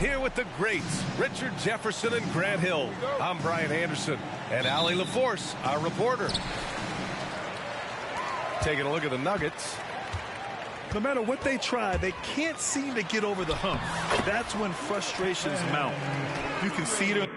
Here with the greats, Richard Jefferson and Grant Hill. I'm Brian Anderson, and Allie LaForce, our reporter. Taking a look at the Nuggets. No matter what they try, they can't seem to get over the hump. That's when frustrations mount. You can see it.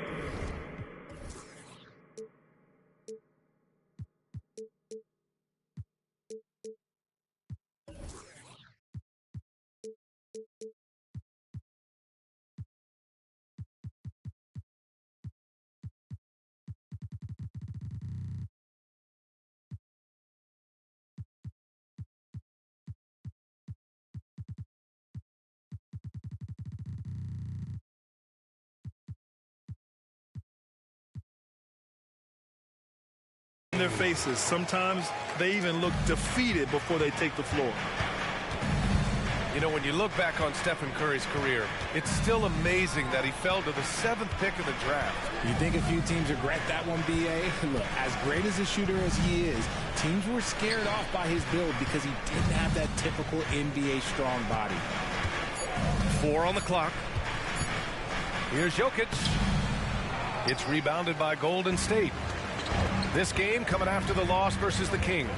Their faces. Sometimes they even look defeated before they take the floor. You know, when you look back on Stephen Curry's career, it's still amazing that he fell to the 7th pick of the draft. You think a few teams regret that one, B.A.? Look, as great as a shooter as he is, teams were scared off by his build because he didn't have that typical NBA strong body. 4 on the clock. Here's Jokic. It's rebounded by Golden State. This game coming after the loss versus the Kings.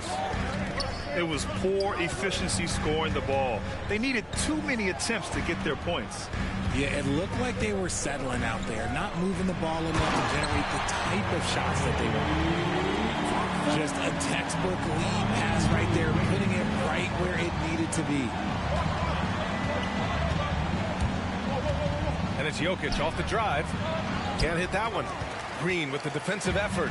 It was poor efficiency scoring the ball. They needed too many attempts to get their points. Yeah, it looked like they were settling out there, not moving the ball enough to generate the type of shots that they wanted. Just a textbook lead pass right there, putting it right where it needed to be. And it's Jokic off the drive. Can't hit that one. Green with the defensive effort.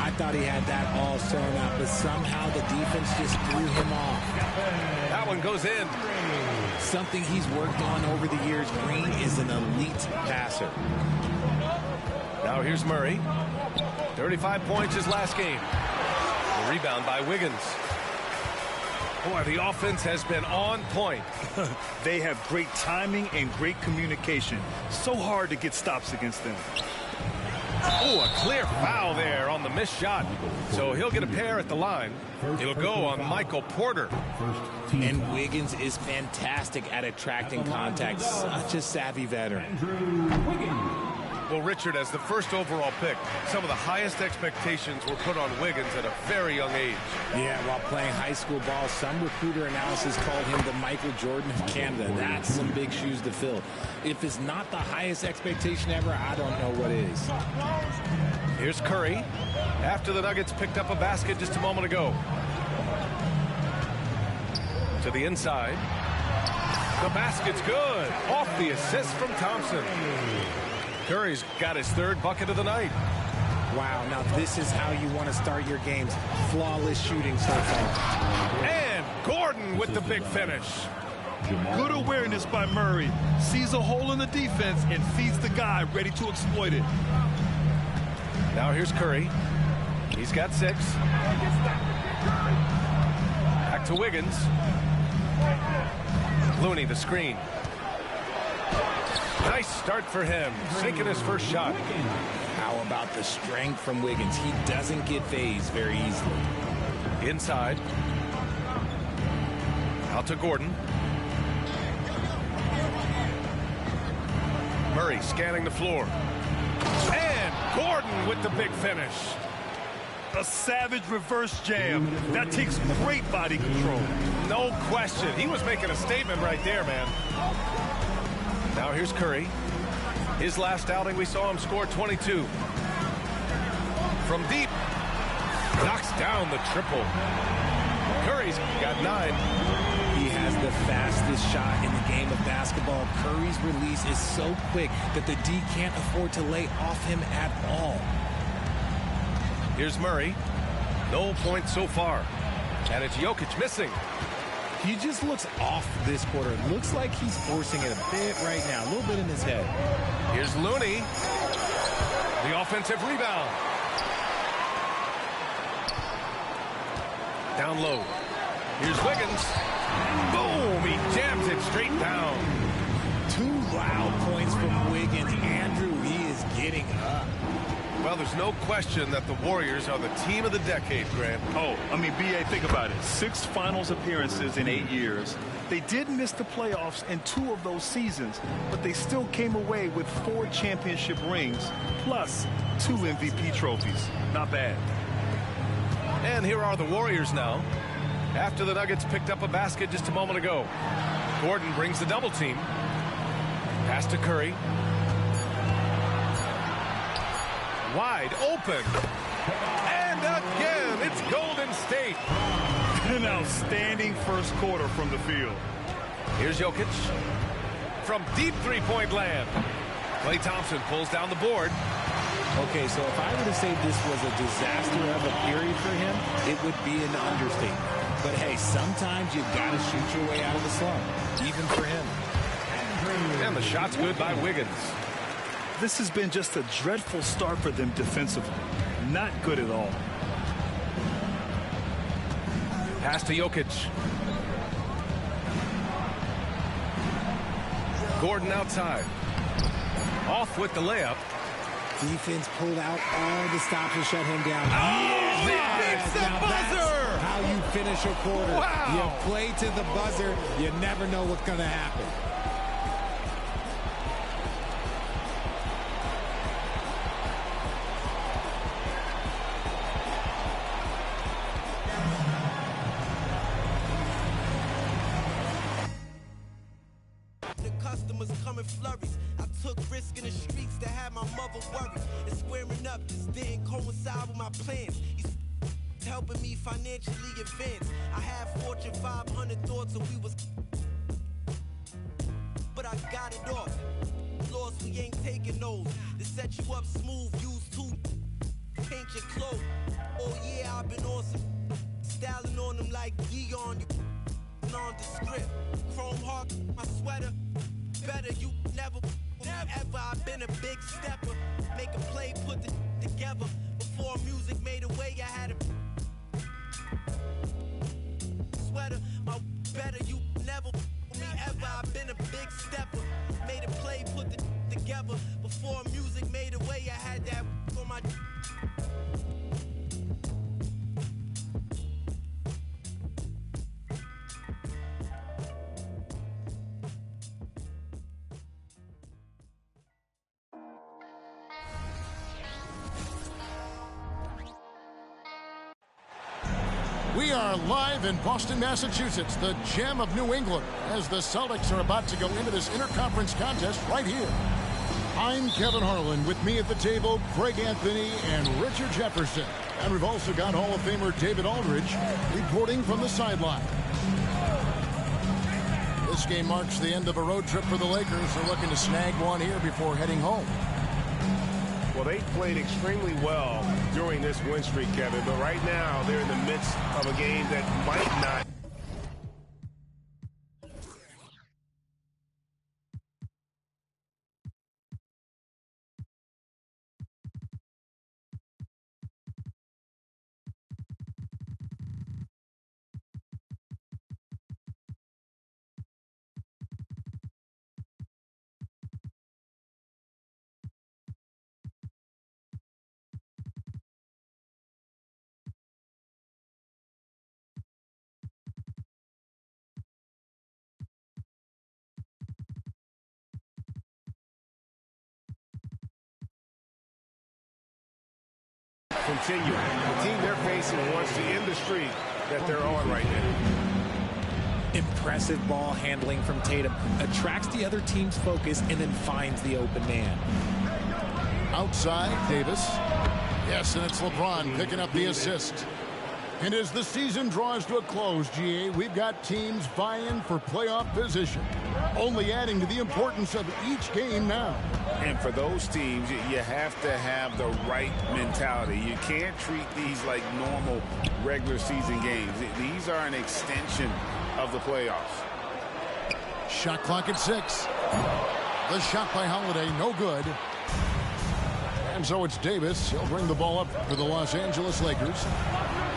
I thought he had that all sewn up, but somehow the defense just threw him off. That one goes in. Something he's worked on over the years. Green is an elite passer. Now here's Murray. 35 points his last game. The rebound by Wiggins. Boy, the offense has been on point. They have great timing and great communication. So hard to get stops against them. Oh, a clear foul there on the missed shot. So he'll get a pair at the line. It'll go on Michael Porter. And Wiggins is fantastic at attracting contact. Such a savvy veteran. Well, Richard, as the first overall pick, some of the highest expectations were put on Wiggins at a very young age. Yeah, while playing high school ball, some recruiter analysis called him the Michael Jordan of Canada. That's some big shoes to fill. If it's not the highest expectation ever, I don't know what is. Here's Curry after the Nuggets picked up a basket just a moment ago. To the inside. The basket's good. Off the assist from Thompson. Curry's got his 3rd bucket of the night. Wow, now this is how you want to start your games. Flawless shooting so far. And Gordon with the big finish. Good awareness by Murray. Sees a hole in the defense and feeds the guy ready to exploit it. Now here's Curry. He's got 6. Back to Wiggins. Looney, the screen. Nice start for him, sinking his first shot. How about the strength from Wiggins? He doesn't get phased very easily. Inside. Out to Gordon. Murray scanning the floor. And Gordon with the big finish. A savage reverse jam. That takes great body control. No question. He was making a statement right there, man. Now here's Curry. His last outing, we saw him score 22. From deep. Knocks down the triple. Curry's got 9. He has the fastest shot in the game of basketball. Curry's release is so quick that the D can't afford to lay off him at all. Here's Murray. No points so far. And it's Jokic missing. He just looks off this quarter. Looks like he's forcing it a bit right now. A little bit in his head. Here's Looney. The offensive rebound. Down low. Here's Wiggins. Boom! He jams it straight down. 2 loud points from Wiggins. Andrew, he is getting up. Well, there's no question that the Warriors are the team of the decade, Grant. Oh, I mean, B.A., think about it. 6 finals appearances in 8 years. They did miss the playoffs in 2 of those seasons, but they still came away with 4 championship rings, plus 2 MVP trophies. Not bad. And here are the Warriors now. After the Nuggets picked up a basket just a moment ago. Gordon brings the double team. Pass to Curry. Wide open. And again, it's Golden State. An outstanding first quarter from the field. Here's Jokic. From deep three-point land. Klay Thompson pulls down the board. Okay, so if I were to say this was a disaster of a period for him, it would be an understatement. But hey, sometimes you've got to shoot your way out of the slump, even for him. And the shot's good by Wiggins. This has been just a dreadful start for them defensively. Not good at all. Pass to Jokic. Gordon outside. Off with the layup. Defense pulled out all the stops to shut him down. Oh, he beats the buzzer! How you finish a quarter. Wow. You play to the buzzer. You never know what's going to happen. Customers come in flurries. I took risk in the streets to have my mother worried. And squaring up just didn't coincide with my plans. He's helping me financially advance. I had Fortune 500 thoughts and we was, but I got it off. Lost, we ain't taking those. To set you up smooth, use two, paint your clothes. Oh yeah, I've been on some styling on them like Dion. You on the script. Chrome heart, my sweater. Better you never ever. I've been a big stepper. Make a play, put it together. Before music made a way, I had a sweater. My better you never me ever. I've been a big stepper. Made a play, put it together. Before music made a way, I had that for my. We are live in Boston, Massachusetts, the gem of New England, as the Celtics are about to go into this interconference contest right here. I'm Kevin Harlan. With me at the table, Craig Anthony and Richard Jefferson. And we've also got Hall of Famer David Aldridge reporting from the sideline. This game marks the end of a road trip for the Lakers. They're looking to snag one here before heading home. Well, they played extremely well during this win streak, Kevin, but right now they're in the midst of a game that might not. Continue. The team they're facing wants to end the streak that they're on right now. Impressive ball handling from Tatum. Attracts the other team's focus and then finds the open man. Outside, Davis. Yes, and it's LeBron picking up the assist. And as the season draws to a close, GA, we've got teams vying for playoff position, only adding to the importance of each game now. And for those teams, you have to have the right mentality. You can't treat these like normal regular season games. These are an extension of the playoffs. Shot clock at 6. The shot by Holiday, no good. And so it's Davis. He'll bring the ball up for the Los Angeles Lakers.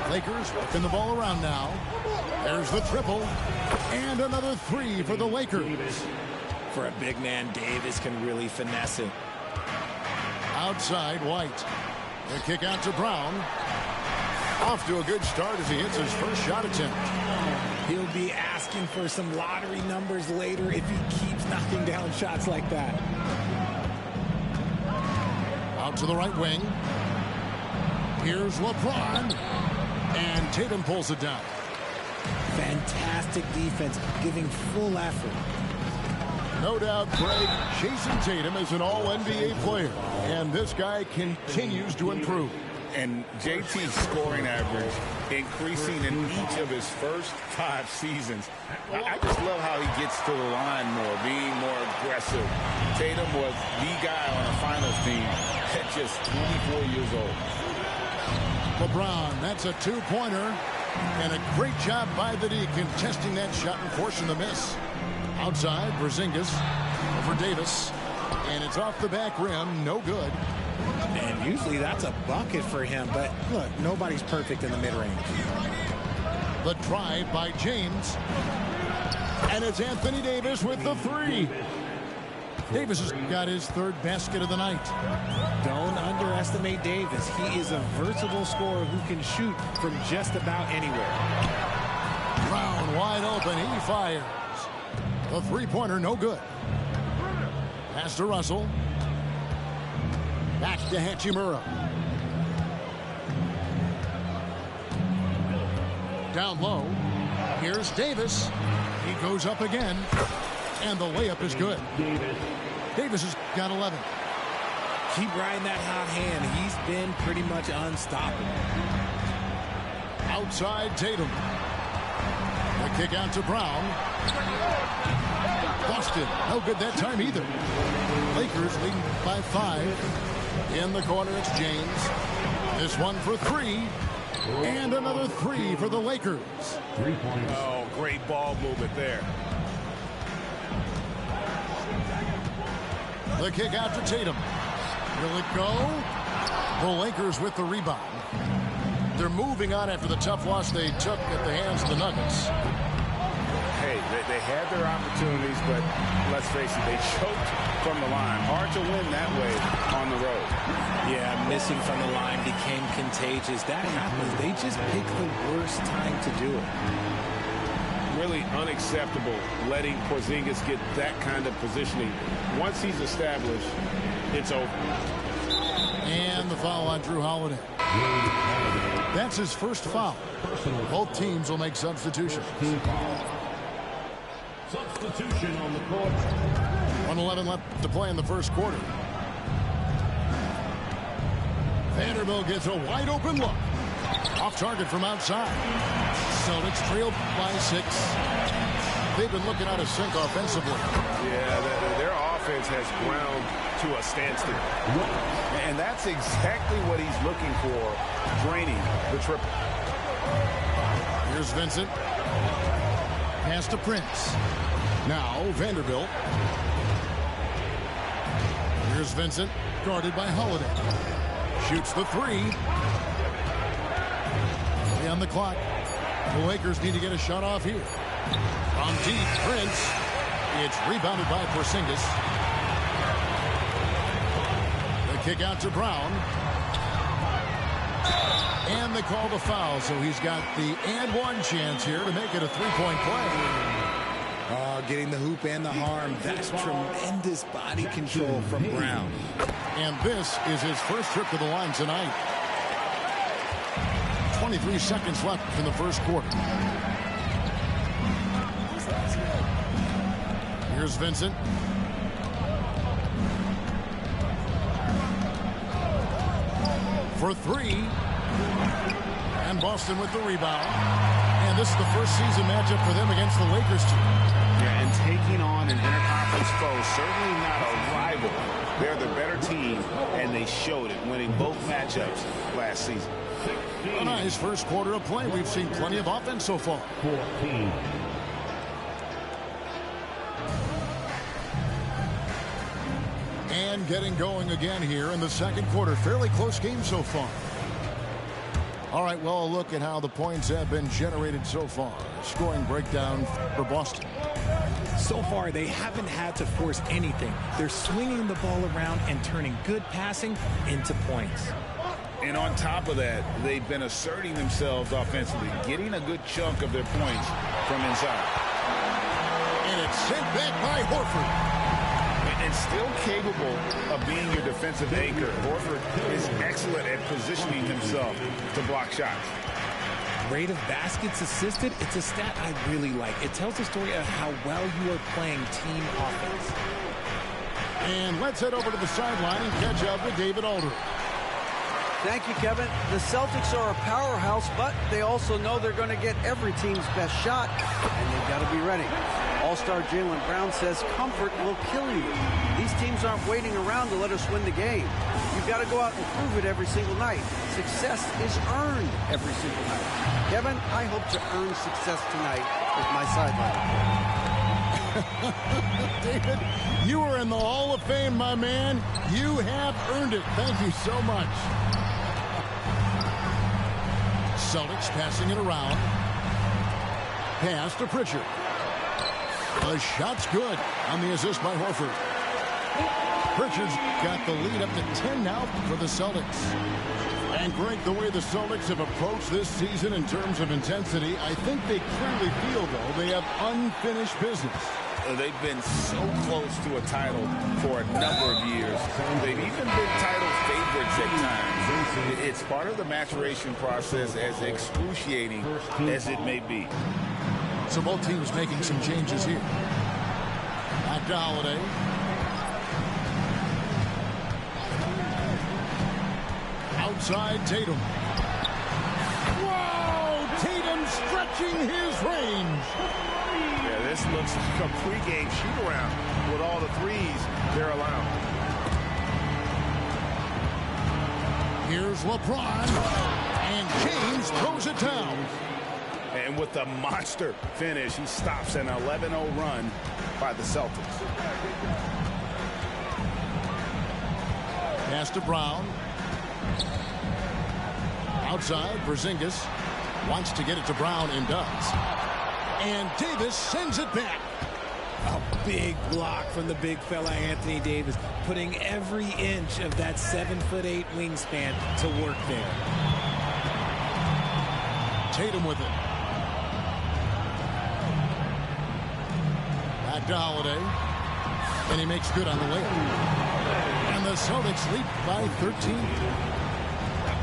Lakers whipping the ball around now. There's the triple. And another 3 for the Lakers. For a big man, Davis can really finesse it. Outside, White. The kick out to Brown. Off to a good start as he hits his first shot attempt. He'll be asking for some lottery numbers later if he keeps knocking down shots like that. Out to the right wing. Here's LeBron. And Tatum pulls it down. Fantastic defense, giving full effort. No doubt, Greg, Jason Tatum is an all-NBA player. And this guy continues to improve. And JT's scoring average increasing in each of his first 5 seasons. I just love how he gets to the line more, being more aggressive. Tatum was the guy on a finals team at just 24 years old. LeBron, that's a 2-pointer. And a great job by the D contesting that shot and forcing the miss. Outside, Porzingis over Davis. And it's off the back rim, no good. And usually that's a bucket for him, but look, nobody's perfect in the mid-range. The drive by James. And it's Anthony Davis with the 3. Davis has got his 3rd basket of the night. Don't underestimate Davis. He is a versatile scorer who can shoot from just about anywhere. Brown wide open, he fires. The 3-pointer, no good. Pass to Russell. Back to Hachimura. Down low. Here's Davis. He goes up again. And the layup is good. Davis has got 11. Keep riding that hot hand. He's been pretty much unstoppable. Outside Tatum. The kick out to Brown. Boston, no good that time either. Lakers leading by 5. In the corner, it's James. This one for 3. And another 3 for the Lakers. 3 points. Oh, great ball movement there. The kick out to Tatum. Will it go? The Lakers with the rebound. They're moving on after the tough loss they took at the hands of the Nuggets. Hey, they had their opportunities, but let's face it, they choked from the line. Hard to win that way on the road. Yeah, missing from the line became contagious. That happens. They just picked the worst time to do it. Really unacceptable letting Porzingis get that kind of positioning. Once he's established, it's over. And the foul on Drew Holiday. That's his first foul. Both teams will make substitutions. Substitution on the court. 1:11 left to play in the first quarter. Vanderbilt gets a wide open look. Off target from outside. Celtics trail by 6. They've been looking out of sync offensively. Yeah, their offense has ground to a standstill. And that's exactly what he's looking for, draining the triple. Here's Vincent. Pass to Prince. Now Vanderbilt. Here's Vincent, guarded by Holiday. Shoots the 3. On the clock. The Lakers need to get a shot off here. From deep, Prince. It's rebounded by Porzingis. The kick out to Brown. And they call the foul, so he's got the and 1 chance here to make it a 3-point play. Getting the hoop and the harm. That's tremendous body control from Brown. And this is his first trip to the line tonight. 23 seconds left in the first quarter. Here's Vincent. For 3. And Boston with the rebound. And this is the first season matchup for them against the Lakers team. Yeah, and taking on an interconference foe, certainly not a rival. They're the better team, and they showed it, winning both matchups last season. A nice first quarter of play. We've seen plenty of offense so far. 14. And getting going again here in the second quarter. Fairly close game so far. All right, well, a look at how the points have been generated so far. Scoring breakdown for Boston. So far, they haven't had to force anything. They're swinging the ball around and turning good passing into points. And on top of that, they've been asserting themselves offensively, getting a good chunk of their points from inside. And it's sent back by Horford. And still capable of being your defensive anchor. Horford is excellent at positioning himself to block shots. Rate of baskets assisted, it's a stat I really like. It tells the story of how well you are playing team offense. And let's head over to the sideline and catch up with David Aldridge. Thank you, Kevin. The Celtics are a powerhouse, but they also know they're going to get every team's best shot, and they've got to be ready. All-star Jaylen Brown says comfort will kill you. These teams aren't waiting around to let us win the game. You've got to go out and prove it every single night. Success is earned every single night. Kevin, I hope to earn success tonight with my sideline. David, you are in the Hall of Fame, my man. You have earned it. Thank you so much. Celtics passing it around. Pass to Pritchard. The shot's good on the assist by Horford. Pritchard's got the lead up to 10 now for the Celtics. And Greg, the way the Celtics have approached this season in terms of intensity, I think they clearly feel, though, they have unfinished business. They've been so close to a title for a number of years. They've even been title favorites at times. It's part of the maturation process, as excruciating as it may be. So both teams making some changes here. Back to Holiday. Outside Tatum. Whoa! Tatum stretching his range. Yeah, this looks like a pregame shoot-around with all the threes they're allowed. Here's LeBron. And James throws it down. And with the monster finish, he stops an 11-0 run by the Celtics. Pass to Brown. Outside, Porzingis wants to get it to Brown and does. And Davis sends it back. A big block from the big fella Anthony Davis, putting every inch of that 7'8" wingspan to work there. Tatum with it. Back to Holiday. And he makes good on the layup. And the Celtics lead by 13.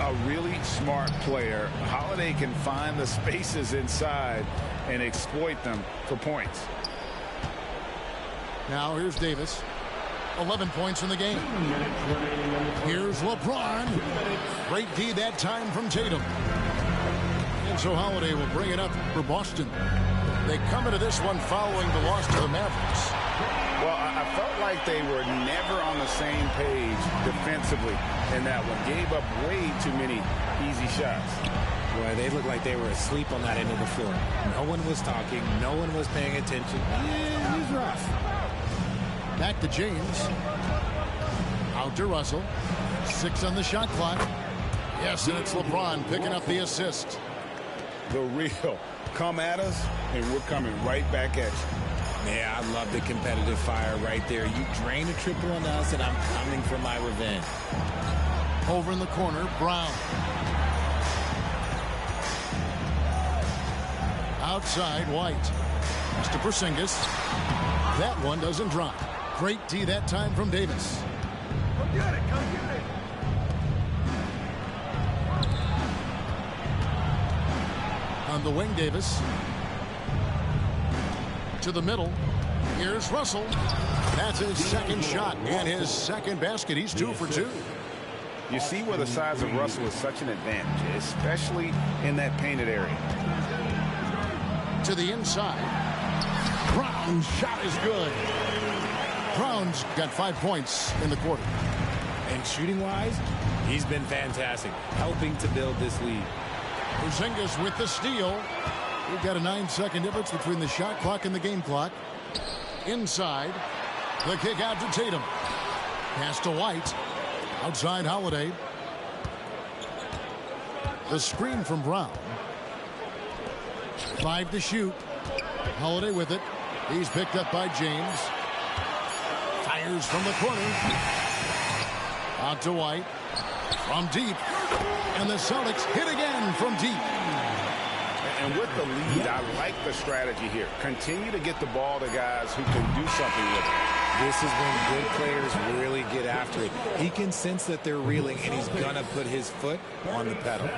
A really smart player. Holiday can find the spaces inside and exploit them for points. Now here's Davis. 11 points in the game. Here's LeBron. Great D that time from Tatum. And so Holiday will bring it up for Boston. They come into this one following the loss to the Mavericks. Well, I felt like they were never on the same page defensively in that one. Gave up way too many easy shots. Boy, they looked like they were asleep on that end of the floor. No one was talking. No one was paying attention. Yeah, it was rough. Back to James. Out to Russell. 6 on the shot clock. Yes, and it's LeBron picking up the assist. The real. Come at us, and we're coming right back at you. Yeah, I love the competitive fire right there. You drain a triple on us, and I'm coming for my revenge. Over in the corner, Brown. Outside, White. Mr. Porzingis. That one doesn't drop. Great D that time from Davis. Come get it, come get it. On the wing, Davis. To the middle. Here's Russell. That's his second shot and his second basket. He's 2 for 2. You see where the size of Russell is such an advantage, especially in that painted area. To the inside. Brown's shot is good. Brown's got 5 points in the quarter. And shooting-wise, he's been fantastic, helping to build this lead. Porzingis with the steal. We've got a 9-second difference between the shot clock and the game clock. Inside. The kick out to Tatum. Pass to White. Outside Holiday. The screen from Brown. 5 to shoot. Holiday with it. He's picked up by James. Fires from the corner. Out to White. From deep. And the Celtics hit again from deep. And with the lead, I like the strategy here. Continue to get the ball to guys who can do something with it. This is when good players really get after it. He can sense that they're reeling, and he's going to put his foot on the pedal.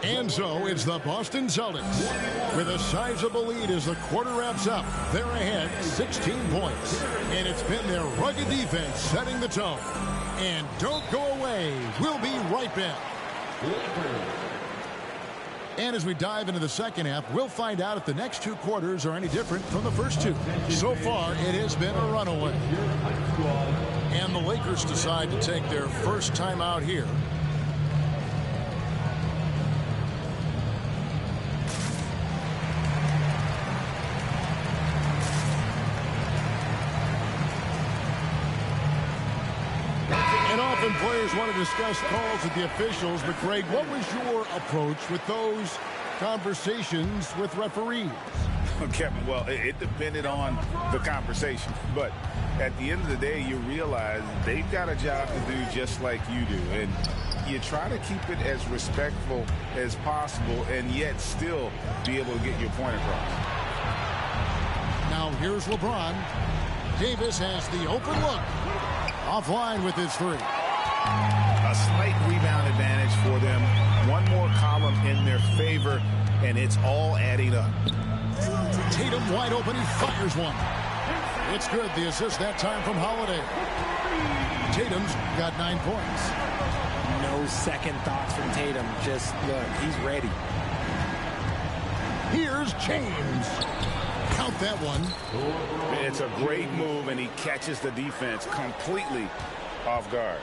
And so it's the Boston Celtics with a sizable lead as the quarter wraps up. They're ahead 16 points. And it's been their rugged defense setting the tone. And don't go away. We'll be right back. And as we dive into the second half, we'll find out if the next two quarters are any different from the first two. So far, it has been a runaway. And the Lakers decide to take their first time out here. And often players want to discuss calls with the officials, but Craig, what was your approach with those conversations with referees? Kevin, well, it depended on the conversation. But at the end of the day, you realize they've got a job to do just like you do. And you try to keep it as respectful as possible and yet still be able to get your point across. Now here's LeBron. Davis has the open look. Offline with his three. A slight rebound advantage for them. One more column in their favor, and it's all adding up. Tatum wide open. He fires one. It's good. The assist that time from Holiday. Tatum's got 9 points. No second thoughts from Tatum. Just look, he's ready. Here's James. Count that one. It's a great move, and he catches the defense completely off guard.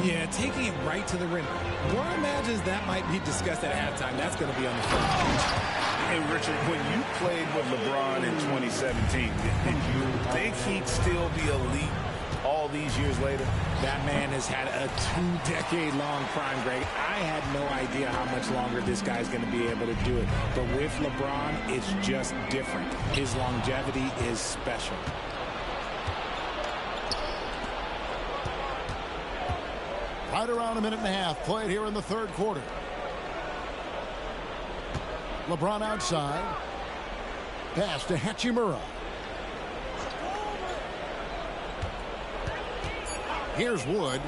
Yeah, taking it right to the rim. One imagines that might be discussed at halftime. That's going to be on the front page. Hey, Richard, when you played with LeBron in 2017, did you think he'd still be elite all these years later? That man has had a 2-decade-long prime, Greg. I had no idea how much longer this guy's going to be able to do it. But with LeBron, it's just different. His longevity is special. Right around a minute and a half played here in the third quarter. LeBron outside. Pass to Hachimura. Here's Wood.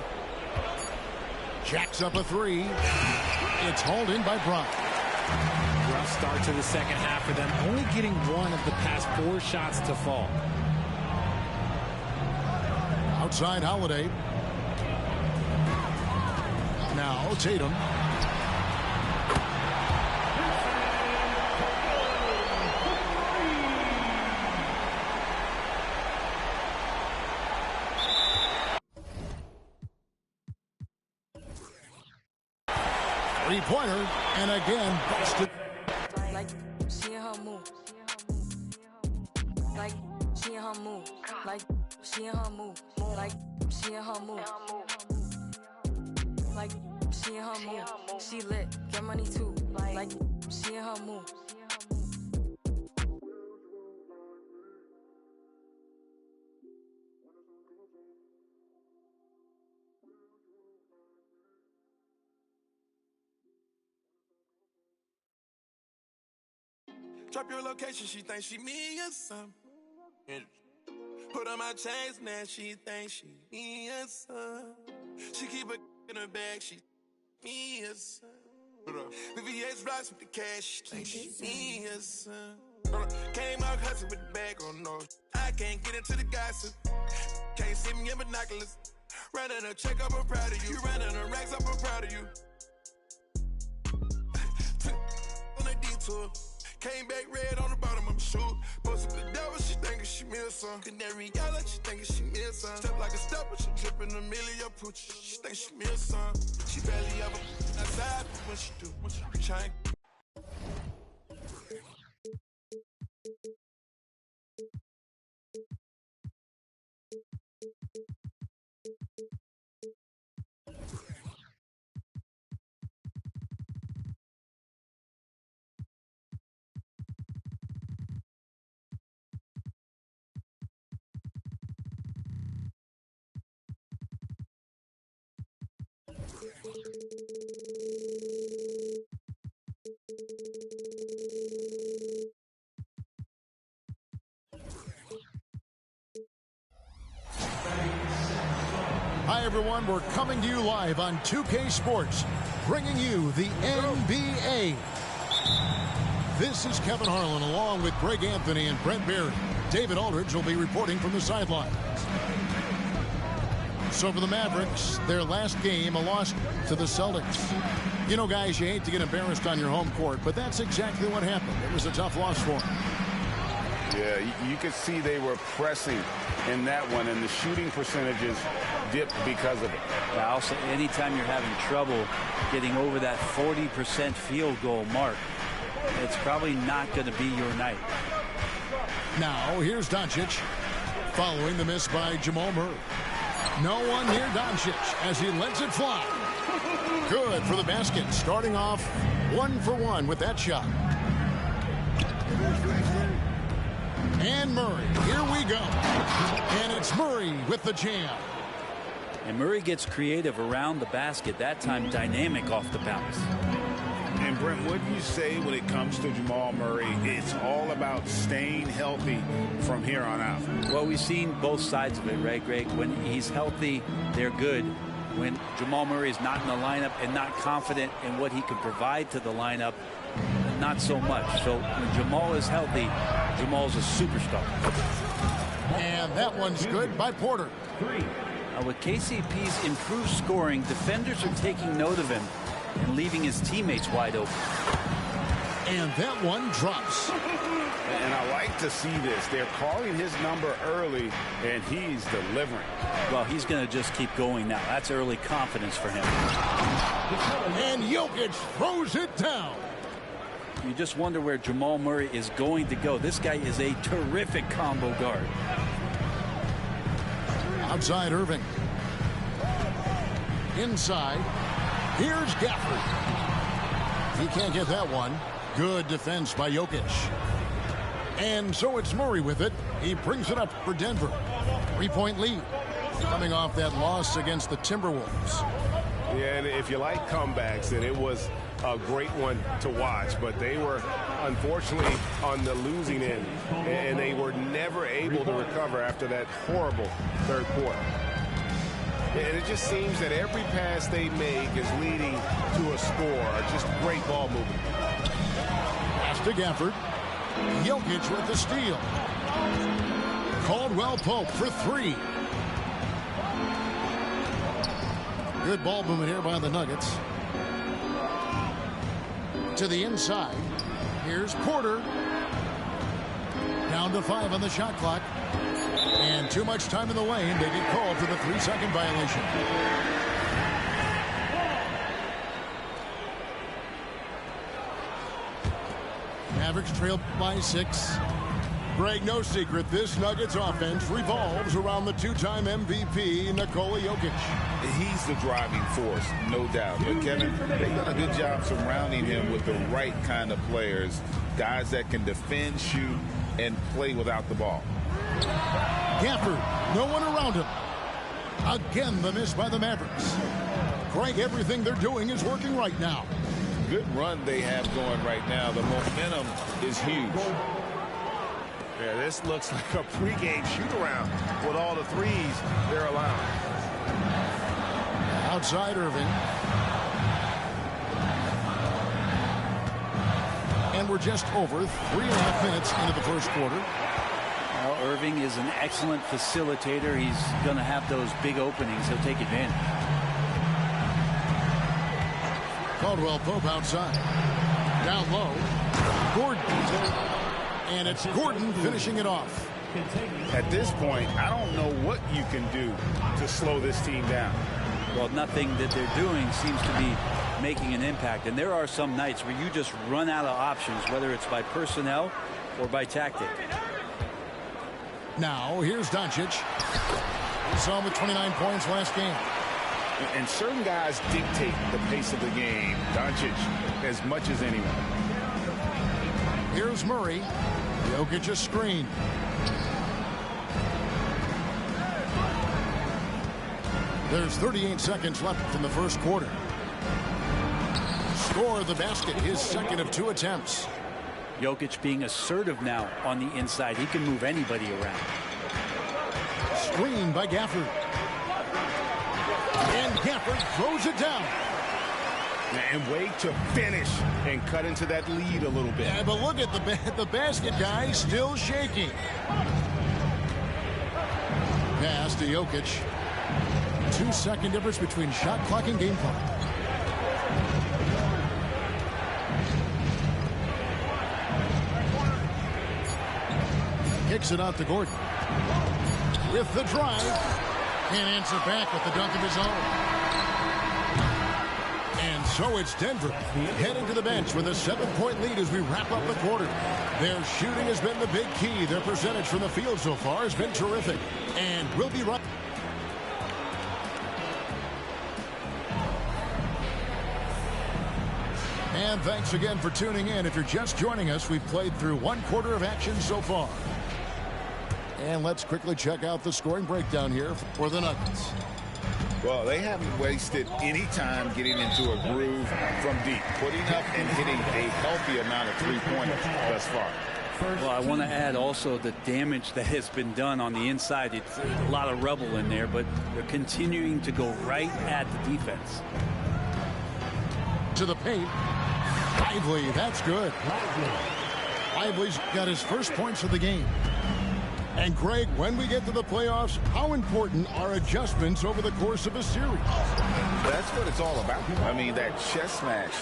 Jacks up a three. It's hauled in by Bryant. Rough start to the second half for them, only getting one of the past 4 shots to fall. Outside Holiday. Now Tatum. Three-pointer, and again busted. Like she in her move. Like she in her move. Like she in her move. Like she in her move. Like she in her move. She lit, get money too. Like she in her move. Drop your location, she thinks she me or something. Put on my chains, now she thinks she me or something. She keep a in her bag, she me or something. VVS rocks with the cash, she thinks she me or something. Came out hustling with the bag, oh no. I can't get into the gossip. Can't see me in binoculars. Running a check up, I'm proud of you. Running a racks up, I'm proud of you. Took on a detour. Came back red on the bottom of my shoe. Posted the devil, she thinkin' she me or some. Canary yellow, she thinkin' she me or some. Step like a stepper, she drippin' a million pooch. She think she me or some. She barely ever outside when she do. When she trying. Hi, everyone. We're coming to you live on 2K Sports, bringing you the NBA. This is Kevin Harlan along with Greg Anthony and Brent Barry. David Aldridge will be reporting from the sidelines. So for the Mavericks, their last game, a loss to the Celtics. You know, guys, you hate to get embarrassed on your home court, but that's exactly what happened. It was a tough loss for them. Yeah, you could see they were pressing in that one, and the shooting percentages dipped because of it. Yeah, also, anytime you're having trouble getting over that 40% field goal mark, it's probably not going to be your night. Now, here's Doncic, following the miss by Jamal Murray. No one near Doncic as he lets it fly. Good for the basket, starting off 1 for 1 with that shot. And Murray, here we go. And it's Murray with the jam. And Murray gets creative around the basket, that time dynamic off the bounce. And Brent, what do you say when it comes to Jamal Murray? It's all about staying healthy from here on out. Well, we've seen both sides of it, right, Greg? When he's healthy, they're good. When Jamal Murray is not in the lineup and not confident in what he can provide to the lineup, not so much. So when Jamal is healthy, Jamal's a superstar. And that one's good by Porter. With KCP's improved scoring, defenders are taking note of him and leaving his teammates wide open. And that one drops. And I like to see this. They're calling his number early, and he's delivering. Well, he's going to just keep going now. That's early confidence for him. And Jokic throws it down. You just wonder where Jamal Murray is going to go. This guy is a terrific combo guard. Outside Irving. Inside. Here's Gafford. He can't get that one. Good defense by Jokic. And so it's Murray with it. He brings it up for Denver. 3-point lead. Coming off that loss against the Timberwolves. Yeah, and if you like comebacks, then it was a great one to watch, but they were unfortunately on the losing end, and they were never able to recover after that horrible third quarter. And it just seems that every pass they make is leading to a score. Just great ball movement. Pass to Gafford. Jokic with the steal. Caldwell Pope for 3. Good ball movement here by the Nuggets. To the inside. Here's Porter. Down to 5 on the shot clock. And too much time in the lane. They get called for the 3-second violation. Mavericks trail by 6. Greg, no secret, this Nuggets offense revolves around the 2-time MVP, Nikola Jokic. He's the driving force, no doubt. But Kevin, they've done a good job surrounding him with the right kind of players, guys that can defend, shoot, and play without the ball. Gafford, no one around him. Again, the miss by the Mavericks. Greg, everything they're doing is working right now. Good run they have going right now. The momentum is huge. Yeah, this looks like a pregame shoot-around with all the threes they're allowing. Outside Irving. And we're just over 3.5 minutes into the first quarter. Well, Irving is an excellent facilitator. He's going to have those big openings. He'll take advantage. Caldwell Pope outside. Down low. Gordon. And it's Gordon finishing it off. At this point, I don't know what you can do to slow this team down. Well, nothing that they're doing seems to be making an impact. And there are some nights where you just run out of options, whether it's by personnel or by tactic. Now, here's Doncic. We saw him with 29 points last game. And certain guys dictate the pace of the game. Doncic as much as anyone. Here's Murray. Jokic a screen. There's 38 seconds left in the first quarter. Score the basket, his second of 2 attempts. Jokic being assertive now on the inside. He can move anybody around. Screen by Gafford. And Gafford throws it down. And wait to finish and cut into that lead a little bit. Yeah, but look at the basket guy still shaking. Pass to Jokic. 2-second difference between shot clock and game clock. Kicks it out to Gordon. With the drive. Can't answer back with the dunk of his own. And so it's Denver heading to the bench with a 7-point lead as we wrap up the quarter. Their shooting has been the big key. Their percentage from the field so far has been terrific. And we'll be right. And thanks again for tuning in. If you're just joining us, we've played through 1 quarter of action so far. And let's quickly check out the scoring breakdown here for the Nuggets. Well, they haven't wasted any time getting into a groove from deep, putting up and hitting a healthy amount of three-pointers thus far. Well, I want to add also the damage that has been done on the inside. It's a lot of rubble in there, but they're continuing to go right at the defense. To the paint. Lively, that's good. Lively's got his first points of the game. And Greg, when we get to the playoffs, how important are adjustments over the course of a series? That's what it's all about. I mean, that chess match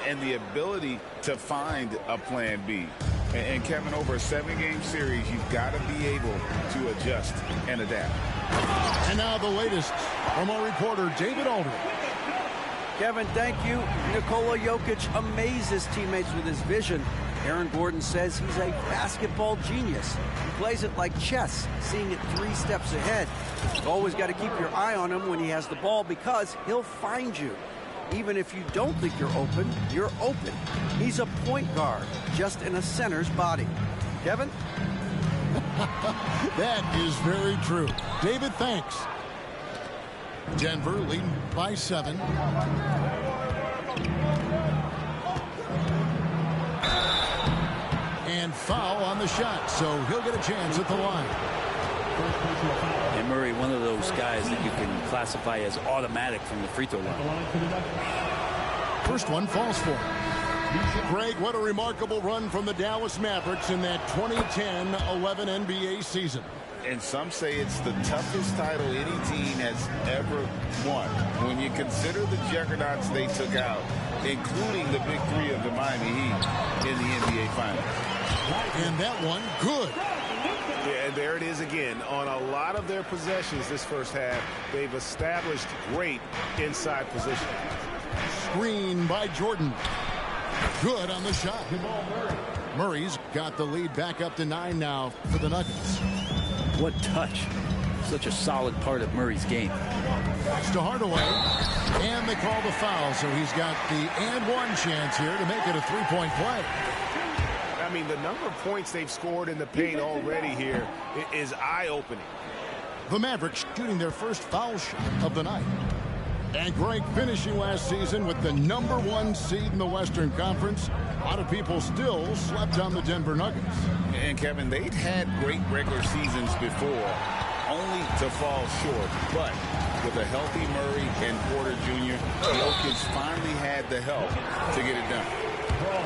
and the ability to find a plan B. And Kevin, over a 7-game series, you've got to be able to adjust and adapt. And now the latest from our reporter, David Aldridge. Kevin, thank you. Nikola Jokic amazes teammates with his vision. Aaron Gordon says he's a basketball genius. He plays it like chess, seeing it 3 steps ahead. You've always got to keep your eye on him when he has the ball because he'll find you. Even if you don't think you're open, you're open. He's a point guard, just in a center's body. Kevin? That is very true. David, thanks. Denver leading by 7. And foul on the shot, so he'll get a chance at the line. And Murray, one of those guys that you can classify as automatic from the free throw line. First one falls for him. Greg, what a remarkable run from the Dallas Mavericks in that 2010-11 NBA season. And some say it's the toughest title any team has ever won. When you consider the juggernauts they took out, including the big 3 of the Miami Heat in the NBA Finals. And that one, good. Yeah, and there it is again. On a lot of their possessions this first half, they've established great inside position. Screen by Jordan. Good on the shot. Murray's got the lead back up to 9 now for the Nuggets. What touch. Such a solid part of Murray's game. It's to Hardaway. And they call the foul, so he's got the and one chance here to make it a 3-point play. I mean, the number of points they've scored in the paint already here is eye-opening. The Mavericks shooting their first foul shot of the night. And Greg finishing last season with the #1 seed in the Western Conference. A lot of people still slept on the Denver Nuggets. And Kevin, they'd had great regular seasons before, only to fall short. But with a healthy Murray and Porter Jr., Jokic finally had the help to get it done.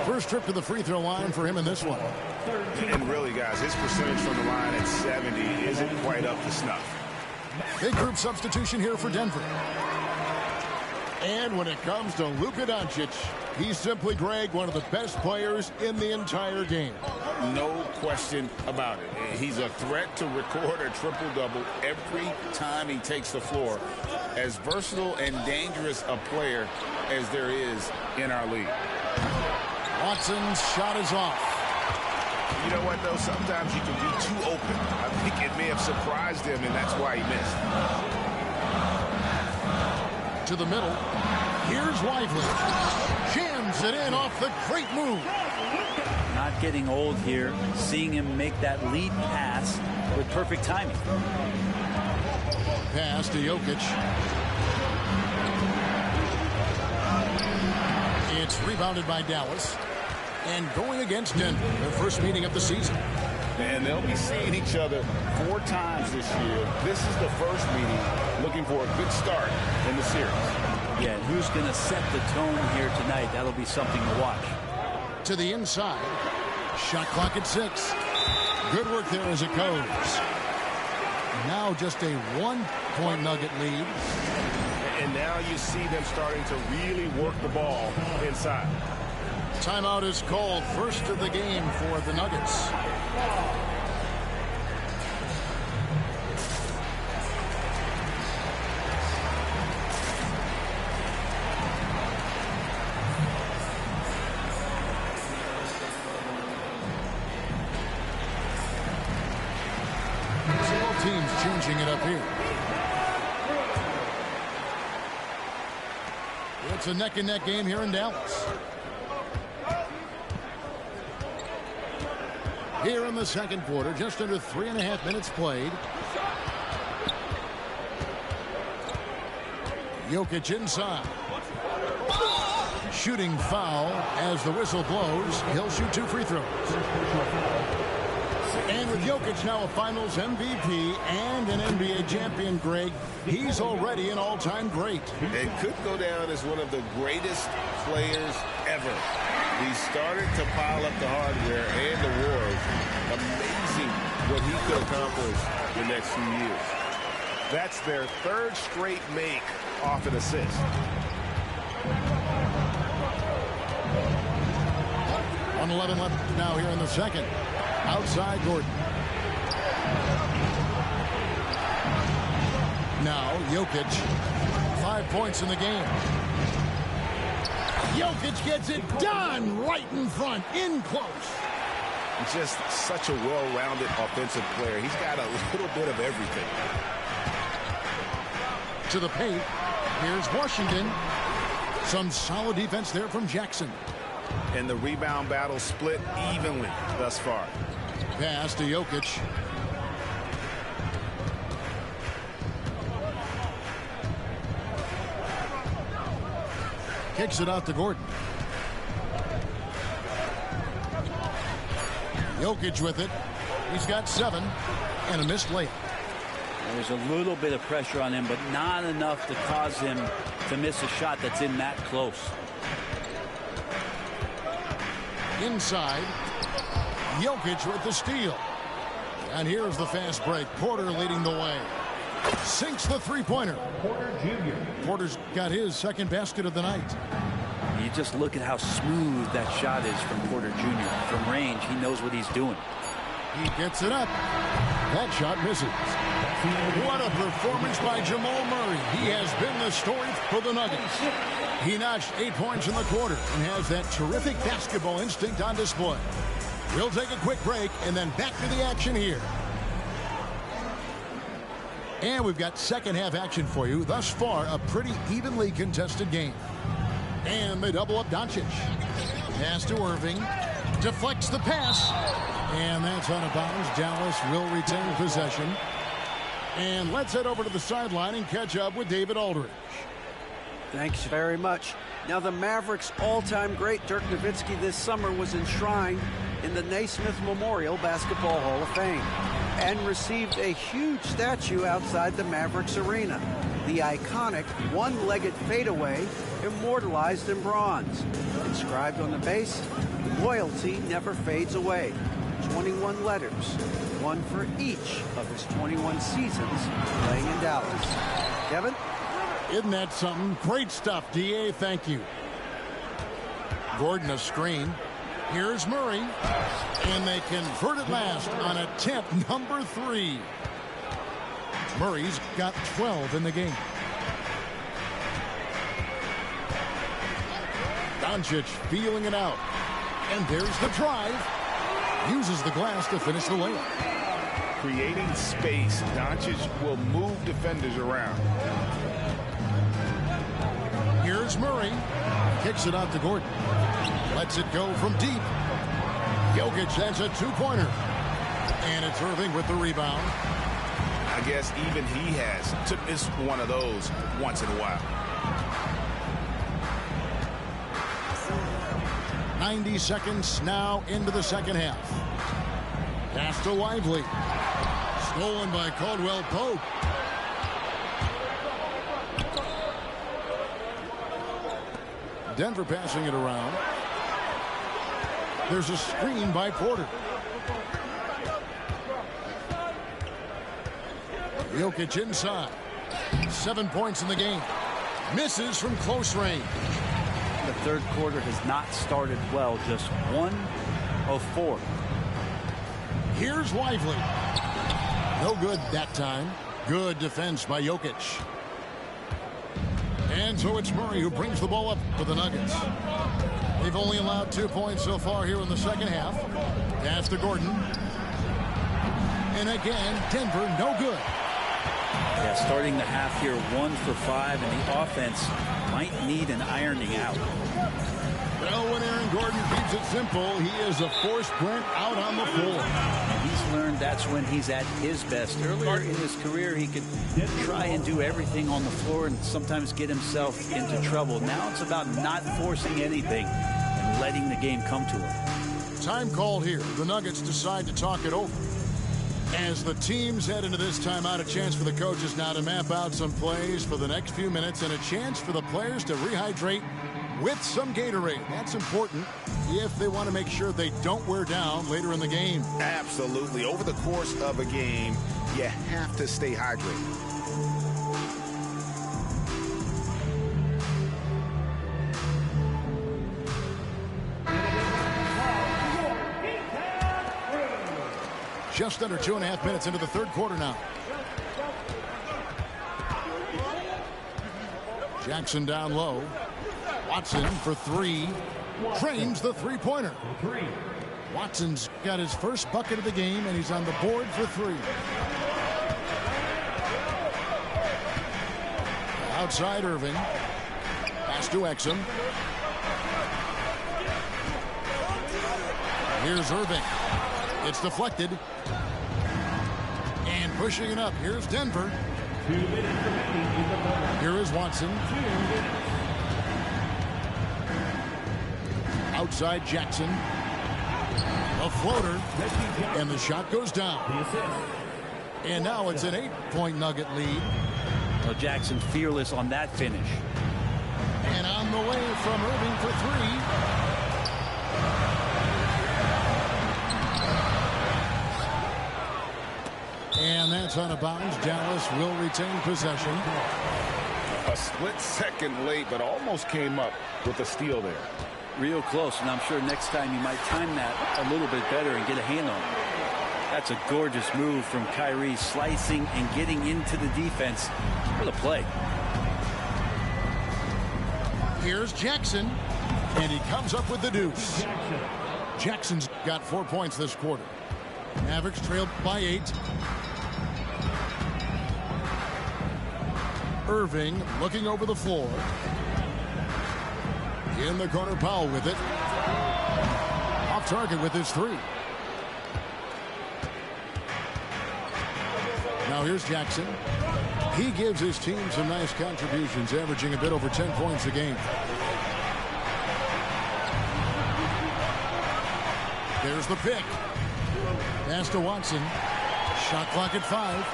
First trip to the free throw line for him in this one. And really, guys, his percentage from the line at 70 isn't quite up to snuff. Big group substitution here for Denver. And when it comes to Luka Doncic, he's simply, Greg, one of the best players in the entire game. No question about it. He's a threat to record a triple-double every time he takes the floor. As versatile and dangerous a player as there is in our league. Watson's shot is off. You know what, though? Sometimes you can be too open. I think it may have surprised him, and that's why he missed. To the middle. Here's Lively. Jams it in off the great move. Not getting old here. Seeing him make that lead pass with perfect timing. Pass to Jokic. It's rebounded by Dallas. And going against Denver, their first meeting of the season. And they'll be seeing each other 4 times this year. This is the first meeting, looking for a good start in the series. Yeah, and who's going to set the tone here tonight? That'll be something to watch. To the inside. Shot clock at 6. Good work there as it goes. Now just a 1-point Nugget lead. And now you see them starting to really work the ball inside. Timeout is called. First of the game for the Nuggets. Both teams changing it up here. It's a neck-and-neck game here in Dallas. Here in the second quarter, just under 3.5 minutes played. Jokic inside. Shooting foul as the whistle blows. He'll shoot 2 free throws. And with Jokic now a Finals MVP and an NBA champion, Greg, he's already an all-time great. It could go down as one of the greatest players ever. He started to pile up the hardware and the wars. Amazing what he could accomplish the next few years. That's their 3rd straight make off an assist. 1:11 left now here in the second. Outside Gordon. Now Jokic. 5 points in the game. Jokic gets it done right in front, in close. Just such a well-rounded offensive player. He's got a little bit of everything. To the paint. Here's Washington. Some solid defense there from Jackson. And the rebound battle split evenly thus far. Pass to Jokic. Kicks it out to Gordon. Jokic with it. He's got 7 and a missed layup. There's a little bit of pressure on him, but not enough to cause him to miss a shot that's in that close. Inside. Jokic with the steal. And here's the fast break. Porter leading the way. Sinks the three-pointer. Porter Jr. Porter's got his second basket of the night. You just look at how smooth that shot is from Porter Jr. From range, he knows what he's doing. He gets it up. That shot misses. What a performance by Jamal Murray. He has been the story for the Nuggets. He notched 8 points in the quarter and has that terrific basketball instinct on display. We'll take a quick break and then back to the action here. And we've got second half action for you. Thus far, a pretty evenly contested game. And they double up Doncic. Pass to Irving. Deflects the pass. And that's out of bounds. Dallas will retain possession. And let's head over to the sideline and catch up with David Aldridge. Thanks very much. Now the Mavericks' all-time great Dirk Nowitzki this summer was enshrined in the Naismith Memorial Basketball Hall of Fame and received a huge statue outside the Mavericks arena. The iconic one-legged fadeaway immortalized in bronze. Inscribed on the base, loyalty never fades away. 21 letters, one for each of his 21 seasons playing in Dallas. Kevin? Isn't that something? Great stuff, D.A. Thank you. Gordon a screen. Here's Murray. And they convert it last on attempt number 3. Murray's got 12 in the game. Doncic feeling it out. And there's the drive. Uses the glass to finish the layup. Creating space, Doncic will move defenders around. Here's Murray. Kicks it out to Gordon. Lets it go from deep. Jokic has a two-pointer. And it's Irving with the rebound. I guess even he has to miss one of those once in a while. 90 seconds now into the second half. Pass to Lively. Stolen by Caldwell Pope. Denver passing it around. There's a screen by Porter. Jokic inside. 7 points in the game. Misses from close range. The third quarter has not started well. Just 1 of 4. Here's Lively. No good that time. Good defense by Jokic. And so it's Murray who brings the ball up for the Nuggets. They've only allowed 2 points so far here in the second half. Pass to Gordon. And again, Denver no good. Yeah, starting the half here 1 for 5, and the offense might need an ironing out. Well, when Aaron Gordon keeps it simple, he is a force sprint out on the floor. And he's learned that's when he's at his best. Earlier in his career, he could try and do everything on the floor and sometimes get himself into trouble. Now it's about not forcing anything and letting the game come to him. Time called here. The Nuggets decide to talk it over. As the teams head into this timeout, a chance for the coaches now to map out some plays for the next few minutes and a chance for the players to rehydrate with some Gatorade. That's important if they want to make sure they don't wear down later in the game. Absolutely. Over the course of a game, you have to stay hydrated. Just under 2.5 minutes into the third quarter now. Jackson down low. Watson for 3. Drains the three-pointer. Watson's got his first bucket of the game, and he's on the board for 3. Outside Irving. Pass to Exum. Here's Irving. It's deflected. And pushing it up. Here's Denver. Here is Watson. Outside Jackson. A floater. And the shot goes down. And now it's an 8-point Nugget lead. Well, Jackson fearless on that finish. And on the way from Irving for 3. And that's out of bounds. Dallas will retain possession. A split second late, but almost came up with a steal there. Real close, and I'm sure next time you might time that a little bit better and get a hand on it. That's a gorgeous move from Kyrie, slicing and getting into the defense for the play. Here's Jackson, and he comes up with the deuce. Jackson's got 4 points this quarter. Mavericks trailed by 8. Irving looking over the floor. In the corner, Powell with it. Off target with his 3. Now here's Jackson. He gives his team some nice contributions, averaging a bit over 10 points a game. There's the pick. Pass to Watson. Shot clock at 5.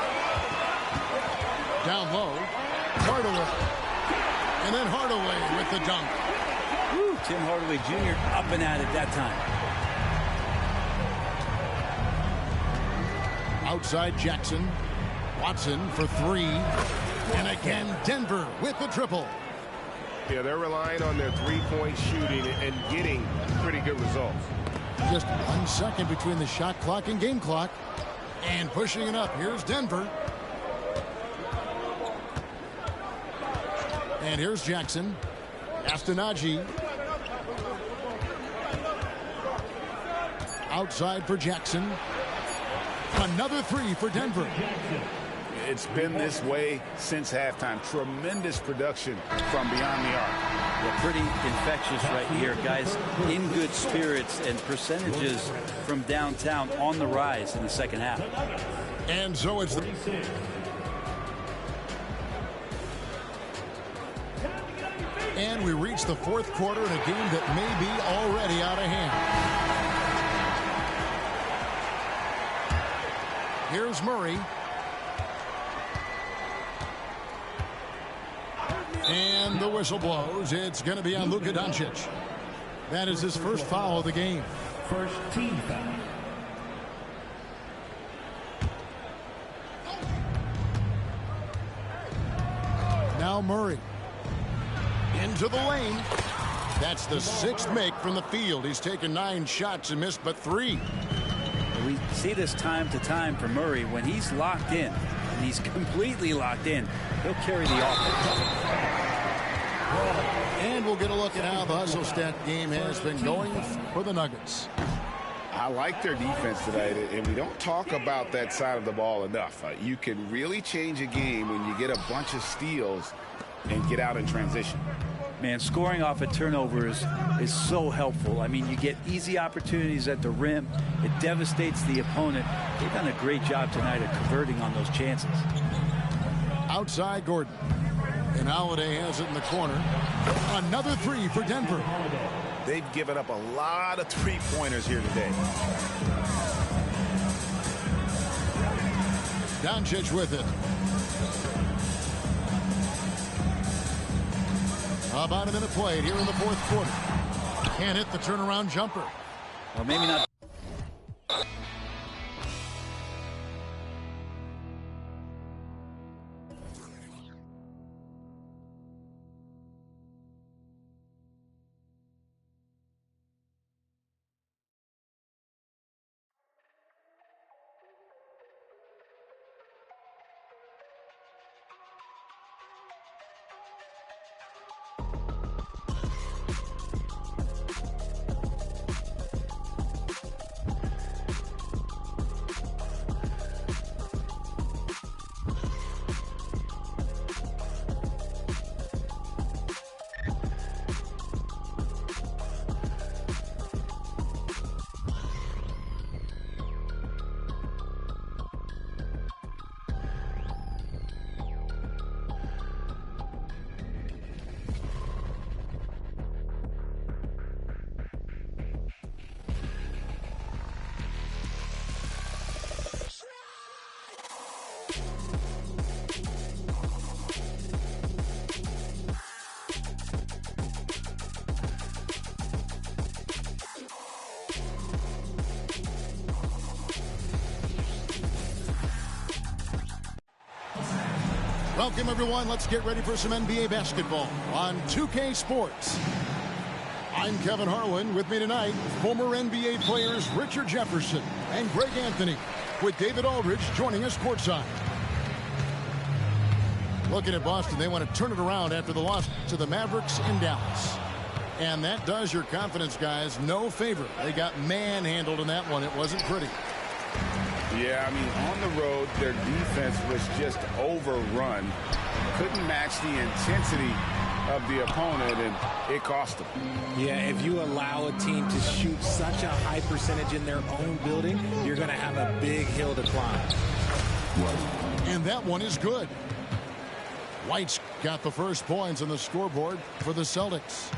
Down low. Hardaway. And then Hardaway with the dunk. Woo, Tim Hardaway Jr. up and at it that time. Outside Jackson. Watson for 3. And again, Denver with the triple. Yeah, they're relying on their three-point shooting and getting pretty good results. Just 1 second between the shot clock and game clock. And pushing it up. Here's Denver. And here's Jackson. Astenaji. Outside for Jackson. Another 3 for Denver. It's been this way since halftime. Tremendous production from beyond the arc. Yeah, pretty infectious right here, guys. In good spirits and percentages from downtown on the rise in the second half. And so it's the... And we reach the fourth quarter in a game that may be already out of hand. Here's Murray. And the whistle blows. It's going to be on Luka Doncic. That is his first foul of the game. First team foul. Now Murray. Into the lane. That's the 6th make from the field. He's taken 9 shots and missed but 3. We see this time to time for Murray. When he's locked in, and he's completely locked in, he'll carry the offense. And we'll get a look at how the hustle stat game has been going for the Nuggets. I like their defense tonight, and we don't talk about that side of the ball enough. You can really change a game when you get a bunch of steals and get out in transition. Man, scoring off of turnovers is so helpful. I mean, you get easy opportunities at the rim. It devastates the opponent. They've done a great job tonight of converting on those chances. Outside Gordon. And Holiday has it in the corner. Another 3 for Denver. They've given up a lot of three-pointers here today. Doncic with it. About a minute played here in the 4th quarter. Can't hit the turnaround jumper. Well, maybe not. Welcome, everyone. Let's get ready for some NBA basketball on 2K Sports. I'm Kevin Harlan. With me tonight, former NBA players Richard Jefferson and Greg Anthony, with David Aldridge joining us courtside. Looking at Boston, they want to turn it around after the loss to the Mavericks in Dallas. And that does your confidence guys no favor. They got manhandled in that one. It wasn't pretty. Yeah, I mean, on the road, their defense was just overrun. Couldn't match the intensity of the opponent, and it cost them. Yeah, if you allow a team to shoot such a high percentage in their own building, you're going to have a big hill to climb. And that one is good. White's got the first points on the scoreboard for the Celtics.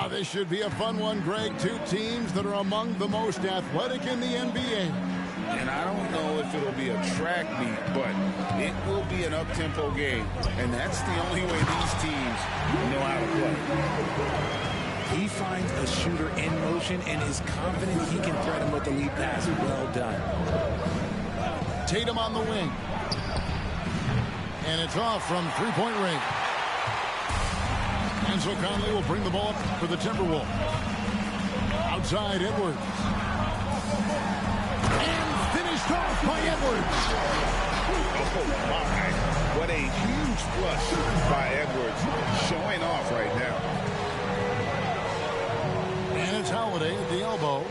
This should be a fun one, Greg. 2 teams that are among the most athletic in the NBA. And I don't know if it'll be a track meet, but it will be an up-tempo game. And that's the only way these teams know how to play. He finds a shooter in motion and is confident he can thread him with the lead pass. Well done. Tatum on the wing. And it's off from three-point range. And so Conley will bring the ball up for the Timberwolves. Outside Edwards. And finished off by Edwards. Oh, my. What a huge flush by Edwards. Showing off right now. And it's Holiday at the elbow.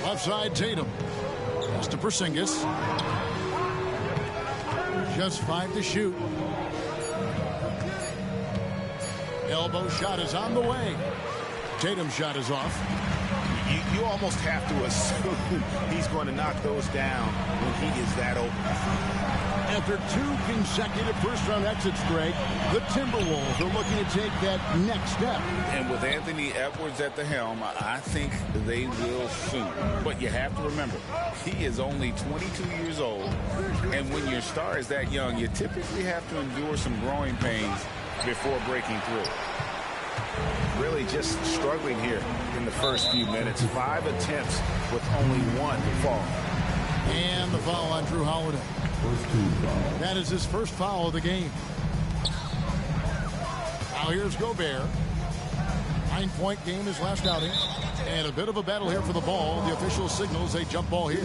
Left side Tatum. Pass to Porzingis. Just 5 to shoot. Elbow shot is on the way. Tatum's shot is off. You almost have to assume he's going to knock those down when he is that open. After 2 consecutive first-round exits, Greg, the Timberwolves are looking to take that next step. And with Anthony Edwards at the helm, I think they will soon. But you have to remember, he is only 22 years old. And when your star is that young, you typically have to endure some growing pains before breaking through. Really just struggling here in the first few minutes. 5 attempts with only 1 fall. And the foul on Drew Holiday. That is his first foul of the game. Now here's Gobert. 9-point game his last outing. And a bit of a battle here for the ball. The official signals a jump ball here.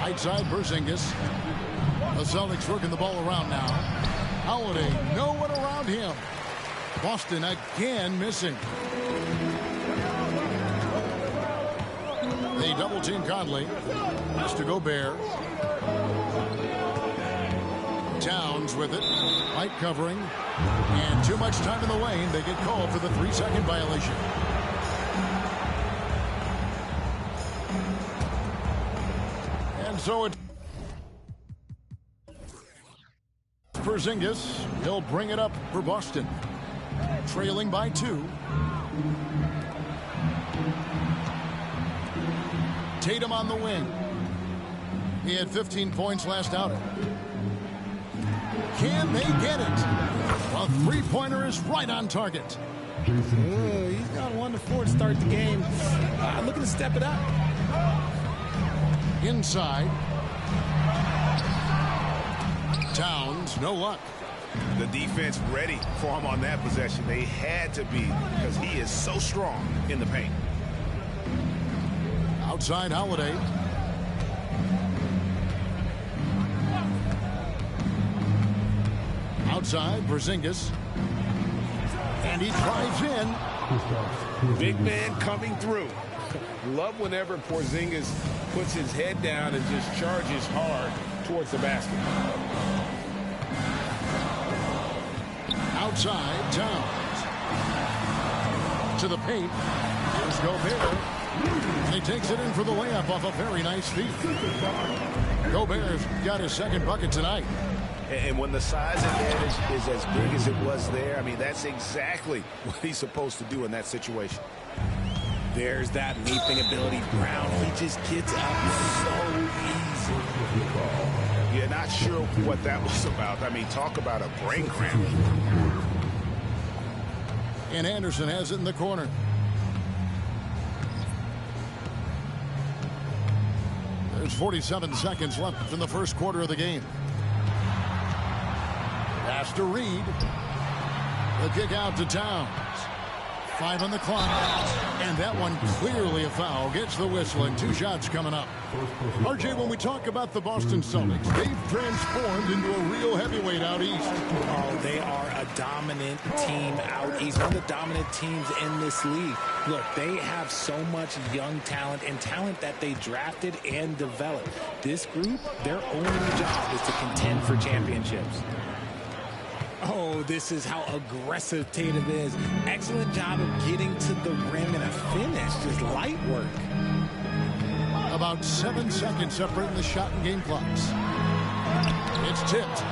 Right side, Porzingis. The Celtics working the ball around now. Holiday, no one around him. Boston again missing. They double team Conley. Pass to Gobert. Towns with it. Light covering. And too much time in the lane. They get called for the 3-second violation. And so it. Porzingis. He'll bring it up for Boston. Trailing by 2. Tatum on the wing. He had 15 points last outing. Can they get it? A 3-pointer is right on target. He's got 1 to 4 to start the game. Looking to step it up. Inside. Towns, no luck. The defense ready for him on that possession. They had to be because he is so strong in the paint. Outside Holiday. Outside Porzingis. And he drives in. Big man coming through. Love whenever Porzingis puts his head down and just charges hard towards the basket. Outside, Towns. To the paint. Here's Gobert. And he takes it in for the layup off a very nice feed. Gobert's got his second bucket tonight. And when the size advantage is as big as it was there, I mean, that's exactly what he's supposed to do in that situation. There's that leaping ability. Brown, he just gets up so easy. You're not sure what that was about. I mean, talk about a brain cramp. And Anderson has it in the corner. There's 47 seconds left in the first quarter of the game. Pass to Reed. The kick out to Towns. 5 on the clock. And that one clearly a foul. Gets the whistle and 2 shots coming up. RJ, when we talk about the Boston Celtics, they've transformed into a real heavyweight out east. Oh, they are a dominant team out east. One of the dominant teams in this league. Look, they have so much young talent and talent that they drafted and developed. This group, their only job is to contend for championships. Oh, this is how aggressive Tatum is. Excellent job of getting to the rim and a finish. Just light work. About 7 seconds separating the shot and game clocks. It's tipped.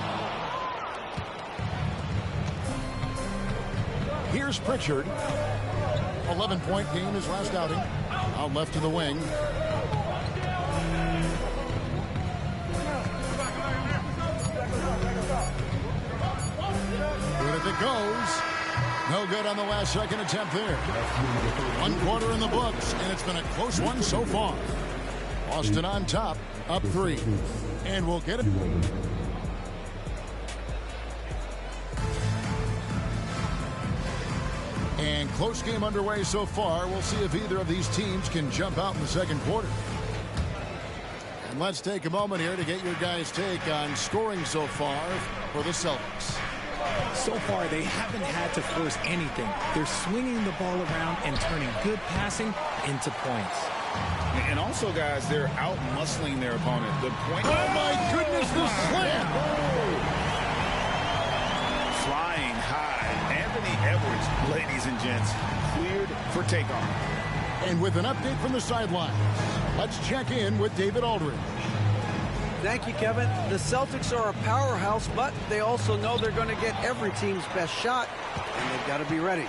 Here's Pritchard. 11-point game his last outing. Out left to the wing. Good if it goes. No good on the last second attempt there. 1 quarter in the books, and it's been a close one so far. Boston on top, up 3. And we'll get it. And close game underway so far. We'll see if either of these teams can jump out in the second quarter. And let's take a moment here to get your guys' take on scoring so far for the Celtics. So far, they haven't had to force anything. They're swinging the ball around and turning good passing into points. And also, guys, they're out-muscling their opponent. The point. Oh, my goodness, the slam. Flying high. Anthony Edwards, ladies and gents, cleared for takeoff. And with an update from the sidelines, let's check in with David Aldridge. Thank you, Kevin. The Celtics are a powerhouse, but they also know they're going to get every team's best shot, and they've got to be ready.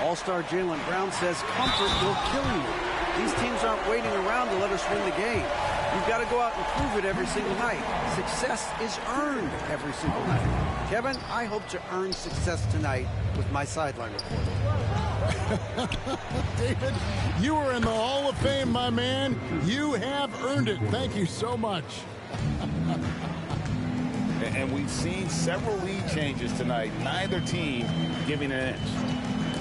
All-star Jaylen Brown says comfort will kill you. These teams aren't waiting around to let us win the game. You've got to go out and prove it every single night. Success is earned every single night. Kevin, I hope to earn success tonight with my sideline report. David, you are in the Hall of Fame, my man. You have earned it. Thank you so much. And we've seen several lead changes tonight. Neither team giving an inch.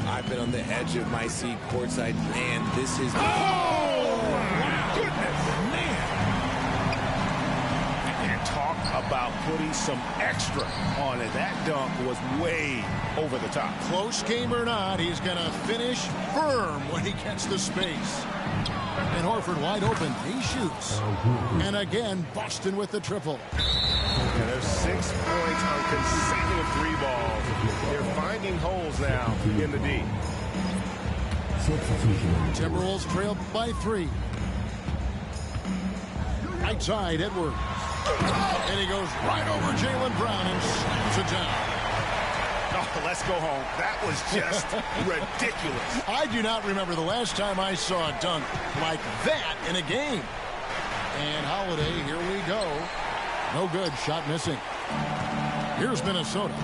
I've been on the edge of my seat courtside. Man, this is... Oh, my goodness. Man. And talk about putting some extra on it. That dunk was way over the top. Close game or not, he's going to finish firm when he gets the space. And Horford wide open. He shoots. And again, Boston with the triple. And there's 6 points on consecutive three balls. They're finding holes now in the D. Timberwolves trail by 3. Right side, Edwards. And he goes right over Jaylen Brown and slams it down. Oh, let's go home. That was just ridiculous. I do not remember the last time I saw a dunk like that in a game. And Holiday, here we go. No good. Shot missing. Here's Minnesota.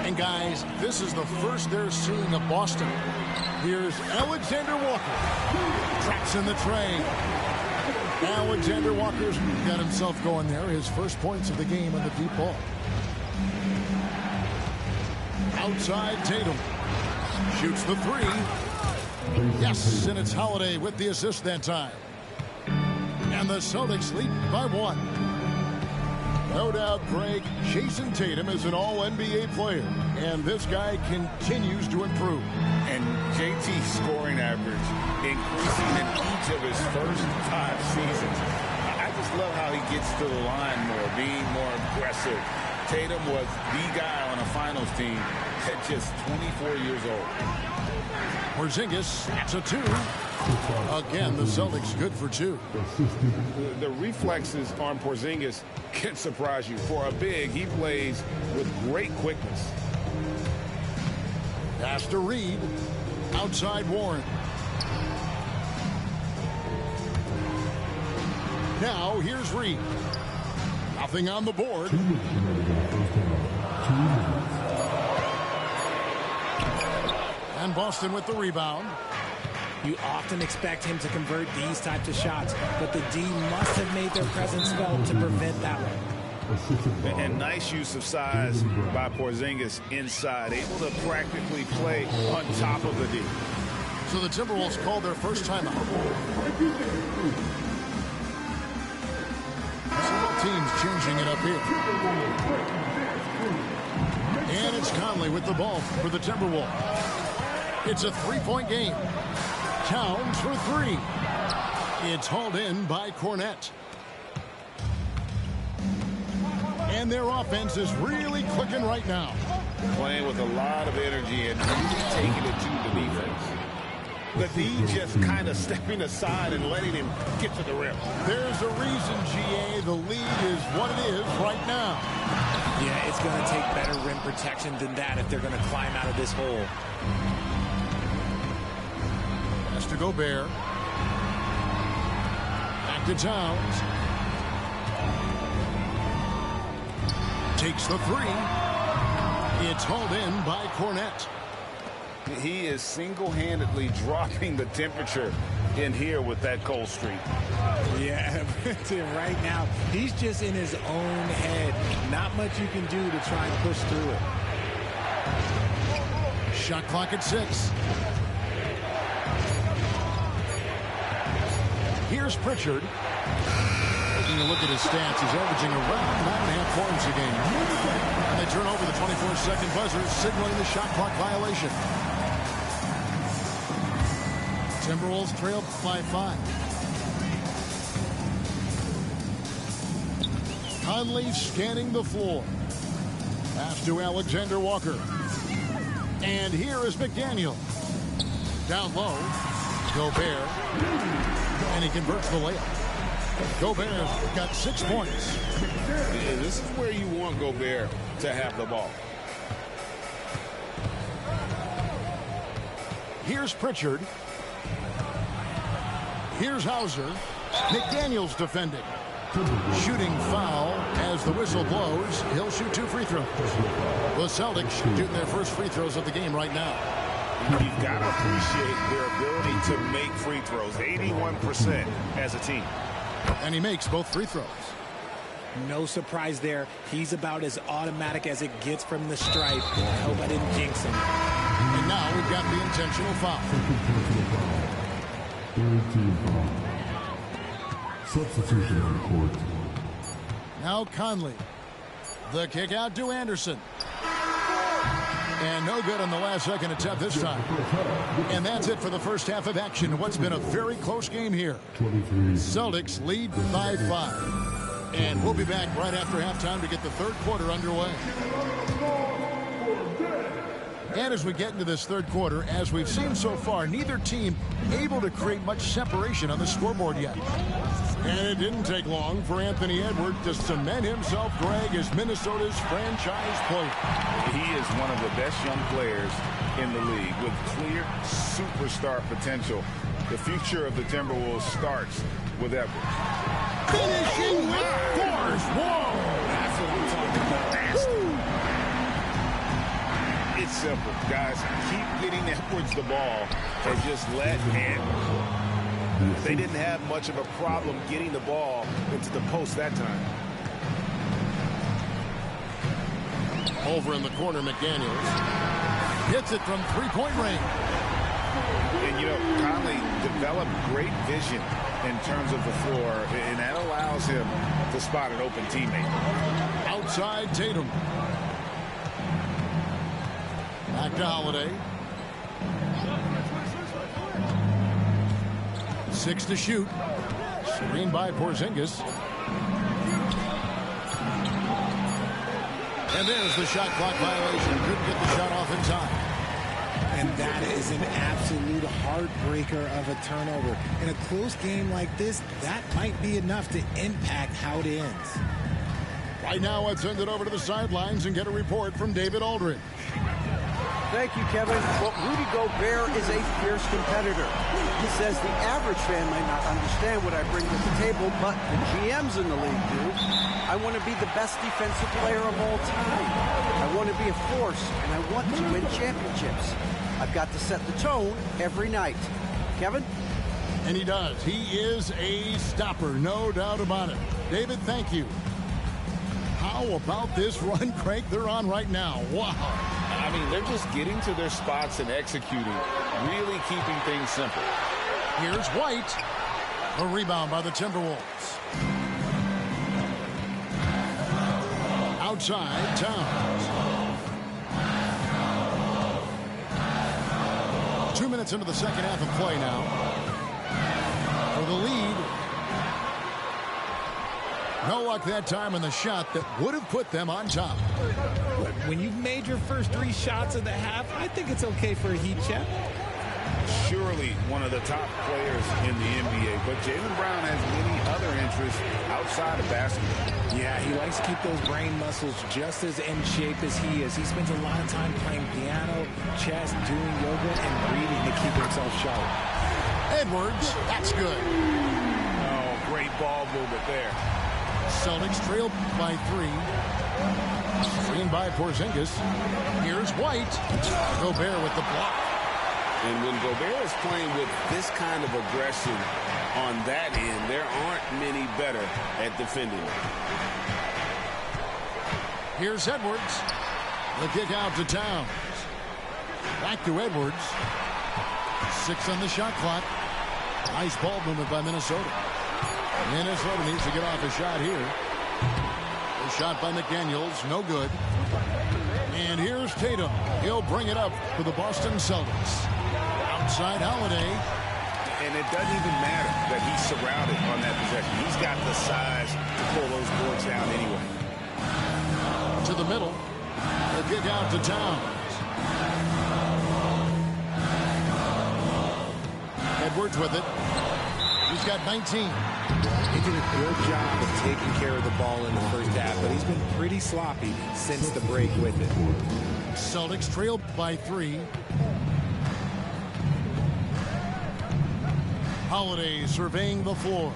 And, guys, this is the first they're seeing of Boston. Here's Alexander Walker. Traps in the tray. Alexander Walker's got himself going there. His first points of the game on the deep ball. Outside Tatum. Shoots the 3. Yes, and it's Holiday with the assist that time. And the Celtics lead by 1. No doubt, Greg, Jason Tatum is an all-NBA player, and this guy continues to improve. And JT's scoring average increasing in each of his first 5 seasons. I just love how he gets to the line more, being more aggressive. Tatum was the guy on a finals team at just 24 years old. Porzingis, that's a 2. Again, the Celtics good for 2. The reflexes on Porzingis can surprise you. For a big, he plays with great quickness. Pass to Reed. Outside Warren. Now here's Reed. Nothing on the board. And Boston with the rebound. You often expect him to convert these types of shots, but the D must have made their presence felt to prevent that one. And nice use of size by Porzingis inside, able to practically play on top of the D. So the Timberwolves called their first timeout. Several teams changing it up here. And it's Conley with the ball for the Timberwolves. It's a 3-point game. Towns for 3. It's hauled in by Cornette. And their offense is really clicking right now. Playing with a lot of energy and really taking it to the defense. The D just kind of stepping aside and letting him get to the rim. There's a reason, GA, the lead is what it is right now. Yeah, it's going to take better rim protection than that if they're going to climb out of this hole. Has to go Bear. Back to Towns. Takes the 3. It's hauled in by Cornette. He is single-handedly dropping the temperature in here with that cold streak. Yeah, right now, he's just in his own head. Not much you can do to try and push through it. Shot clock at 6. Here's Pritchard. Taking a look at his stats, he's averaging around 9.5 points a game. And they turn over the 24-second buzzer, signaling the shot clock violation. Timberwolves trail by 5. Conley scanning the floor. Pass to Alexander Walker. And here is McDaniel. Down low. Gobert. And he converts the layup. Gobert got 6 points. This is where you want Gobert to have the ball. Here's Pritchard. Here's Hauser. McDaniel's defending. Shooting foul as the whistle blows. He'll shoot 2 free throws. The Celtics shooting their first free throws of the game right now. You've got to appreciate their ability to make free throws. 81% as a team. And he makes both free throws. No surprise there. He's about as automatic as it gets from the stripe. I hope I didn't jinx him. And now we've got the intentional foul. Substitution on the court. Now Conley. The kick out to Anderson. And no good on the last second attempt this time. And that's it for the first half of action. What's been a very close game here. Celtics lead by 5. And we'll be back right after halftime to get the third quarter underway. And as we get into this third quarter, as we've seen so far, neither team able to create much separation on the scoreboard yet. And it didn't take long for Anthony Edwards to cement himself, Greg, as Minnesota's franchise player. He is one of the best young players in the league with clear superstar potential. The future of the Timberwolves starts with Edwards. Finishing with force. Whoa! That's what I'm talking about. Nasty. It's simple, guys. Keep getting Edwards the ball and just let him. They didn't have much of a problem getting the ball into the post that time. Over in the corner, McDaniels hits it from three-point range. And, you know, Conley developed great vision in terms of the floor, and that allows him to spot an open teammate. Outside Tatum. Back to Holiday. 6 to shoot. Screen by Porzingis. And there's the shot clock violation. Couldn't get the shot off in time. And that is an absolute heartbreaker of a turnover. In a close game like this, that might be enough to impact how it ends. Right now, let's send it over to the sidelines and get a report from David Aldridge. Thank you, Kevin. Well, Rudy Gobert is a fierce competitor. He says the average fan might not understand what I bring to the table, but the GMs in the league do. I want to be the best defensive player of all time. I want to be a force, and I want to win championships. I've got to set the tone every night. Kevin? And he does. He is a stopper, no doubt about it. David, thank you. How about this run, Craig, they're on right now? Wow. I mean, they're just getting to their spots and executing, really keeping things simple. Here's White. A rebound by the Timberwolves. Outside, Towns. 2 minutes into the second half of play now. For the lead. No luck that time in the shot that would have put them on top. When you've made your first 3 shots of the half, I think it's okay for a heat check. Surely one of the top players in the NBA, but Jaylen Brown has many other interests outside of basketball. Yeah, he likes to keep those brain muscles just as in shape as he is. He spends a lot of time playing piano, chess, doing yoga, and reading to keep himself sharp. Edwards, that's good. Oh, great ball movement there. Celtics trail by 3. Screened by Porzingis. Here's White. Gobert with the block. And when Gobert is playing with this kind of aggression on that end, there aren't many better at defending. Here's Edwards. The kick out to Towns. Back to Edwards. 6 on the shot clock. Nice ball movement by Minnesota. Minnesota needs to get off a shot here. A shot by McDaniels, no good. And here's Tatum. He'll bring it up for the Boston Celtics. Outside Holiday. And it doesn't even matter that he's surrounded on that possession. He's got the size to pull those boards down anyway. To the middle. The kick out to Towns. Edwards with it. He's got 19. He did a good job of taking care of the ball in the first half, but he's been pretty sloppy since the break with it. Celtics trailed by 3. Holiday surveying the floor.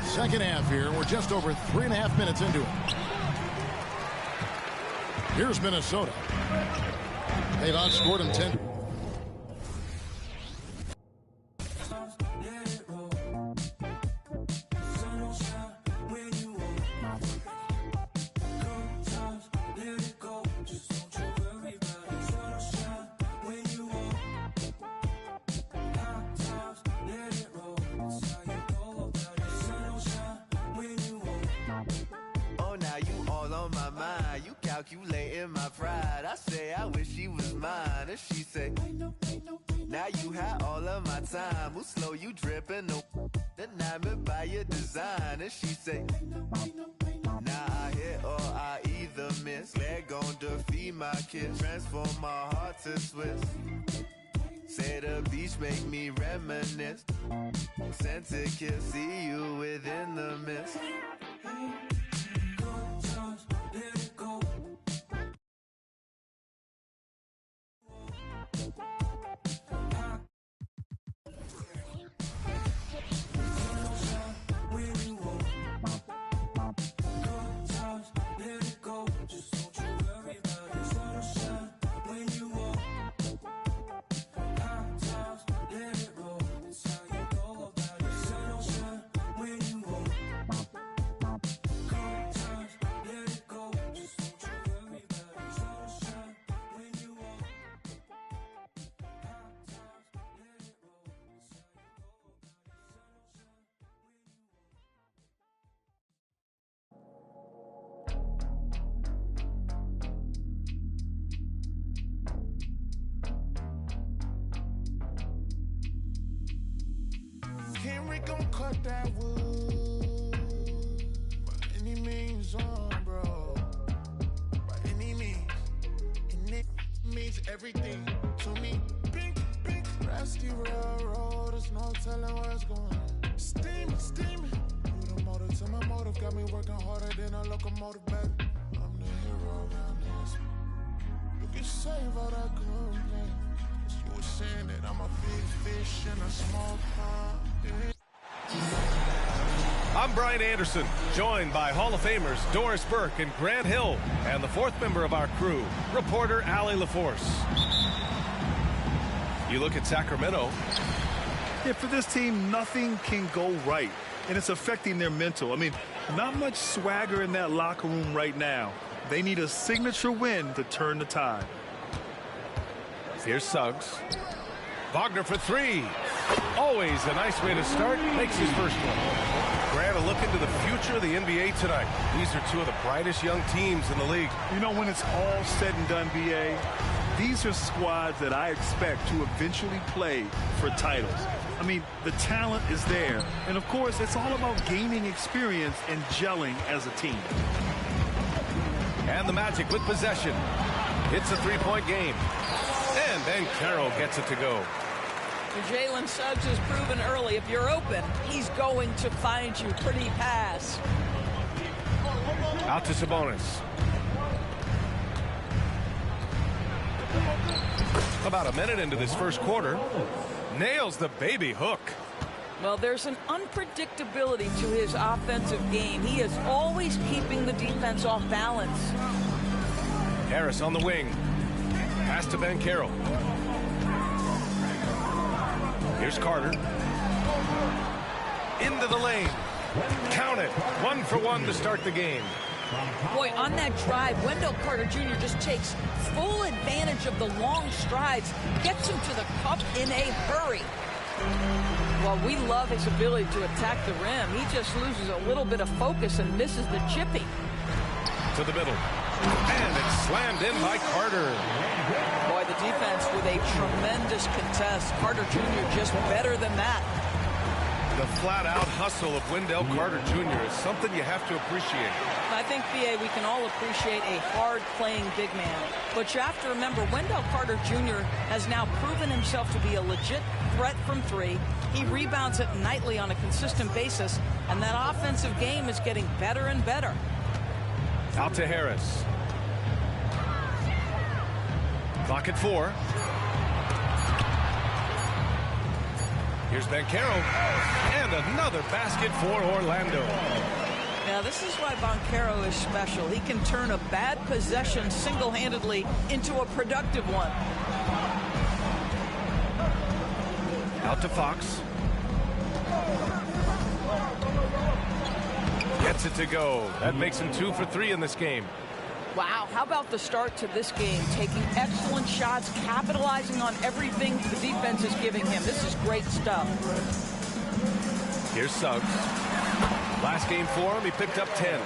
Second half here. We're just over 3.5 minutes into it. Here's Minnesota. They've outscored them 10. Calculating my pride. I say I wish she was mine. And she say, now you had all of my time. Who slow you dripping? No, enamored by your design. And she say, now I hit or I either miss. Leg gon' defeat my kiss. Transform my heart to Swiss. Say the beach make me reminisce. Sent to kiss, see you within the mist. Henry gon' cut that wood by any means bro. By any means. And it means everything to me. Pink, pink, rusty railroad. There's no telling what's going on. Steaming. You the motor to my motive. Got me working harder than a locomotive, baby. I'm the hero around this. You can save all that complaint. You were saying that I'm a big fish in a small pond. I'm Brian Anderson, joined by Hall of Famers Doris Burke and Grant Hill, and the fourth member of our crew, reporter Allie LaForce. You look at Sacramento. Yeah, for this team, nothing can go right, and it's affecting their mental. I mean, not much swagger in that locker room right now. They need a signature win to turn the tide. Here's Suggs. Wagner for 3. Always a nice way to start. Makes his first one. Grant, a look into the future of the NBA tonight. These are two of the brightest young teams in the league. You know, when it's all said and done, BA, these are squads that I expect to eventually play for titles. I mean, the talent is there. And, of course, it's all about gaining experience and gelling as a team. And the Magic with possession. It's a three-point game. And Ben Carroll gets it to go. Jalen Suggs has proven early, if you're open, he's going to find you. Pretty pass. Out to Sabonis. About a minute into this first quarter. Nails the baby hook. Well, there's an unpredictability to his offensive game. He is always keeping the defense off balance. Harris on the wing. Pass to Ben Carroll. Here's Carter. Into the lane. Count it. 1 for 1 to start the game. Boy, on that drive, Wendell Carter Jr. just takes full advantage of the long strides, gets him to the cup in a hurry. Well, we love his ability to attack the rim. He just loses a little bit of focus and misses the chipping. To the middle. And it's slammed in by Carter. Boy, the defense with a tremendous contest. Carter Jr. just better than that. The flat-out hustle of Wendell Carter Jr. is something you have to appreciate. I think, B.A., we can all appreciate a hard-playing big man. But you have to remember, Wendell Carter Jr. has now proven himself to be a legit threat from three. He rebounds it nightly on a consistent basis, and that offensive game is getting better and better. Out to Harris. Clock at 4. Here's Banchero. And another basket for Orlando. Now, this is why Banchero is special. He can turn a bad possession single-handedly into a productive one. Out to Fox. Gets it to go. That makes him 2 for 3 in this game. Wow, how about the start to this game? Taking excellent shots, capitalizing on everything the defense is giving him. This is great stuff. Here's Suggs. Last game for him, he picked up 10.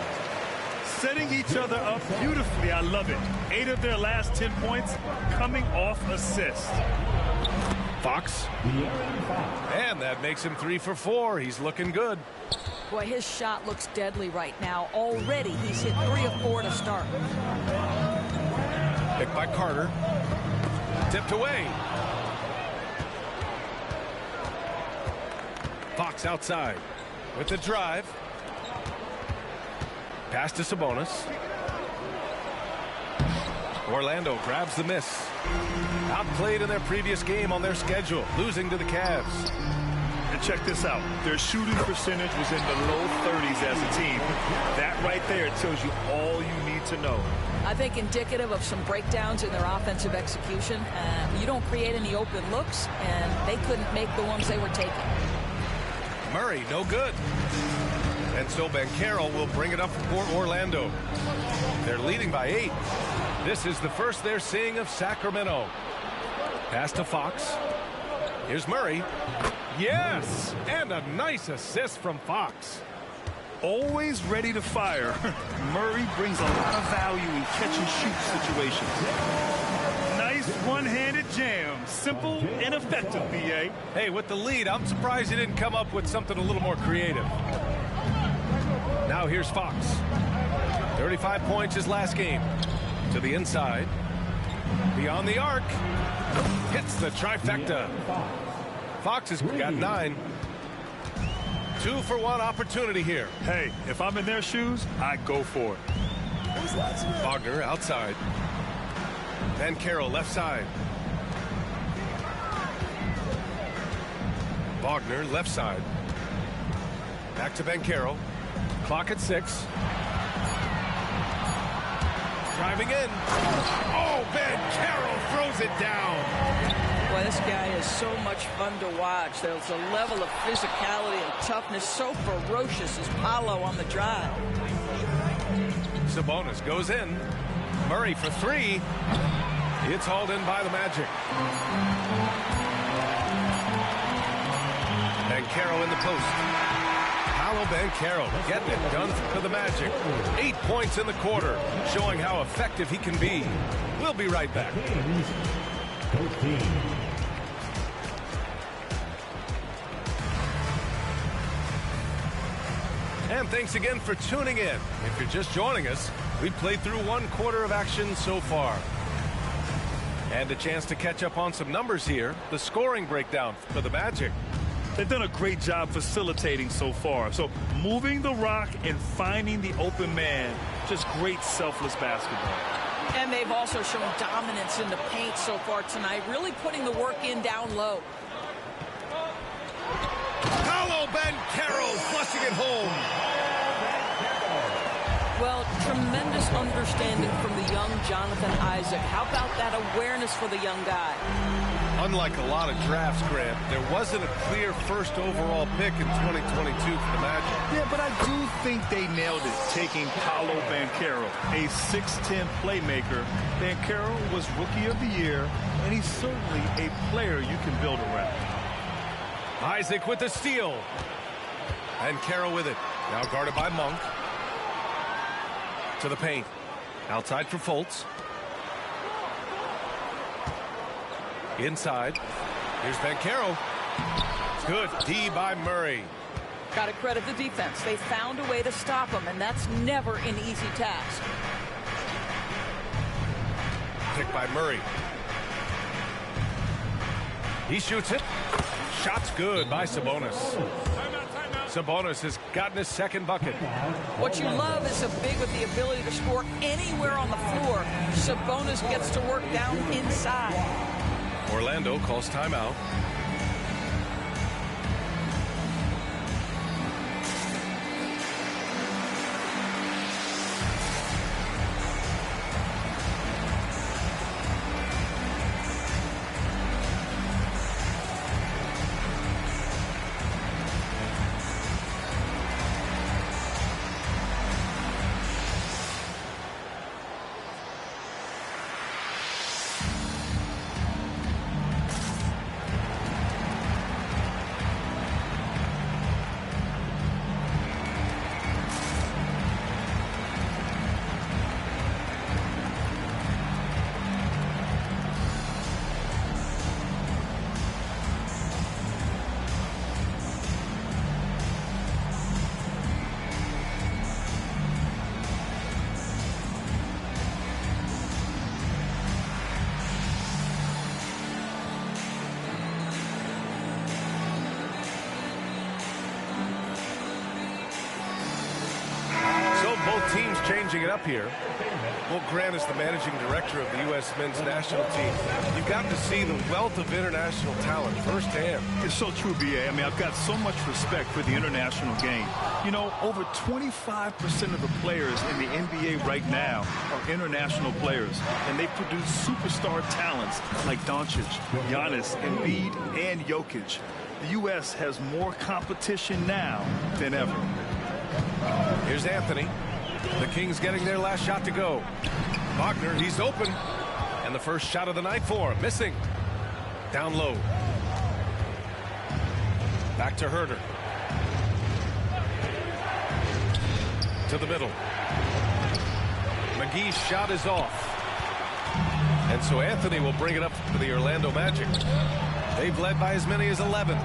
Setting each other up beautifully. I love it. 8 of their last 10 points coming off assists. Fox. And that makes him 3 for 4. He's looking good. Boy, his shot looks deadly right now. Already, he's hit 3 of 4 to start. Picked by Carter. Tipped away. Fox outside with the drive. Pass to Sabonis. Orlando grabs the miss. Outplayed in their previous game on their schedule, losing to the Cavs. And check this out. Their shooting percentage was in the low 30s as a team. That right there tells you all you need to know. I think indicative of some breakdowns in their offensive execution. You don't create any open looks, and they couldn't make the ones they were taking. Murray, no good. And so Banchero will bring it up for Orlando. They're leading by 8. This is the first they're seeing of Sacramento. Pass to Fox. Here's Murray. Yes! And a nice assist from Fox. Always ready to fire. Murray brings a lot of value in catch-and-shoot situations. Nice one-handed jam. Simple and effective, B.A. Hey, with the lead, I'm surprised he didn't come up with something a little more creative. Now here's Fox. 35 points his last game. To the inside. Beyond the arc. Hits the trifecta. Fox has got 9. 2 for 1 opportunity here. Hey, if I'm in their shoes, I go for it. Wagner outside. Banchero left side. Wagner left side. Back to Banchero. Clock at 6. Driving in. Oh, Banchero throws it down. Boy, this guy is so much fun to watch. There's a level of physicality and toughness so ferocious as Paolo on the drive. Sabonis goes in. Murray for 3. It's hauled in by the Magic. Banchero in the post. Paolo Banchero getting it done for the Magic. 8 points in the quarter, showing how effective he can be. We'll be right back. And thanks again for tuning in. If you're just joining us, we've played through 1 quarter of action so far. And a chance to catch up on some numbers here. The scoring breakdown for the Magic. They've done a great job facilitating so far. So moving the rock and finding the open man, just great selfless basketball. And they've also shown dominance in the paint so far tonight, really putting the work in down low. Paolo Banchero flushing it home. Well, tremendous understanding from the young Jonathan Isaac. How about that awareness for the young guy? Unlike a lot of drafts, Grant, there wasn't a clear first overall pick in 2022 for the Magic. Yeah, but I do think they nailed it, taking Paolo Banchero, a 6'10 playmaker. Banchero was Rookie of the Year, and he's certainly a player you can build around. Isaac with the steal. Banchero with it. Now guarded by Monk. To the paint. Outside for Fultz. Inside. Here's Banchero. Good D by Murray. Got to credit the defense. They found a way to stop him, and that's never an easy task. Pick by Murray. He shoots it. Shot's good by Sabonis. Sabonis has gotten his second bucket. What you love is a big with the ability to score anywhere on the floor. Sabonis gets to work down inside. Orlando calls timeout. Both teams changing it up here. Well, Grant is the managing director of the U.S. men's national team. You've got to see the wealth of international talent firsthand. It's so true, B.A. I mean, I've got so much respect for the international game. You know, over 25% of the players in the NBA right now are international players, and they produce superstar talents like Doncic, Giannis, Embiid, and Jokic. The U.S. has more competition now than ever. Here's Anthony. The Kings getting their last shot to go. Wagner, he's open. And the first shot of the night for him. Missing. Down low. Back to Herter. To the middle. McGee's shot is off. And so Anthony will bring it up for the Orlando Magic. They've led by as many as 11.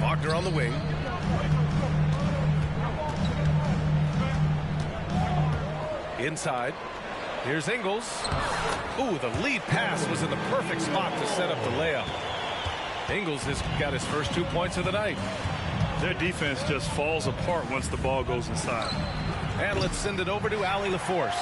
Wagner on the wing. Inside. Here's Ingles. Ooh, the lead pass was in the perfect spot to set up the layup. Ingles has got his first 2 points of the night. Their defense just falls apart once the ball goes inside. And let's send it over to Allie LaForce.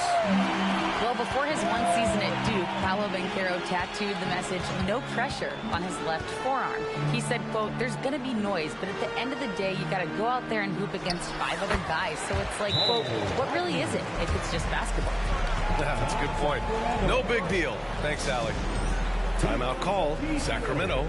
Well, before his one season at Duke, Paolo Banchero tattooed the message, "No pressure," on his left forearm. He said, quote, "There's going to be noise, but at the end of the day, you got to go out there and hoop against 5 other guys. So it's like, quote, what really is it if it's just basketball?" That's a good point. No big deal. Thanks, Allie. Timeout call, Sacramento.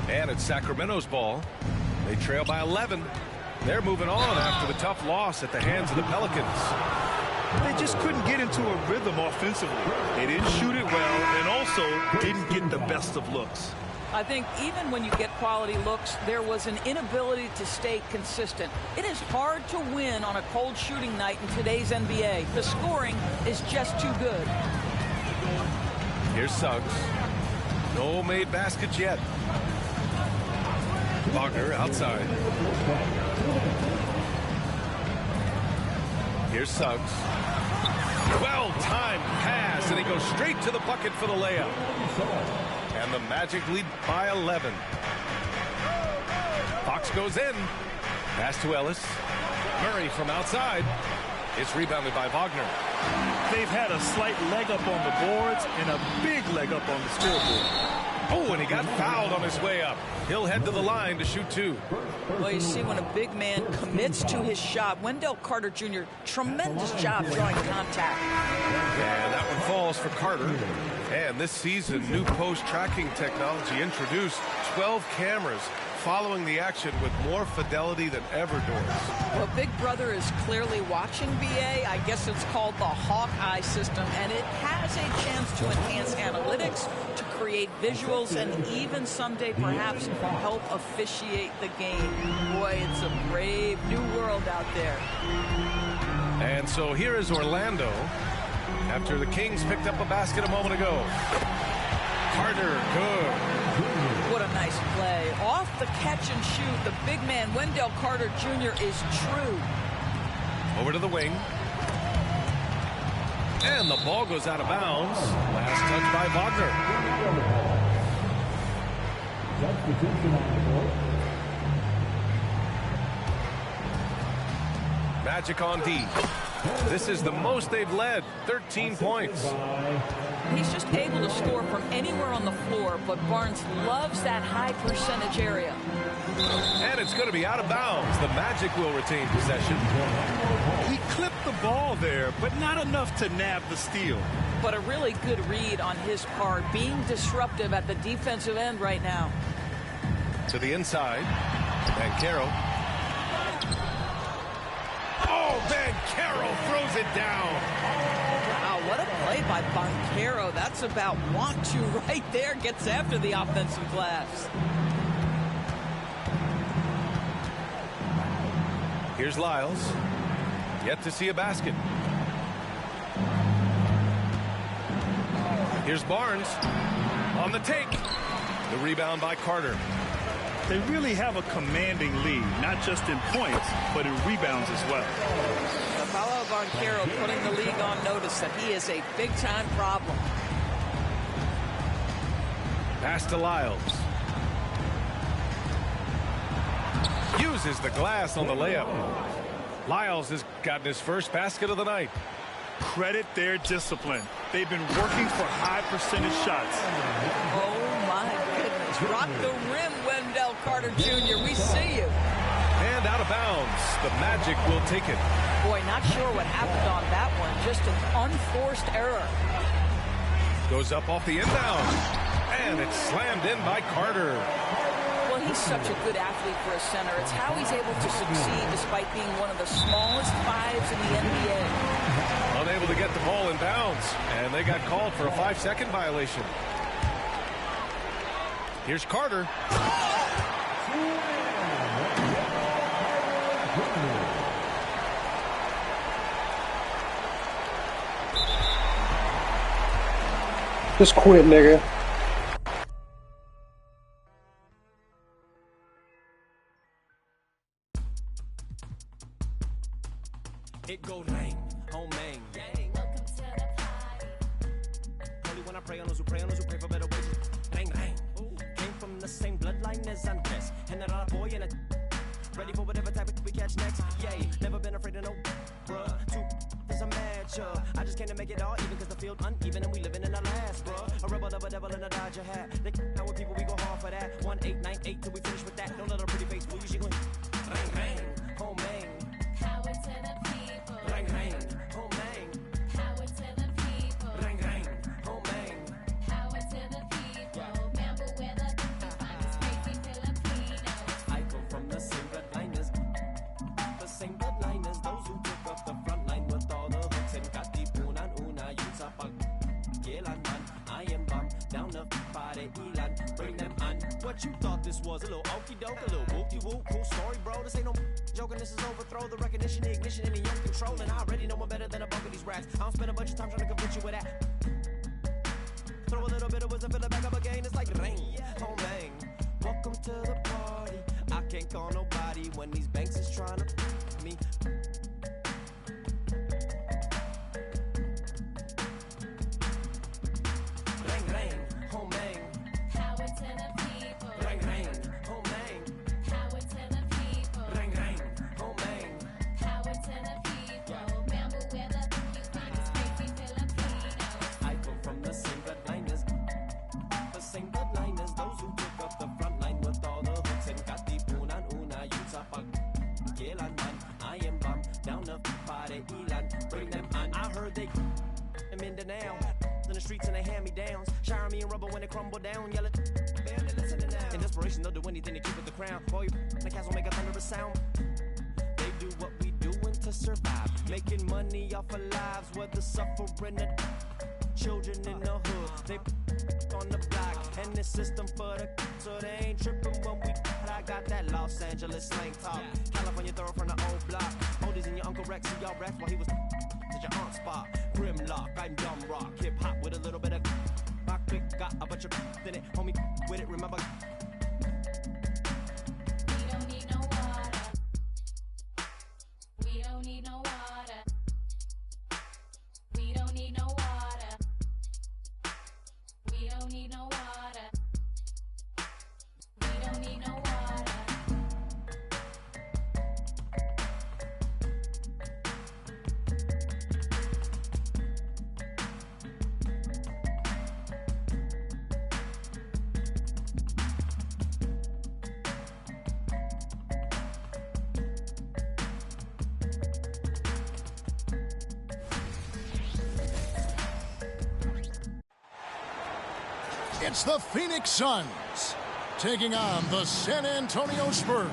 And it's Sacramento's ball. They trail by 11. They're moving on after the tough loss at the hands of the Pelicans. They just couldn't get into a rhythm offensively. They didn't shoot it well and also didn't get the best of looks. I think even when you get quality looks, there was an inability to stay consistent. It is hard to win on a cold shooting night in today's NBA. The scoring is just too good. Here's Suggs. No made baskets yet. Wagner outside. Here's Suggs. Well-timed pass, and he goes straight to the bucket for the layup. And the Magic lead by 11. Fox goes in. Pass to Ellis. Murray from outside. It's rebounded by Wagner. They've had a slight leg up on the boards and a big leg up on the scoreboard. Oh, and he got fouled on his way up. He'll head to the line to shoot 2. Well, you see, when a big man commits to his shot, Wendell Carter Jr., tremendous job drawing contact. And that one falls for Carter. And this season, new post tracking technology introduced 12 cameras following the action with more fidelity than ever, Doris. Well, Big Brother is clearly watching BA. I guess it's called the Hawkeye system, and it has a chance to enhance analytics, to create visuals, and even someday perhaps help officiate the game. Boy, it's a brave new world out there. And so here is Orlando after the Kings picked up a basket a moment ago. Carter, good. What a nice play. Off the catch and shoot, the big man, Wendell Carter Jr., is true. Over to the wing. And the ball goes out of bounds. Last touch by Wagner. Magic on D. This is the most they've led, 13 points. He's just able to score from anywhere on the floor, but Barnes loves that high percentage area. And it's going to be out of bounds. The Magic will retain possession. He clipped the ball there, but not enough to nab the steal. But a really good read on his part, being disruptive at the defensive end right now. To the inside. Banchero. Oh, Banchero throws it down. Wow, what a play by Banchero. That's about want to right there. Gets after the offensive glass. Here's Lyles. Yet to see a basket. Here's Barnes on the take. The rebound by Carter. They really have a commanding lead, not just in points, but in rebounds as well. Paolo Banchero putting the league on notice that he is a big-time problem. Pass to Lyles. Uses the glass on the layup. Lyles has gotten his first basket of the night. Credit their discipline. They've been working for high percentage shots. Oh, my goodness. Rock the rim, Wendell Carter Jr. We see you. And out of bounds. The Magic will take it. Boy, not sure what happened on that one. Just an unforced error. Goes up off the inbound. And it's slammed in by Carter. Well, he's such a good athlete for a center. It's how he's able to succeed despite being one of the smallest fives in the NBA. Unable to get the ball in bounds. And they got called for a 5-second violation. Here's Carter. Just quit, nigga. It go rain, home man. Only when I pray on those who pray for better ways. Bang, bang. Came from the same bloodline as Andres. And that other boy in a ready for whatever type of we catch next. Yay, never been afraid of no bruh. Two is a matchup. I just came to make it all even cause the field uneven and we living in the last, bruh. A rebel of a devil in a Dodger hat. They out with people, we go hard for that. 1, 8, 9, 8 till we finish with that. Don't let her pretty face fool you, she gon' bang, bang, home man. Power to the people. Bang, bang, home man. Power to the people. Bang, bang, home man. Power to the people. Remember where the find us crazy Filipinos. I come from the same bloodliners. The same bloodliners. Those who took up the front line with all the hooks and got the una yung sa pag-gilan man. I am bomb down the party ilan. Bring them on. What you thought this was? A little okie doke, a little whoop-de-whoop. Cool story, bro. This ain't no joking. This is overthrow. The recognition, the ignition, and the young control. And I already know I'm better than a bunch of these rats. I don't spend a bunch of time trying to convince you with that. Throw a little bit of wisdom, fill it back up again. It's like rain, home bang. Welcome to the party. I can't call nobody when these banks is trying to me. Bang, bang, home bang. Power to the people. Bang, bang, home bang. Power to the people. Bang, bang, home bang. Power to the people. Remember where the find us crazy Filipinos. I come from the same bloodliners. The same bloodliners. bring them I heard they them in the now. In the streets and they hand me downs. Shower me in rubber when they crumble down. Yell it, barely listening now. In desperation, they'll do anything to keep it the crown. Boy, you the castle make a thunderous sound. They do what we doing to survive. Making money off of lives, whether suffering the children in the hood. They on the block, and the system for the so they ain't tripping when we. I got that Los Angeles slang talk. California throw from the old block. Oldies and your Uncle Rex, see y'all Rex while he was at your aunt's spot. Grimlock, I'm dumb rock. Hip hop with a little bit of my click got a bunch of in it. Homie with it, remember. We don't need no water. We don't need no water. We don't need no water. We don't need no water. We don't need no water. It's the Phoenix Suns taking on the San Antonio Spurs.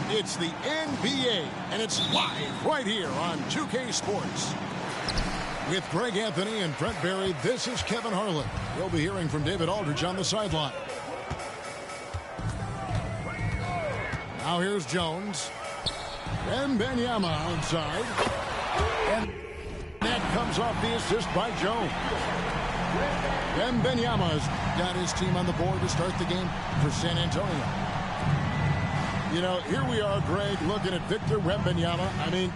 It's the NBA, and it's live right here on 2K Sports. With Greg Anthony and Brent Barry, this is Kevin Harlan. You'll be hearing from David Aldridge on the sideline. Now here's Jones. And Wembanyama outside. And that comes off the assist by Jones. Wembanyama's got his team on the board to start the game for San Antonio. You know, here we are, Greg, looking at Victor Wembanyama. I mean,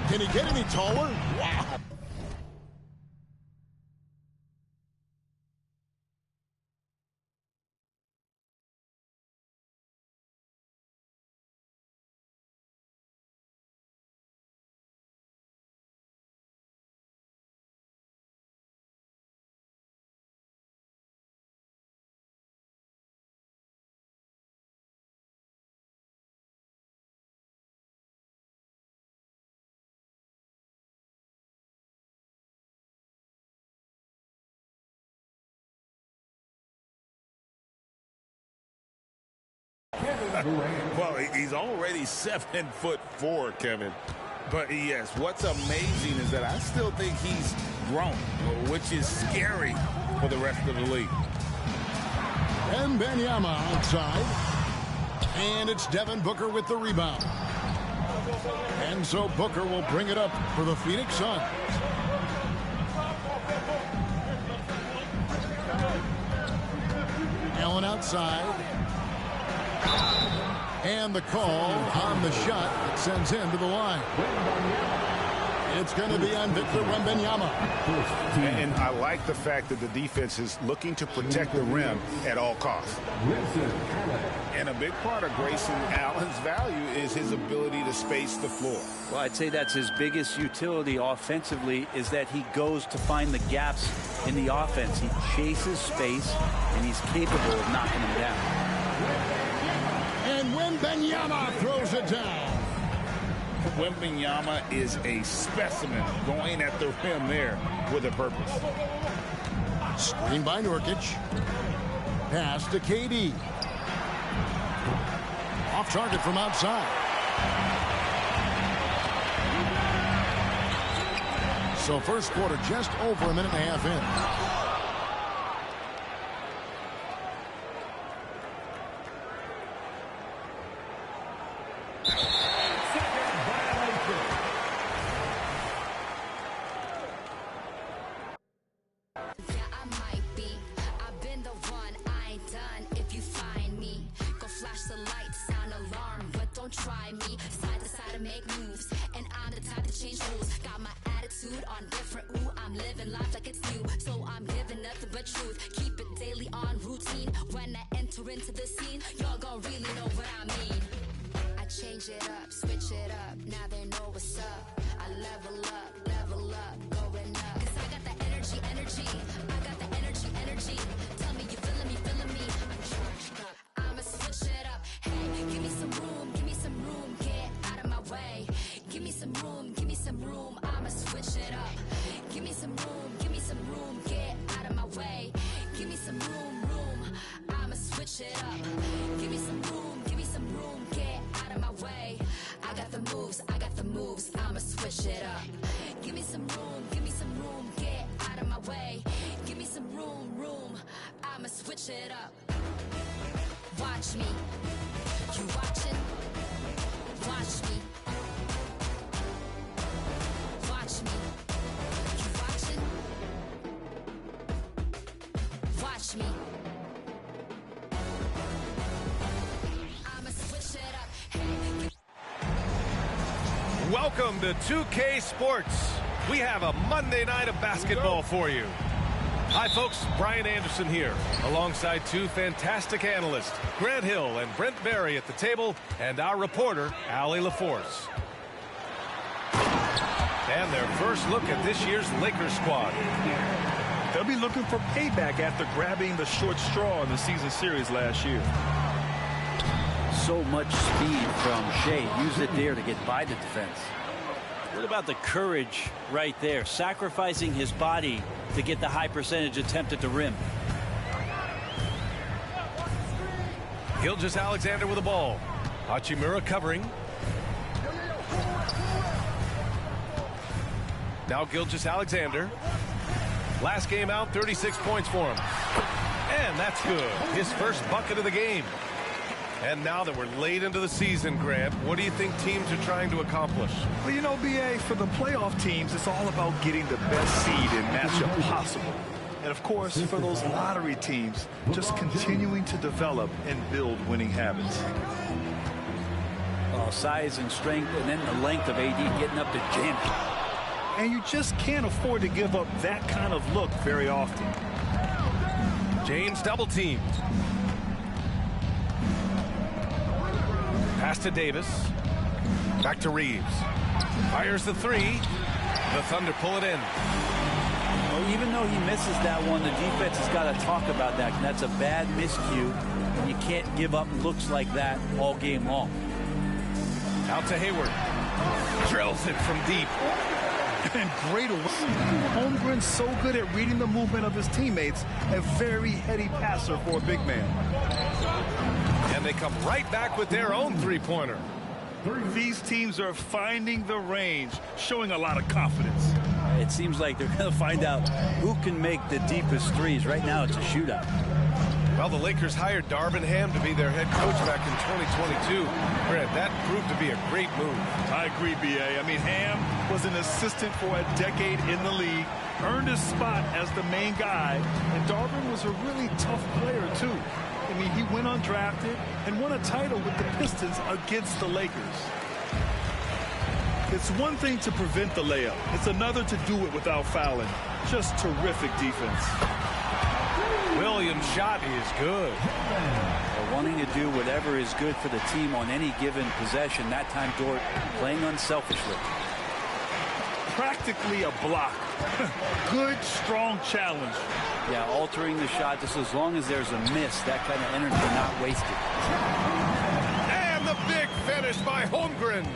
can he get any taller? Wow. Well, he's already 7'4", Kevin. But yes, what's amazing is that I still think he's grown, which is scary for the rest of the league. And Wembanyama outside. And it's Devin Booker with the rebound. And so Booker will bring it up for the Phoenix Suns. Allen outside. And the call on the shot that sends him to the line. It's going to be on Victor Wembanyama. And I like the fact that the defense is looking to protect the rim at all costs. And a big part of Grayson Allen's value is his ability to space the floor. Well, I'd say that's his biggest utility offensively, is that he goes to find the gaps in the offense. He chases space, and he's capable of knocking them down. And Wembanyama throws it down. Wembanyama is a specimen going at the rim there with a purpose. Screen by Nurkic. Pass to KD. Off target from outside. So first quarter just over a minute and a half in. Give me some room, some room. I'ma switch it up. Give me some room, get out of my way. I got the moves, I'ma switch it up. Give me some room, get out of my way. Give me some room, I'ma switch it up. Watch me, you watching? Watch me. Watch me, you watching? Watch me. I'ma switch it up. Hey. Welcome to 2K Sports. We have a Monday night of basketball for you. Hi, folks. Brian Anderson here, alongside two fantastic analysts, Grant Hill and Brent Berry at the table, and our reporter, Allie LaForce. And their first look at this year's Lakers squad. They'll be looking for payback after grabbing the short straw in the season series last year. So much speed from Shea. Use it there to get by the defense. What about the courage right there? Sacrificing his body to get the high percentage attempt at the rim. Gilgeous-Alexander with the ball. Hachimura covering. Now Gilgeous-Alexander. Last game out, 36 points for him. And that's good. His first bucket of the game. And now that we're late into the season, Grant, what do you think teams are trying to accomplish? Well, you know, BA, for the playoff teams, it's all about getting the best seed and matchup possible. And, of course, for those lottery teams, just continuing to develop and build winning habits. Size and strength, and then the length of AD getting up to jam. And you just can't afford to give up that kind of look very often. James double teamed. Pass to Davis. Back to Reeves. Fires the three. The Thunder pull it in. Well, even though he misses that one, the defense has got to talk about that. And that's a bad miscue. And you can't give up looks like that all game long. Out to Hayward. Drills it from deep. And great away. Holmgren's so good at reading the movement of his teammates. A very heady passer for a big man. And they come right back with their own three-pointer. These teams are finding the range, showing a lot of confidence. It seems like they're going to find out who can make the deepest threes. Right now, it's a shootout. Well, the Lakers hired Darvin Ham to be their head coach back in 2022. Grant, that proved to be a great move. I agree, BA. I mean, Ham was an assistant for a decade in the league, earned his spot as the main guy, and Darvin was a really tough player, too. I mean, he went undrafted and won a title with the Pistons against the Lakers. It's one thing to prevent the layup. It's another to do it without fouling. Just terrific defense. Williams' shot is good. They're wanting to do whatever is good for the team on any given possession. That time, Dort playing unselfishly. Practically a block. Good, strong challenge. Yeah, altering the shot just as long as there's a miss. That kind of energy not wasted. And the big finish by Holmgren.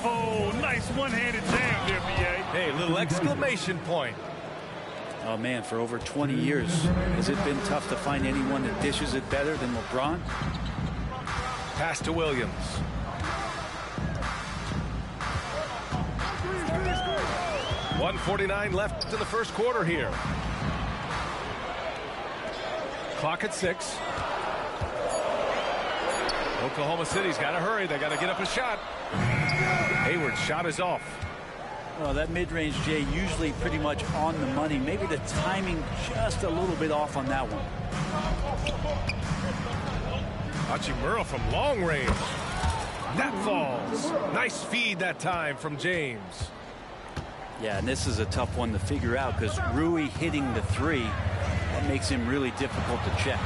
Oh, nice one-handed jam there, B.A. Hey, little exclamation point. Oh, man, for over 20 years, has it been tough to find anyone that dishes it better than LeBron? Pass to Williams. .149 left in the first quarter here. Clock at 6. Oklahoma City's got to hurry. They got to get up a shot. Hayward's shot is off. Well, that mid-range, Jay, usually pretty much on the money. Maybe the timing just a little bit off on that one. Hachimura from long range. That falls. Nice feed that time from James. Yeah, and this is a tough one to figure out because Rui hitting the three, that makes him really difficult to check.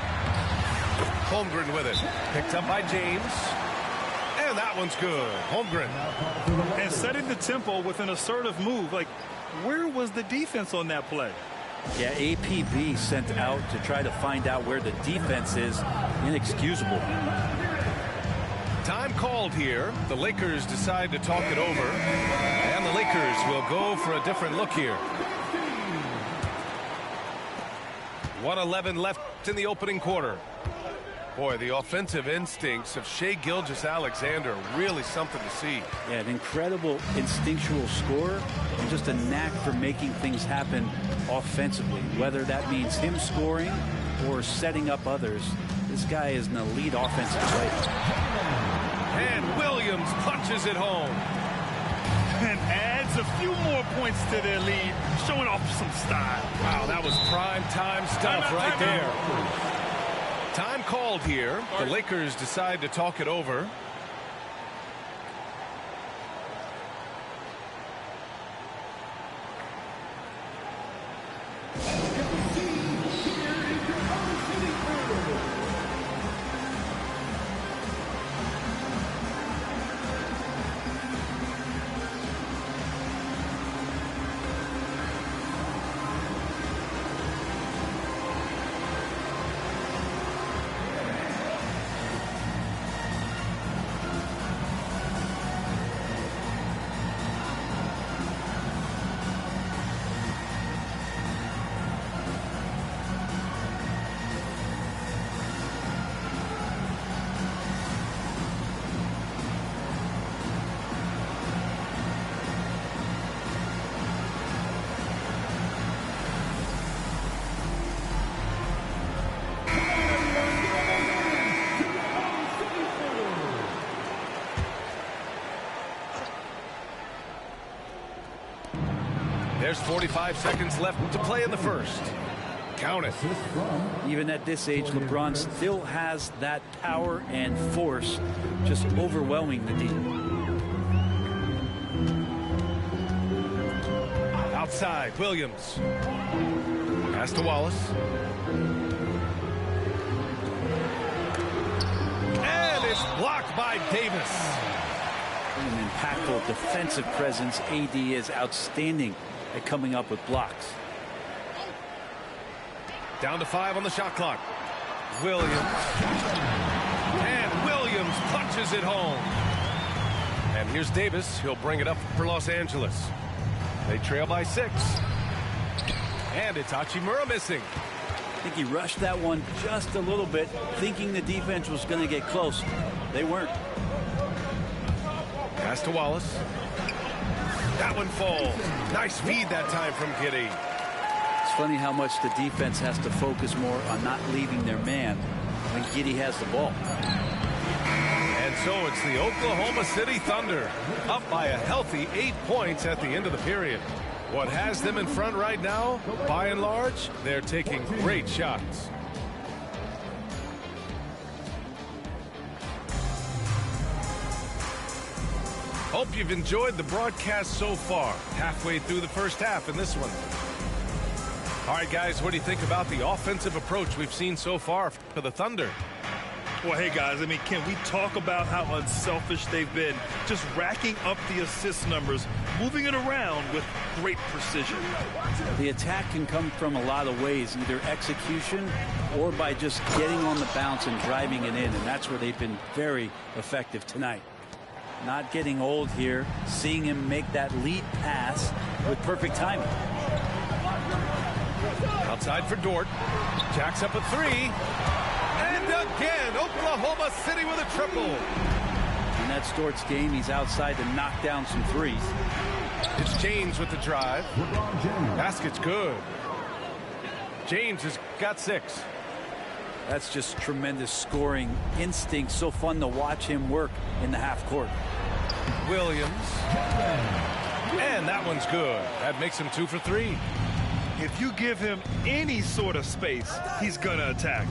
Holmgren with it. Picked up by James. And that one's good. Holmgren. And setting the tempo with an assertive move. Like, where was the defense on that play? Yeah, APB sent out to try to find out where the defense is. Inexcusable. Time called here. The Lakers decide to talk it over. And the Lakers will go for a different look here. 1:11 left in the opening quarter. Boy, the offensive instincts of Shai Gilgeous-Alexander, really something to see. Yeah, an incredible instinctual scorer and just a knack for making things happen offensively, whether that means him scoring or setting up others. This guy is an elite offensive player. And Williams punches it home. And adds a few more points to their lead, showing off some style. Wow, that was prime time stuff right there. Time called here. The Lakers decide to talk it over. There's 45 seconds left to play in the first. Count it. Even at this age, LeBron still has that power and force, just overwhelming the D. Outside, Williams. Pass to Wallace. And it's blocked by Davis. An impactful defensive presence. AD is outstanding at coming up with blocks. Down to 5 on the shot clock. Williams. And Williams punches it home. And here's Davis. He'll bring it up for Los Angeles. They trail by 6. And it's Hachimura missing. I think he rushed that one just a little bit, thinking the defense was going to get close. They weren't. Pass to Wallace. That one falls. Nice feed that time from Giddey. It's funny how much the defense has to focus more on not leaving their man when Giddey has the ball. And so it's the Oklahoma City Thunder up by a healthy 8 points at the end of the period. What has them in front right now, by and large, they're taking great shots. Hope you've enjoyed the broadcast so far. Halfway through the first half in this one. All right, guys, what do you think about the offensive approach we've seen so far for the Thunder? Well, hey, guys, I mean, can we talk about how unselfish they've been? Just racking up the assist numbers, moving it around with great precision. The attack can come from a lot of ways, either execution or by just getting on the bounce and driving it in, and that's where they've been very effective tonight. Not getting old here, seeing him make that lead pass with perfect timing. Outside for Dort. Jacks up a 3. And again, Oklahoma City with a triple. In that Dort's game, he's outside to knock down some threes. It's James with the drive. Basket's good. James has got 6. That's just tremendous scoring instinct. So fun to watch him work in the half court. Williams. And that one's good. That makes him 2 for 3. If you give him any sort of space, he's going to attack.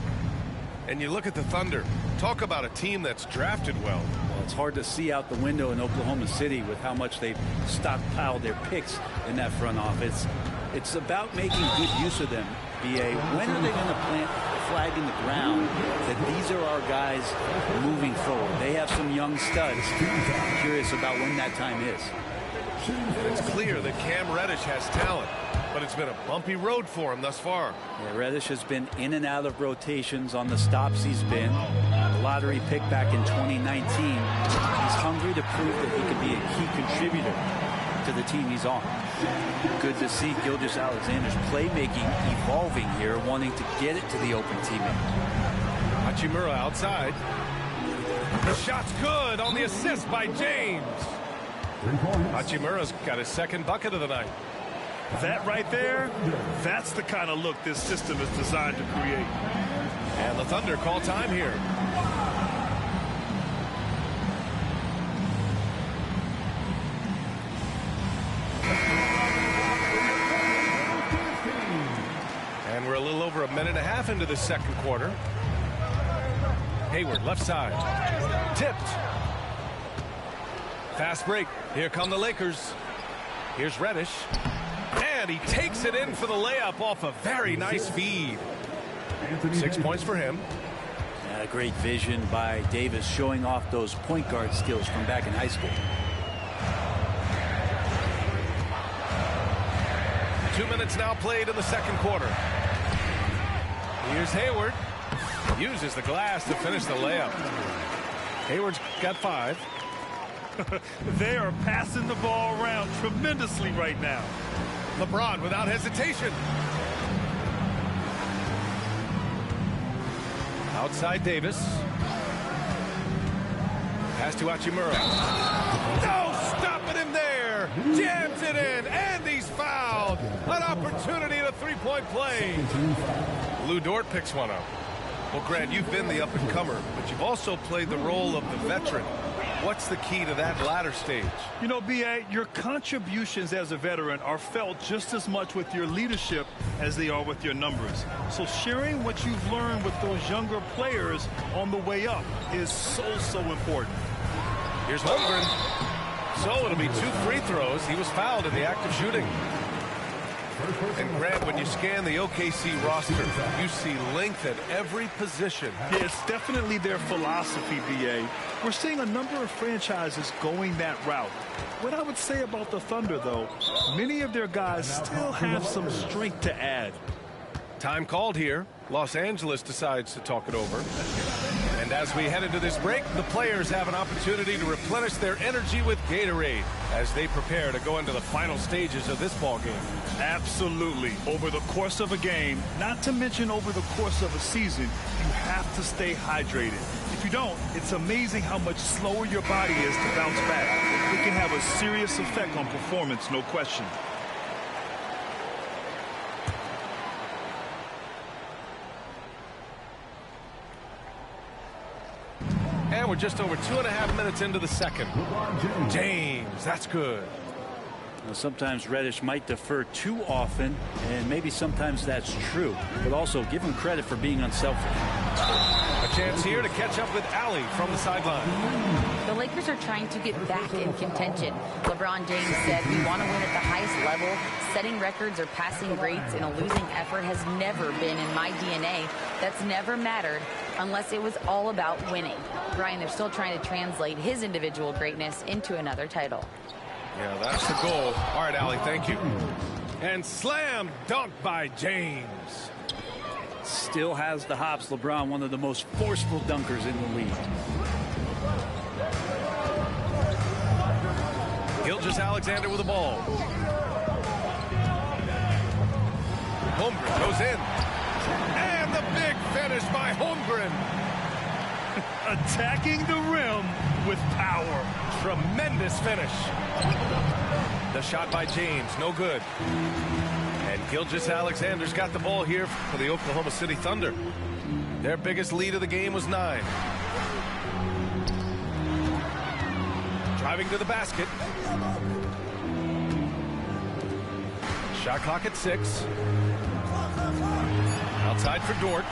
And you look at the Thunder. Talk about a team that's drafted well. Well, it's hard to see out the window in Oklahoma City with how much they've stockpiled their picks in that front office. It's about making good use of them. B.A., when are they going to plant a flag in the ground that these are our guys moving forward? They have some young studs. I'm curious about when that time is. It's clear that Cam Reddish has talent, but it's been a bumpy road for him thus far. Yeah, Reddish has been in and out of rotations on the stops he's been. A lottery pick back in 2019. He's hungry to prove that he could be a key contributor to to the team he's on. Good to see Gilgeous-Alexander's playmaking evolving here, wanting to get it to the open teammate. Hachimura outside. The shot's good on the assist by James. Hachimura's got his second bucket of the night. That right there, that's the kind of look this system is designed to create. And the Thunder call time here. And we're a little over a minute and a half into the second quarter. Hayward, left side. Tipped. Fast break. Here come the Lakers. Here's Reddish. And he takes it in for the layup off a very nice feed. 6 points for him. A great vision by Davis, showing off those point guard skills from back in high school. 2 minutes now played in the second quarter. Here's Hayward. Uses the glass to finish the layup. Hayward's got 5. They are passing the ball around tremendously right now. LeBron without hesitation. Outside Davis. Pass to Hachimura. No, stopping him there. Jams it in, and he's fouled. An opportunity at a three-point play. Lou Dort picks one up. Well, Grant, you've been the up-and-comer, but you've also played the role of the veteran. What's the key to that latter stage? You know, B.A., your contributions as a veteran are felt just as much with your leadership as they are with your numbers. So sharing what you've learned with those younger players on the way up is so important. Here's Holmgren. So it'll be 2 free throws. He was fouled in the act of shooting. And Grant, when you scan the OKC roster, you see length at every position. Yeah, it's definitely their philosophy, B.A. We're seeing a number of franchises going that route. What I would say about the Thunder, though, many of their guys still have some strength to add. Time called here. Los Angeles decides to talk it over. And as we head into this break, the players have an opportunity to replenish their energy with Gatorade as they prepare to go into the final stages of this ball game. Absolutely. Over the course of a game, not to mention over the course of a season, you have to stay hydrated. If you don't, it's amazing how much slower your body is to bounce back. It can have a serious effect on performance, no question. And we're just over 2.5 minutes into the second. James, that's good. Well, sometimes Reddish might defer too often, and maybe sometimes that's true. But also give him credit for being unselfish. A chance here to catch up with Allie from the sideline. The Lakers are trying to get back in contention. LeBron James said, "We want to win at the highest level. Setting records or passing grades in a losing effort has never been in my DNA. That's never mattered unless it was all about winning." Brian, they're still trying to translate his individual greatness into another title. Yeah, that's the goal. All right, Allie, thank you. And slam dunk by James. Still has the hops. LeBron, one of the most forceful dunkers in the league. Gilgeous-Alexander with the ball. Holmgren goes in. And the big finish by Holmgren. Attacking the rim with power. Tremendous finish. The shot by James, no good. And Gilgeous-Alexander's got the ball here for the Oklahoma City Thunder. Their biggest lead of the game was 9. Driving to the basket. Shot clock at 6. Outside for Dort.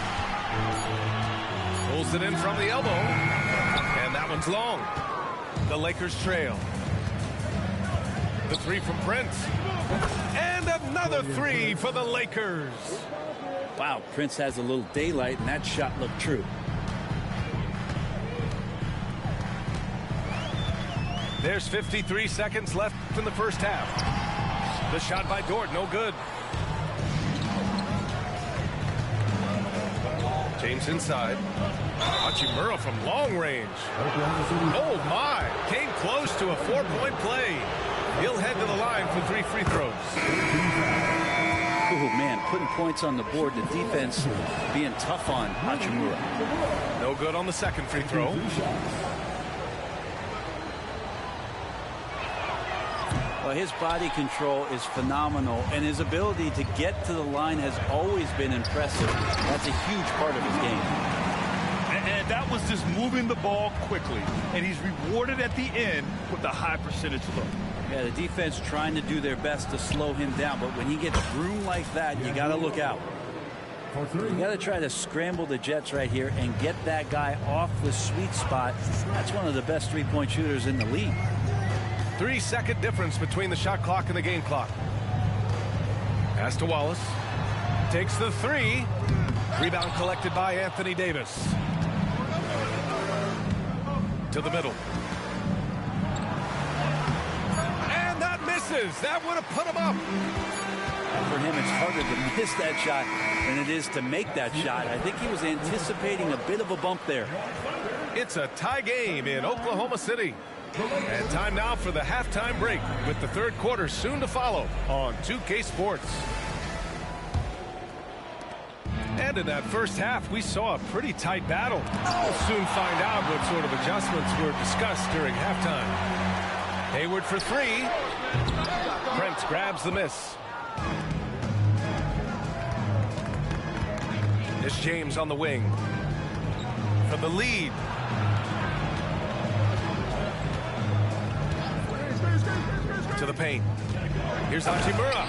Pulls it in from the elbow. And that one's long. The Lakers trail. The 3 from Prince. And another 3 for the Lakers. Wow, Prince has a little daylight, and that shot looked true. There's 53 seconds left in the first half. The shot by Dort, no good. James inside. Hachimura from long range. Oh, my. Came close to a 4-point play. He'll head to the line for 3 free throws. Oh, man, putting points on the board. The defense being tough on Hachimura. No good on the second free throw. Well, his body control is phenomenal, and his ability to get to the line has always been impressive. That's a huge part of his game. And that was just moving the ball quickly, and he's rewarded at the end with a high percentage look. Yeah, the defense trying to do their best to slow him down, but when he gets room like that, you got to look out. You got to try to scramble the Jets right here and get that guy off the sweet spot. That's one of the best three-point shooters in the league. 3-second difference between the shot clock and the game clock. Pass to Wallace. Takes the 3. Rebound collected by Anthony Davis. To the middle. And that misses. That would have put him up. For him, it's harder to miss that shot than it is to make that shot. I think he was anticipating a bit of a bump there. It's a tie game in Oklahoma City. And time now for the halftime break, with the third quarter soon to follow on 2K Sports. And in that first half, we saw a pretty tight battle. We'll soon find out what sort of adjustments were discussed during halftime. Hayward for 3. Prince grabs the miss. It's James on the wing. For the lead. To the paint. Here's Hachimura.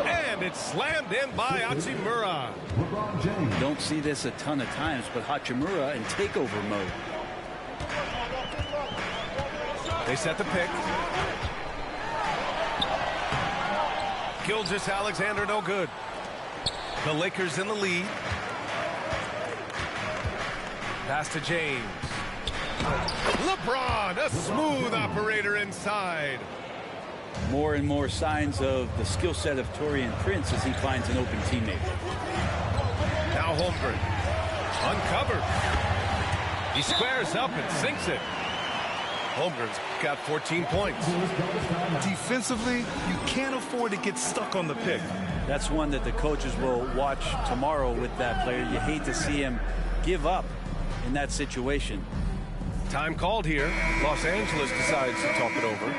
And it's slammed in by Hachimura. You don't see this a ton of times, but Hachimura in takeover mode. They set the pick. Gilgeous-Alexander no good. The Lakers in the lead. Pass to James. LeBron, a smooth operator inside. More and more signs of the skill set of Taurean Prince as he finds an open teammate. Now Holmgren. Uncovered. He squares up and sinks it. Holmgren's got 14 points. Defensively, you can't afford to get stuck on the pick. That's one that the coaches will watch tomorrow with that player. You hate to see him give up in that situation. Time called here. Los Angeles decides to talk it over.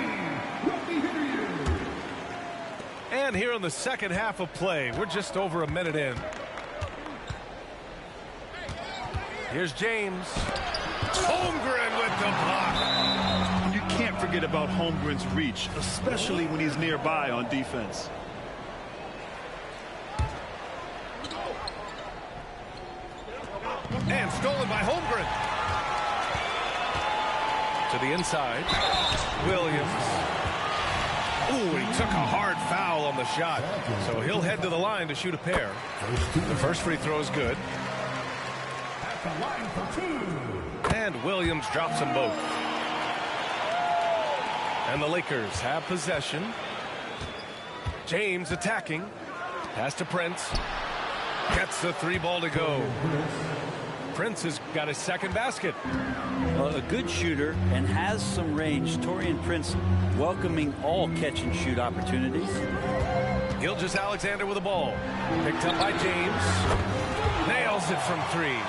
And here in the second half of play, we're just over a minute in. Here's James. Holmgren with the block. You can't forget about Holmgren's reach, especially when he's nearby on defense. And stolen by Holmgren. To the inside. Williams. Ooh, he took a hard foul on the shot. So he'll head to the line to shoot a pair. The first free throw is good. And Williams drops them both. And the Lakers have possession. James attacking. Pass to Prince. Gets the 3 ball to go. Prince has got his second basket. Well, a good shooter and has some range. Taurean Prince welcoming all catch and shoot opportunities. Gilgeous-Alexander with the ball. Picked up by James. Nails it from 3.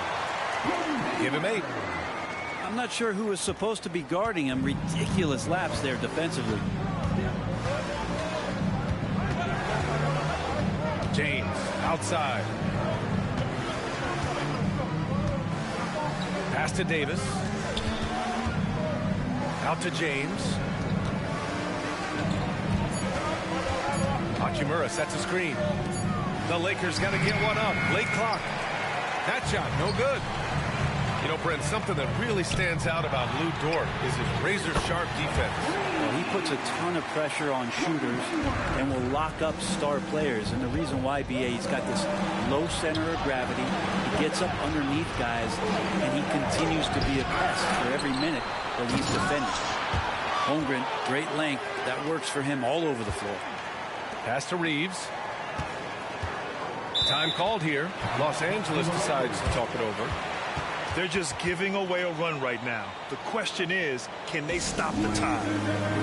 Give him 8. I'm not sure who was supposed to be guarding him. Ridiculous lapse there defensively. James outside. Pass to Davis. Out to James. Hachimura sets a screen. The Lakers got to get one up. Late clock. That shot, no good. You know, Brent, something that really stands out about Lou Dort is his razor-sharp defense. Well, he puts a ton of pressure on shooters and will lock up star players. And the reason why, BA, he's got this low center of gravity. He gets up underneath guys, and he continues to be a pest for every minute that he's defending. Holmgren, great length. That works for him all over the floor. Pass to Reeves. Time called here. Los Angeles decides to talk it over. They're just giving away a run right now. The question is, can they stop the tide?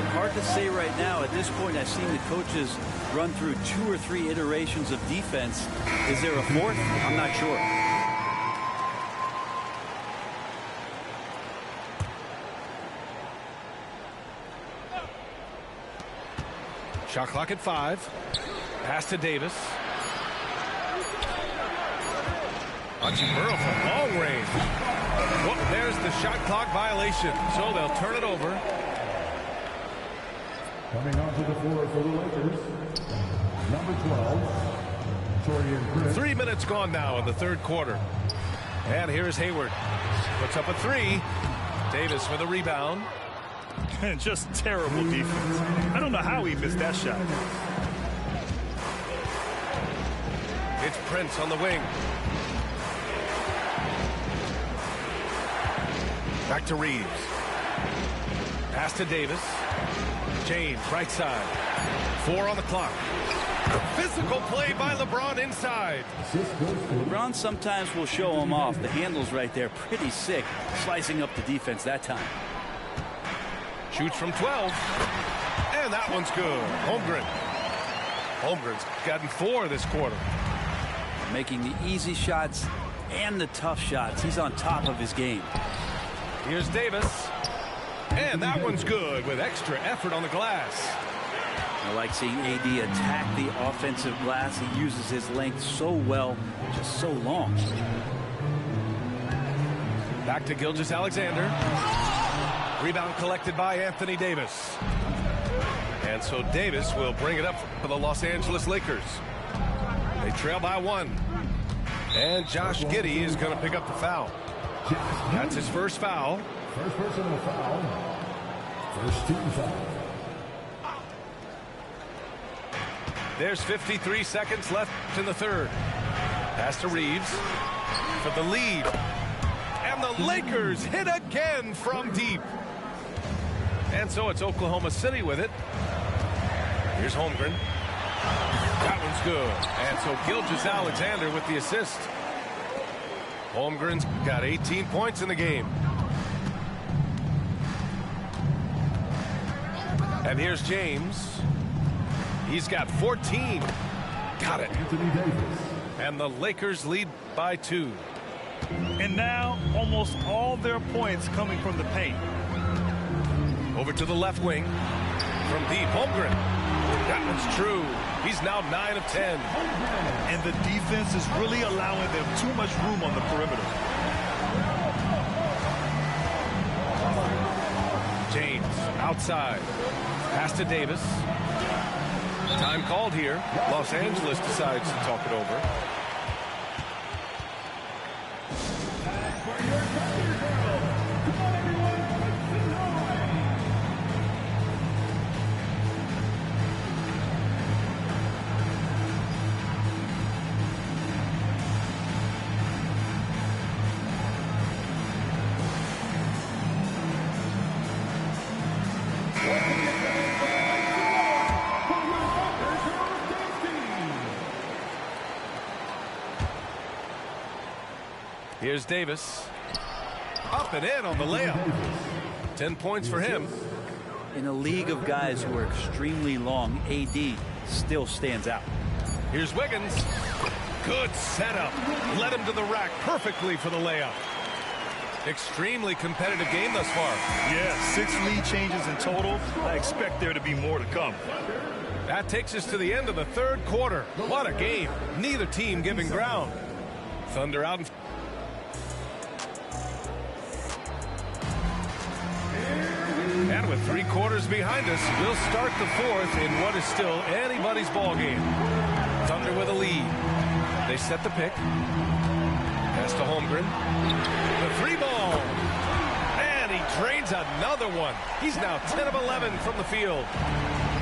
Hard to say right now. At this point, I've seen the coaches run through 2 or 3 iterations of defense. Is there a fourth? I'm not sure. Shot clock at 5. Pass to Davis. Watching Burrow from long range. Well, there's the shot clock violation, so they'll turn it over. Coming onto the floor for the Lakers, number 12, Torian Chris. 3 minutes gone now in the third quarter. And here's Hayward. Puts up a 3. Davis with a rebound. Just terrible defense. I don't know how he missed that shot. It's Prince on the wing. Back to Reeves. Pass to Davis. James, right side. 4 on the clock. Physical play by LeBron inside. LeBron sometimes will show him off. The handle's right there, pretty sick, slicing up the defense that time. Shoots from 12. And that one's good. Holmgren. Holmgren's gotten 4 this quarter. Making the easy shots and the tough shots. He's on top of his game. Here's Davis. And that one's good with extra effort on the glass. I like seeing AD attack the offensive glass. He uses his length so well, just so long. Back to Gilgeous-Alexander. Rebound collected by Anthony Davis. And so Davis will bring it up for the Los Angeles Lakers. They trail by 1. And Josh Giddey is going to pick up the foul. That's his first foul. First personal foul. First team foul. There's 53 seconds left in the third. Pass to Reeves for the lead. And the Lakers hit again from deep. And so it's Oklahoma City with it. Here's Holmgren. That one's good. And so Gilgeous-Alexander with the assist. Holmgren's got 18 points in the game. And here's James. He's got 14. Got it. And the Lakers lead by 2. And now almost all their points coming from the paint. Over to the left wing. From deep, Holmgren. That one's true. He's now 9 of 10. And the defense is really allowing them too much room on the perimeter. James outside. Pass to Davis. Time called here. Los Angeles decides to talk it over. Here's Davis. Up and in on the layup. 10 points for him. In a league of guys who are extremely long, AD still stands out. Here's Wiggins. Good setup. Led him to the rack perfectly for the layup. Extremely competitive game thus far. Yeah, 6 lead changes in total. I expect there to be more to come. That takes us to the end of the third quarter. What a game. Neither team giving ground. Thunder out in And with 3 quarters behind us, we'll start the fourth in what is still anybody's ball game. Thunder with a lead. They set the pick. Pass to Holmgren. The 3-ball. And he drains another one. He's now 10 of 11 from the field.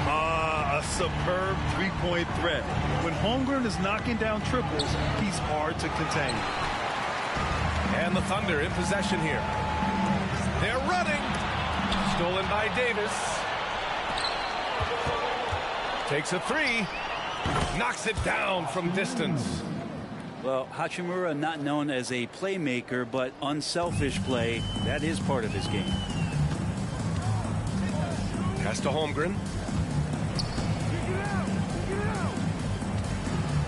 A superb 3-point threat. When Holmgren is knocking down triples, he's hard to contain. And the Thunder in possession here. They're running. Stolen by Davis. Takes a 3. Knocks it down from distance. Well, Hachimura not known as a playmaker, but unselfish play, that is part of his game. Pass to Holmgren.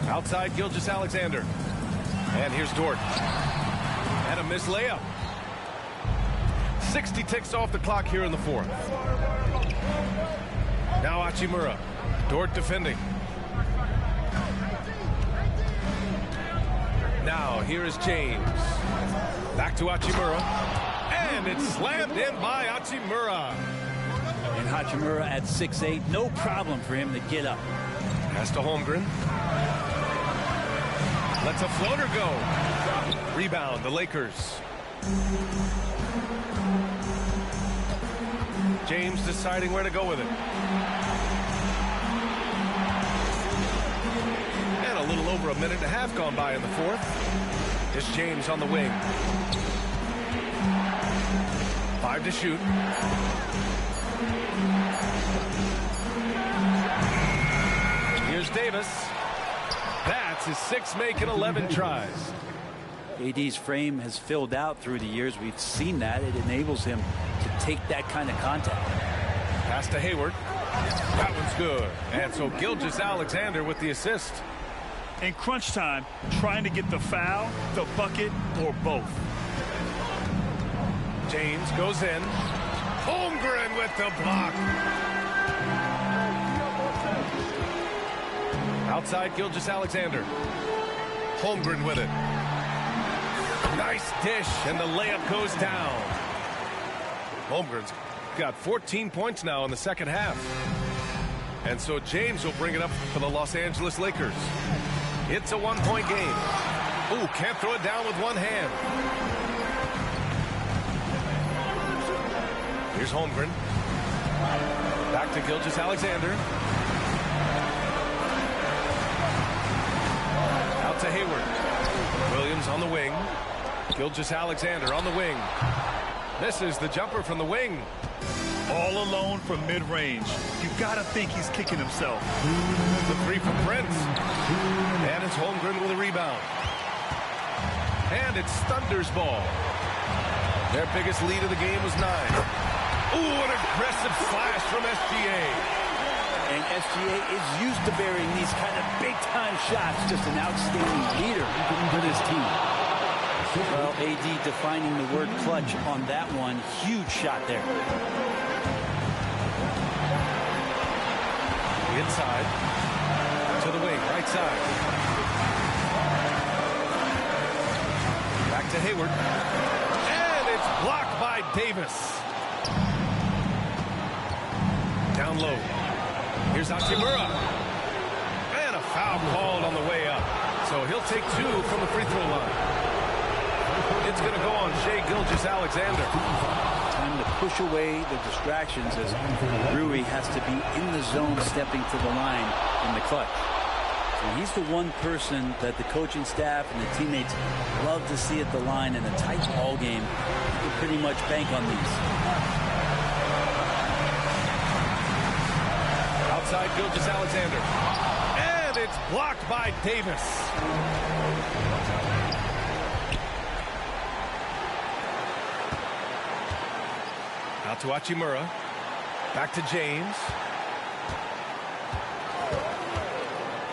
Outside Gilgeous-Alexander. And here's Dort. And a missed layup. 60 ticks off the clock here in the fourth. Now Hachimura. Dort defending. Now here is James. Back to Hachimura. And it's slammed in by Hachimura. And Hachimura at 6'8", no problem for him to get up. Pass to Holmgren. Lets a floater go. Rebound, the Lakers. James deciding where to go with it. And a little over a minute and a half gone by in the fourth. It's James on the wing. 5 to shoot. Here's Davis. That's his 6th make in 11 tries. AD's frame has filled out through the years. We've seen that. It enables him to take that kind of contact. Pass to Hayward. That one's good. And so Gilgeous-Alexander with the assist. In crunch time, trying to get the foul, the bucket, or both. James goes in. Holmgren with the block. Outside Gilgeous-Alexander. Holmgren with it. Nice dish, and the layup goes down. Holmgren's got 14 points now in the second half. And so James will bring it up for the Los Angeles Lakers. It's a one-point game. Ooh, can't throw it down with one hand. Here's Holmgren. Back to Gilgeous-Alexander. Out to Hayward. Williams on the wing. Gilgeous-Alexander on the wing. Misses the jumper from the wing. All alone from mid-range. You gotta think he's kicking himself. The three from Prince. And it's Holmgren with a rebound. And it's Thunder's ball. Their biggest lead of the game was 9. Ooh, an aggressive slash from SGA. And SGA is used to burying these kind of big-time shots. Just an outstanding leader for this team. Well, AD defining the word clutch on that one. Huge shot there. Inside. To the wing, right side. Back to Hayward. And it's blocked by Davis. Down low. Here's Hachimura. And a foul called on the way up. So he'll take 2 from the free throw line. It's going to go on Shai Gilgeous-Alexander. Time to push away the distractions as Rui has to be in the zone stepping to the line in the clutch. So he's the one person that the coaching staff and the teammates love to see at the line in a tight ball game. You can pretty much bank on these. Outside Gilgeous-Alexander. And it's blocked by Davis. Out to Hachimura. Back to James.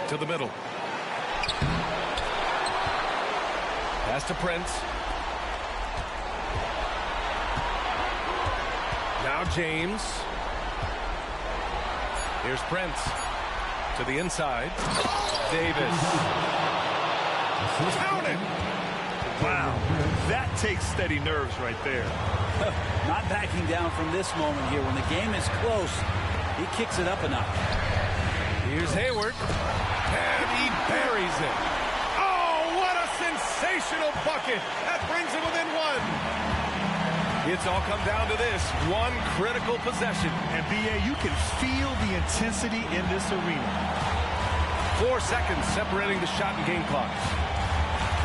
To the middle. Pass to Prince. Now James. Here's Prince. To the inside. Davis. Count it! Wow. That takes steady nerves right there. Not backing down from this moment here. When the game is close, he kicks it up a notch. Here's Hayward. And he buries it. Oh, what a sensational bucket. That brings him within 1. It's all come down to this. One critical possession. And, B.A., you can feel the intensity in this arena. 4 seconds separating the shot and game clocks.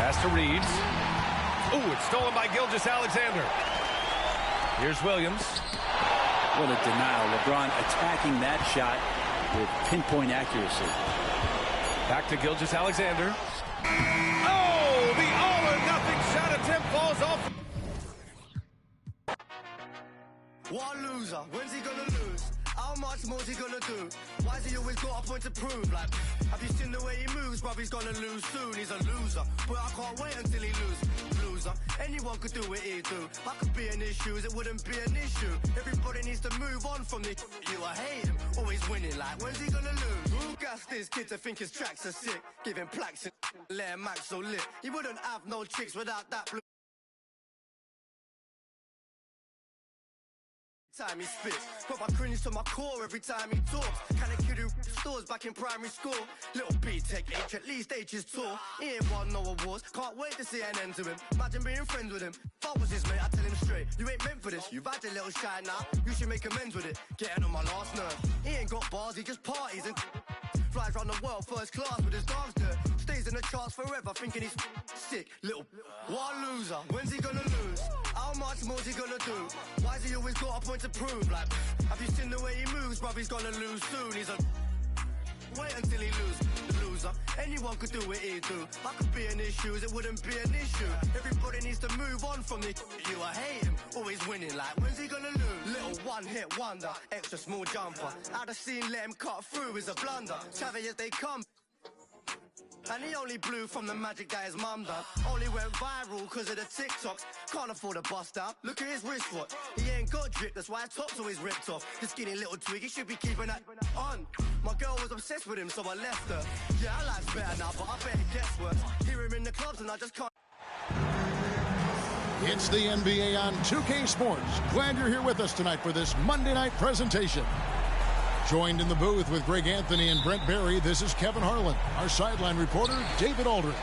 Pass to Reeves. Ooh, it's stolen by Gilgeous-Alexander. Here's Williams. What a denial. LeBron attacking that shot with pinpoint accuracy. Back to Gilgeous-Alexander. Oh, loser? When's he gonna lose? How much more's he gonna do? Why's he always got a point to prove? Like, have you seen the way he moves, bruv? He's gonna lose soon. He's a loser, but I can't wait until he loses. Loser, anyone could do what he do. I could be in his shoes, it wouldn't be an issue. Everybody needs to move on from the you. I hate him, always winning. Like, when's he gonna lose? Who gassed this kid to think his tracks are sick? Give him plaques and let him act so lit. He wouldn't have no chicks without that blue. Time he spits, got my cringe to my core every time he talks. Kinda kid who stores back in primary school. Little B-Tech H, at least H is tall. He ain't won no awards, can't wait to see an end to him. Imagine being friends with him. If I was his mate, I'd tell him straight, you ain't meant for this. You've had a little shine now, you should make amends with it. Getting on my last nerve. He ain't got bars, he just parties and flies around the world first class with his dogs there. Stays in the charts forever, thinking he's sick. Little what a loser. When's he gonna lose? How much more's he gonna do? Why's he always got a point to prove? Like, have you seen the way he moves, bruv? He's gonna lose soon. He's a wait until he loses. Loser, anyone could do what he do. I could be in his shoes, it wouldn't be an issue. Everybody needs to move on from the you. I hate him, always winning. Like, when's he gonna lose? Little one-hit wonder, extra small jumper. I'd have seen let him cut through is a blunder. Savage as they come. And he only blew from the magic that his mum done. Only went viral cause of the TikToks. Can't afford a bust out. Look at his wristwatch. He ain't got drip, that's why his top's always ripped off. The skinny little twig, he should be keeping that on. My girl was obsessed with him, so I left her. Yeah, I life's better now, but I bet it gets worse. Hear him in the clubs and I just can't. It's the NBA on 2K Sports. Glad you're here with us tonight for this Monday night presentation. Joined in the booth with Greg Anthony and Brent Barry, this is Kevin Harlan. Our sideline reporter, David Aldridge.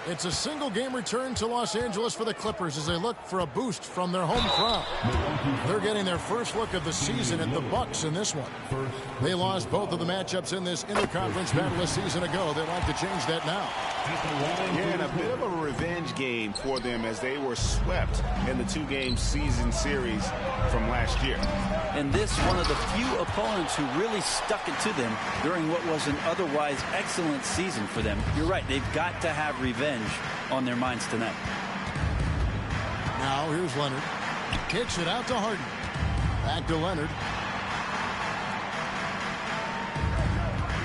It's a single-game return to Los Angeles for the Clippers as they look for a boost from their home crowd. They're getting their first look of the season at the Bucks in this one. They lost both of the matchups in this interconference battle a season ago. They'd like to change that now. Yeah, and a bit of a revenge game for them as they were swept in the two-game season series from last year. And this one of the few opponents who really stuck it to them during what was an otherwise excellent season for them. You're right, they've got to have revenge on their minds tonight. Now here's Leonard. Kicks it out to Harden. Back to Leonard.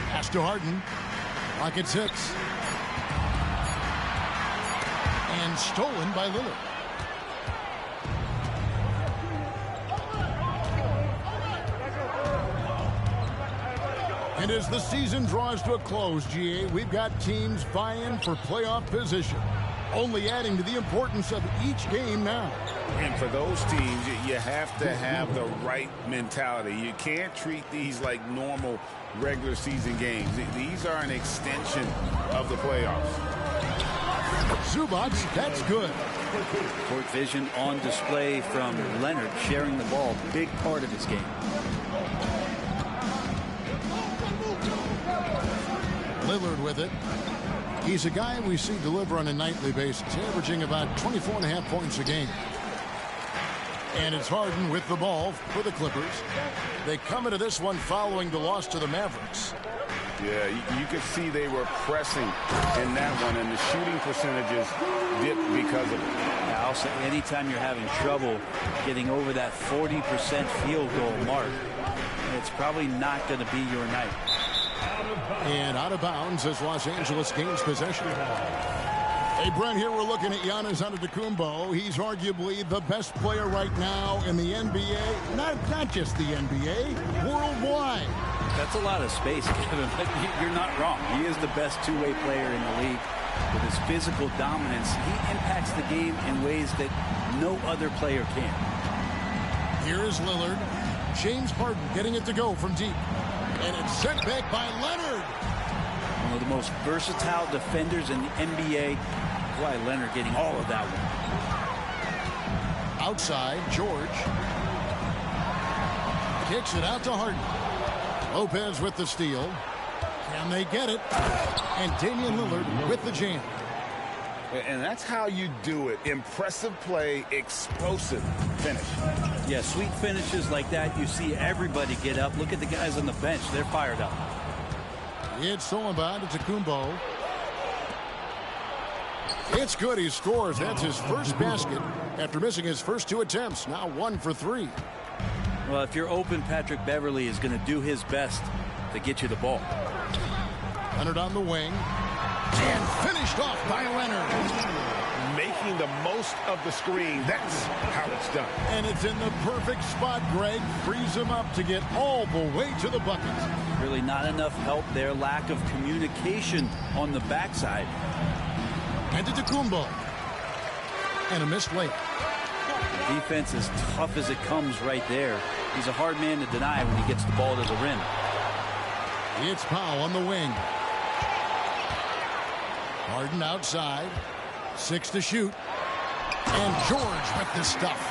Pass to Harden. Rockets hits. And stolen by Lillard. And as the season draws to a close, GA, we've got teams vying for playoff position, only adding to the importance of each game now. And for those teams, you have to have the right mentality. You can't treat these like normal regular season games. These are an extension of the playoffs. Zubac, that's good. Court vision on display from Leonard, sharing the ball, big part of his game. Lillard with it. He's a guy we see deliver on a nightly basis, averaging about 24.5 points a game. And it's Harden with the ball for the Clippers. They come into this one following the loss to the Mavericks. Yeah, you could see they were pressing in that one, and the shooting percentages dipped because of it. Also, anytime you're having trouble getting over that 40% field goal mark, it's probably not going to be your night. And out of bounds as Los Angeles gains possession. Hey, Brent, here we're looking at Giannis Antetokounmpo. He's arguably the best player right now in the NBA. Not just the NBA, worldwide. That's a lot of space, Kevin, but you're not wrong. He is the best two-way player in the league. With his physical dominance, he impacts the game in ways that no other player can. Here is Lillard. James Harden getting it to go from deep. And it's sent back by Leonard. One of the most versatile defenders in the NBA. Why Leonard getting all of that one. Outside, George. Kicks it out to Harden. Lopez with the steal. Can they get it? And Damian Lillard with the jam. And that's how you do it. Impressive play, explosive finish. Yeah, sweet finishes like that. You see everybody get up. Look at the guys on the bench. They're fired up. It's stolen by Antetokounmpo. It's good. He scores. That's his first basket after missing his first 2 attempts. Now 1 for 3. Well, if you're open, Patrick Beverly is going to do his best to get you the ball. Leonard on the wing. And finished off by Leonard. Making the most of the screen. That's how it's done. And it's in the perfect spot, Greg. Frees him up to get all the way to the bucket. Really not enough help there. Lack of communication on the backside. And to Tacumbo. And a missed late. Defense as tough as it comes right there. He's a hard man to deny when he gets the ball to the rim. It's Powell on the wing. Harden outside. 6 to shoot. And George with the stuff.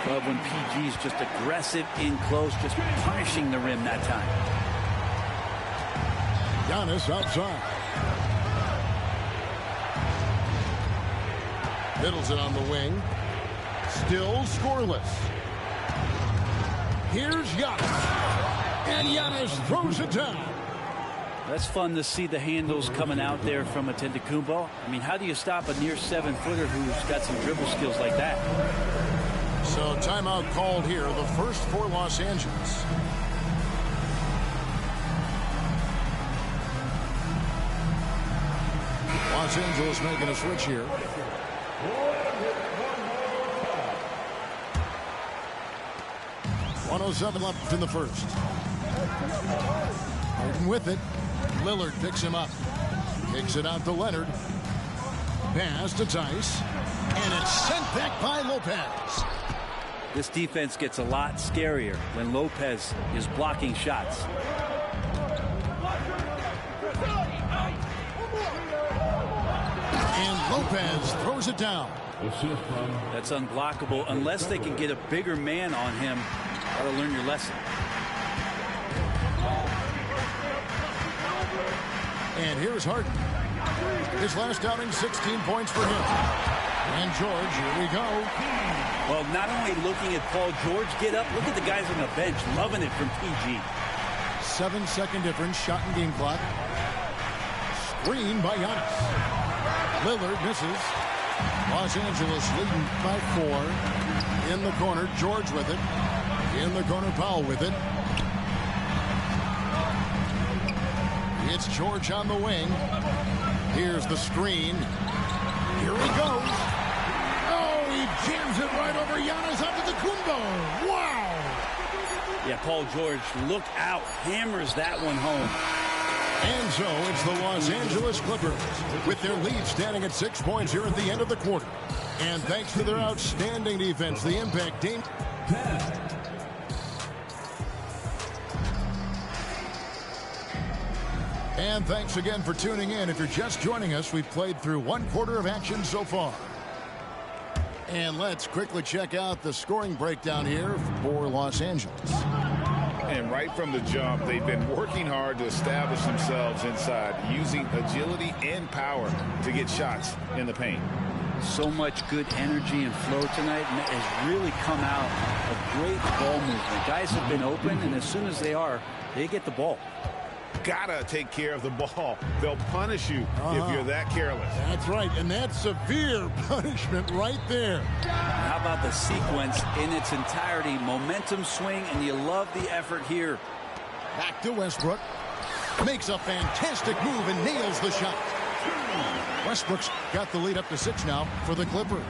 Love when PG's just aggressive in close, just punishing the rim that time. Giannis outside. Middleton on the wing. Still scoreless. Here's Giannis. And Giannis throws it down. That's fun to see the handles coming out there from Antetokounmpo. I mean, how do you stop a near 7-footer who's got some dribble skills like that? So timeout called here, the first for Los Angeles. Los Angeles making a switch here. .107 left in the first. Harden with it. Lillard picks him up. Kicks it out to Leonard. Pass to Tice. And it's sent back by Lopez. This defense gets a lot scarier when Lopez is blocking shots. And Lopez throws it down. That's unblockable unless they can get a bigger man on him. Got to learn your lesson. And here's Harden. His last outing, 16 points for him. And George, here we go. Well, not only looking at Paul George get up, look at the guys on the bench loving it from PG. 7-second difference, shot and game clock. Screen by Giannis. Lillard misses. Los Angeles leading by 4. In the corner, George with it. In the corner, Powell with it. It's George on the wing. Here's the screen. Here he goes. Oh, he jams it right over Giannis up to the Kumbo. Wow. Yeah, Paul George, look out. Hammers that one home. And so it's the Los Angeles Clippers with their lead standing at 6 points here at the end of the quarter. And thanks to their outstanding defense, the impact team. And thanks again for tuning in. If you're just joining us, we've played through 1 quarter of action so far. And let's quickly check out the scoring breakdown here for Los Angeles. And right from the jump, they've been working hard to establish themselves inside, using agility and power to get shots in the paint. So much good energy and flow tonight, and it has really come out of great ball movement. Guys have been open, and as soon as they are, they get the ball. Gotta take care of the ball. They'll punish you if you're that careless. That's right, and that's severe punishment right there. How about the sequence in its entirety? Momentum swing, and you love the effort here. Back to Westbrook. Makes a fantastic move and nails the shot. Westbrook's got the lead up to 6 now for the Clippers.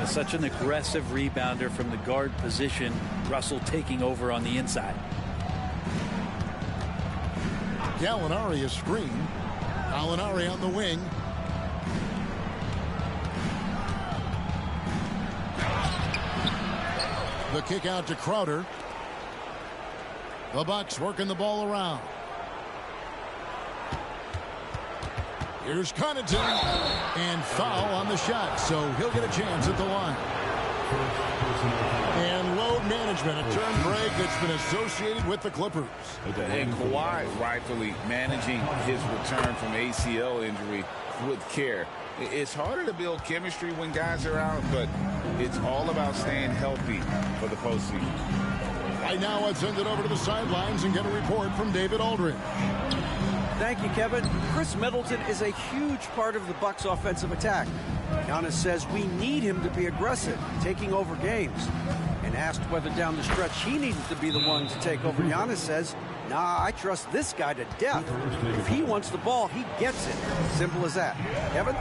Such an aggressive rebounder from the guard position. Russell taking over on the inside. Gallinari is screen. Gallinari on the wing. The kick out to Crowder. The Bucks working the ball around. Here's Connaughton. And foul on the shot, so he'll get a chance at the line. And load management, a term break that's been associated with the Clippers. And Kawhi rightfully managing his return from ACL injury with care. It's harder to build chemistry when guys are out, but it's all about staying healthy for the postseason. Right now, let's send it over to the sidelines and get a report from David Aldridge. Thank you, Kevin. Chris Middleton is a huge part of the Bucks' offensive attack. Giannis says we need him to be aggressive, taking over games. And asked whether down the stretch he needed to be the one to take over, Giannis says, nah, I trust this guy to death. If he wants the ball, he gets it. Simple as that. Kevin?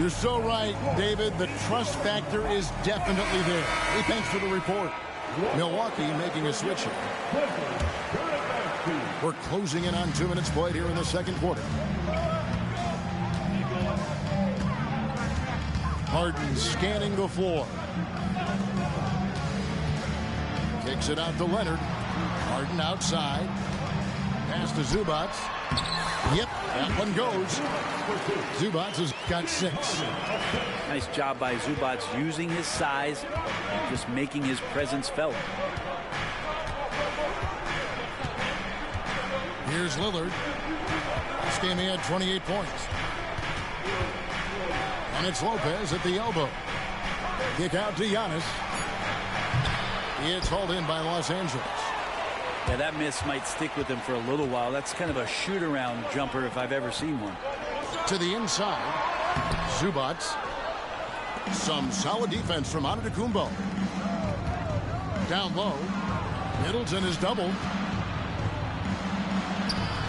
You're so right, David. The trust factor is definitely there. Hey, thanks for the report. Milwaukee making a switch here. We're closing in on 2 minutes played here in the second quarter. Harden scanning the floor. Kicks it out to Leonard. Harden outside. Pass to Zubac. Yep, that one goes. Zubac has got 6. Nice job by Zubac using his size, just making his presence felt. Here's Lillard. This game he had 28 points. And it's Lopez at the elbow. Kick out to Giannis. It's hauled in by Los Angeles. Yeah, that miss might stick with him for a little while. That's kind of a shoot-around jumper if I've ever seen one. To the inside. Zubac. Some solid defense from Antetokounmpo. Down low. Middleton is doubled.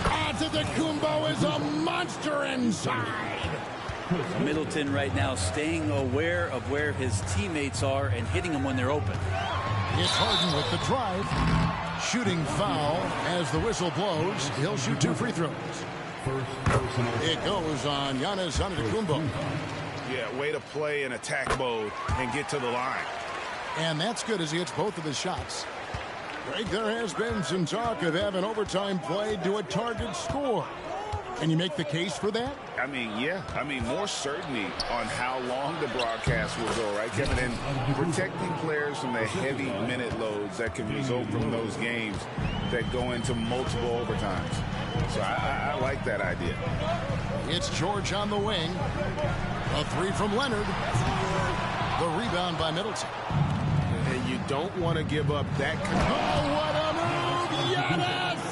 Antetokounmpo is a monster inside. Middleton right now staying aware of where his teammates are and hitting them when they're open. It's Harden with the drive. Shooting foul as the whistle blows. He'll shoot 2 free throws. It goes on Giannis Antetokounmpo. Yeah, way to play in attack mode and get to the line. And that's good as he hits both of his shots. Greg, there has been some talk of having overtime played to a target score. Can you make the case for that? I mean, yeah. I mean, more certainty on how long the broadcast will go, right, Kevin? And protecting players from the heavy minute loads that can result from those games that go into multiple overtimes. So I like that idea. It's George on the wing. A 3 from Leonard. The rebound by Middleton. And you don't want to give up that. Oh, what a move! Giannis!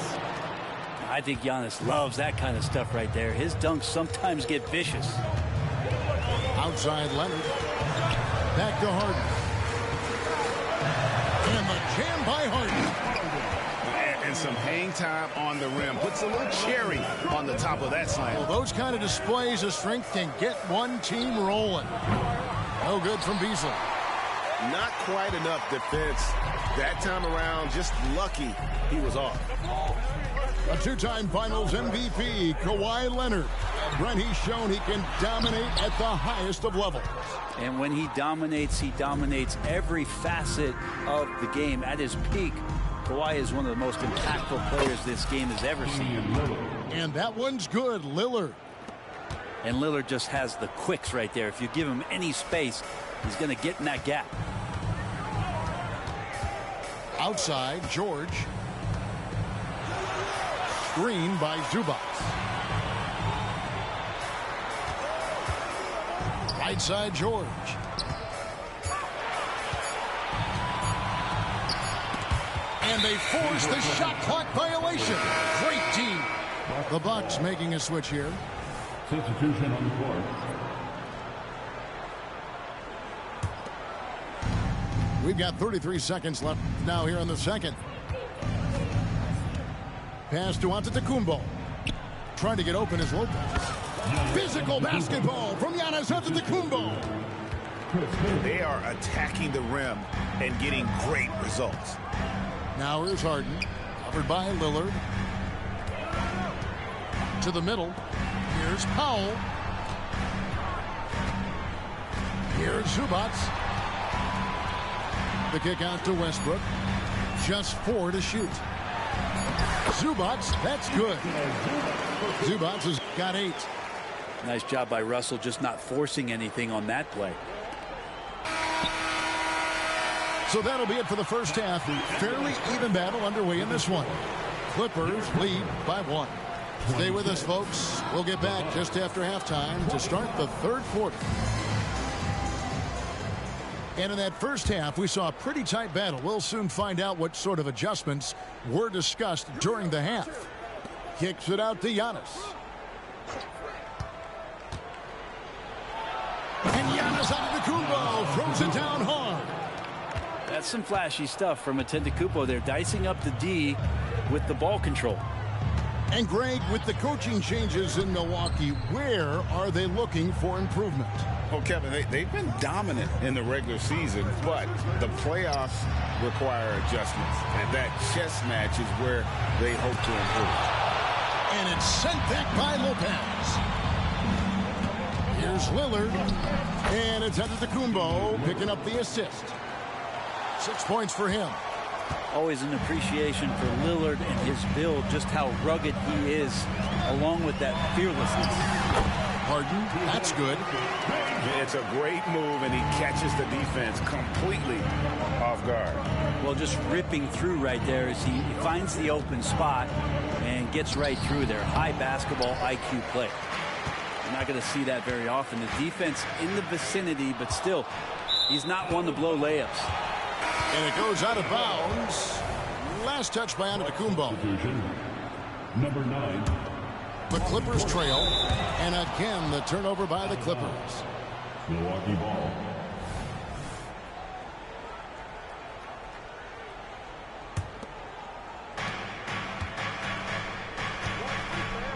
I think Giannis loves that kind of stuff right there. His dunks sometimes get vicious. Outside Leonard. Back to Harden. And the jam by Harden. And some hang time on the rim. Puts a little cherry on the top of that slam. Well, those kind of displays of strength can get one team rolling. No good from Beasley. Not quite enough defense that time around. Just lucky he was off. A 2-time Finals MVP, Kawhi Leonard. When he's shown he can dominate at the highest of levels. And when he dominates every facet of the game at his peak. Kawhi is one of the most impactful players this game has ever seen. And that one's good, Lillard. And Lillard just has the quicks right there. If you give him any space, he's going to get in that gap. Outside, George. Screen by Zubac. Right side, George. And they force the shot clock violation. Great team. The Bucks making a switch here. Substitution on the court. We've got 33 seconds left now here in the second. Pass to Antetokounmpo. Trying to get open is Lopez. Physical basketball from Giannis Antetokounmpo. They are attacking the rim and getting great results. Now here's Harden. Covered by Lillard. To the middle. Here's Powell. Here's Zubac. The kick out to Westbrook. Just 4 to shoot. Zubac, that's good. Zubac has got 8. Nice job by Russell just not forcing anything on that play. So that'll be it for the first half. Fairly even battle underway in this one. Clippers lead by 1. Stay with us, folks. We'll get back just after halftime to start the third quarter. And in that first half, we saw a pretty tight battle. We'll soon find out what sort of adjustments were discussed during the half. Kicks it out to Giannis. And Giannis Antetokounmpo throws it down hard. That's some flashy stuff from Antetokounmpo. They're dicing up the D with the ball control. And Greg, with the coaching changes in Milwaukee, where are they looking for improvement? Well, Kevin, they've been dominant in the regular season, but the playoffs require adjustments. And that chess match is where they hope to improve. And it's sent back by Lopez. Here's Lillard. And it's Antetokounmpo picking up the assist. 6 points for him. Always an appreciation for Lillard and his build, just how rugged he is, along with that fearlessness. Harden, that's good. It's a great move, and he catches the defense completely off guard. Well, just ripping through right there as he finds the open spot and gets right through there. High basketball IQ play. You're not going to see that very often. The defense in the vicinity, but still, he's not one to blow layups. And it goes out of bounds. Last touch by Antetokounmpo. Number 9. The Clippers trail. And again, the turnover by the Clippers. Milwaukee ball.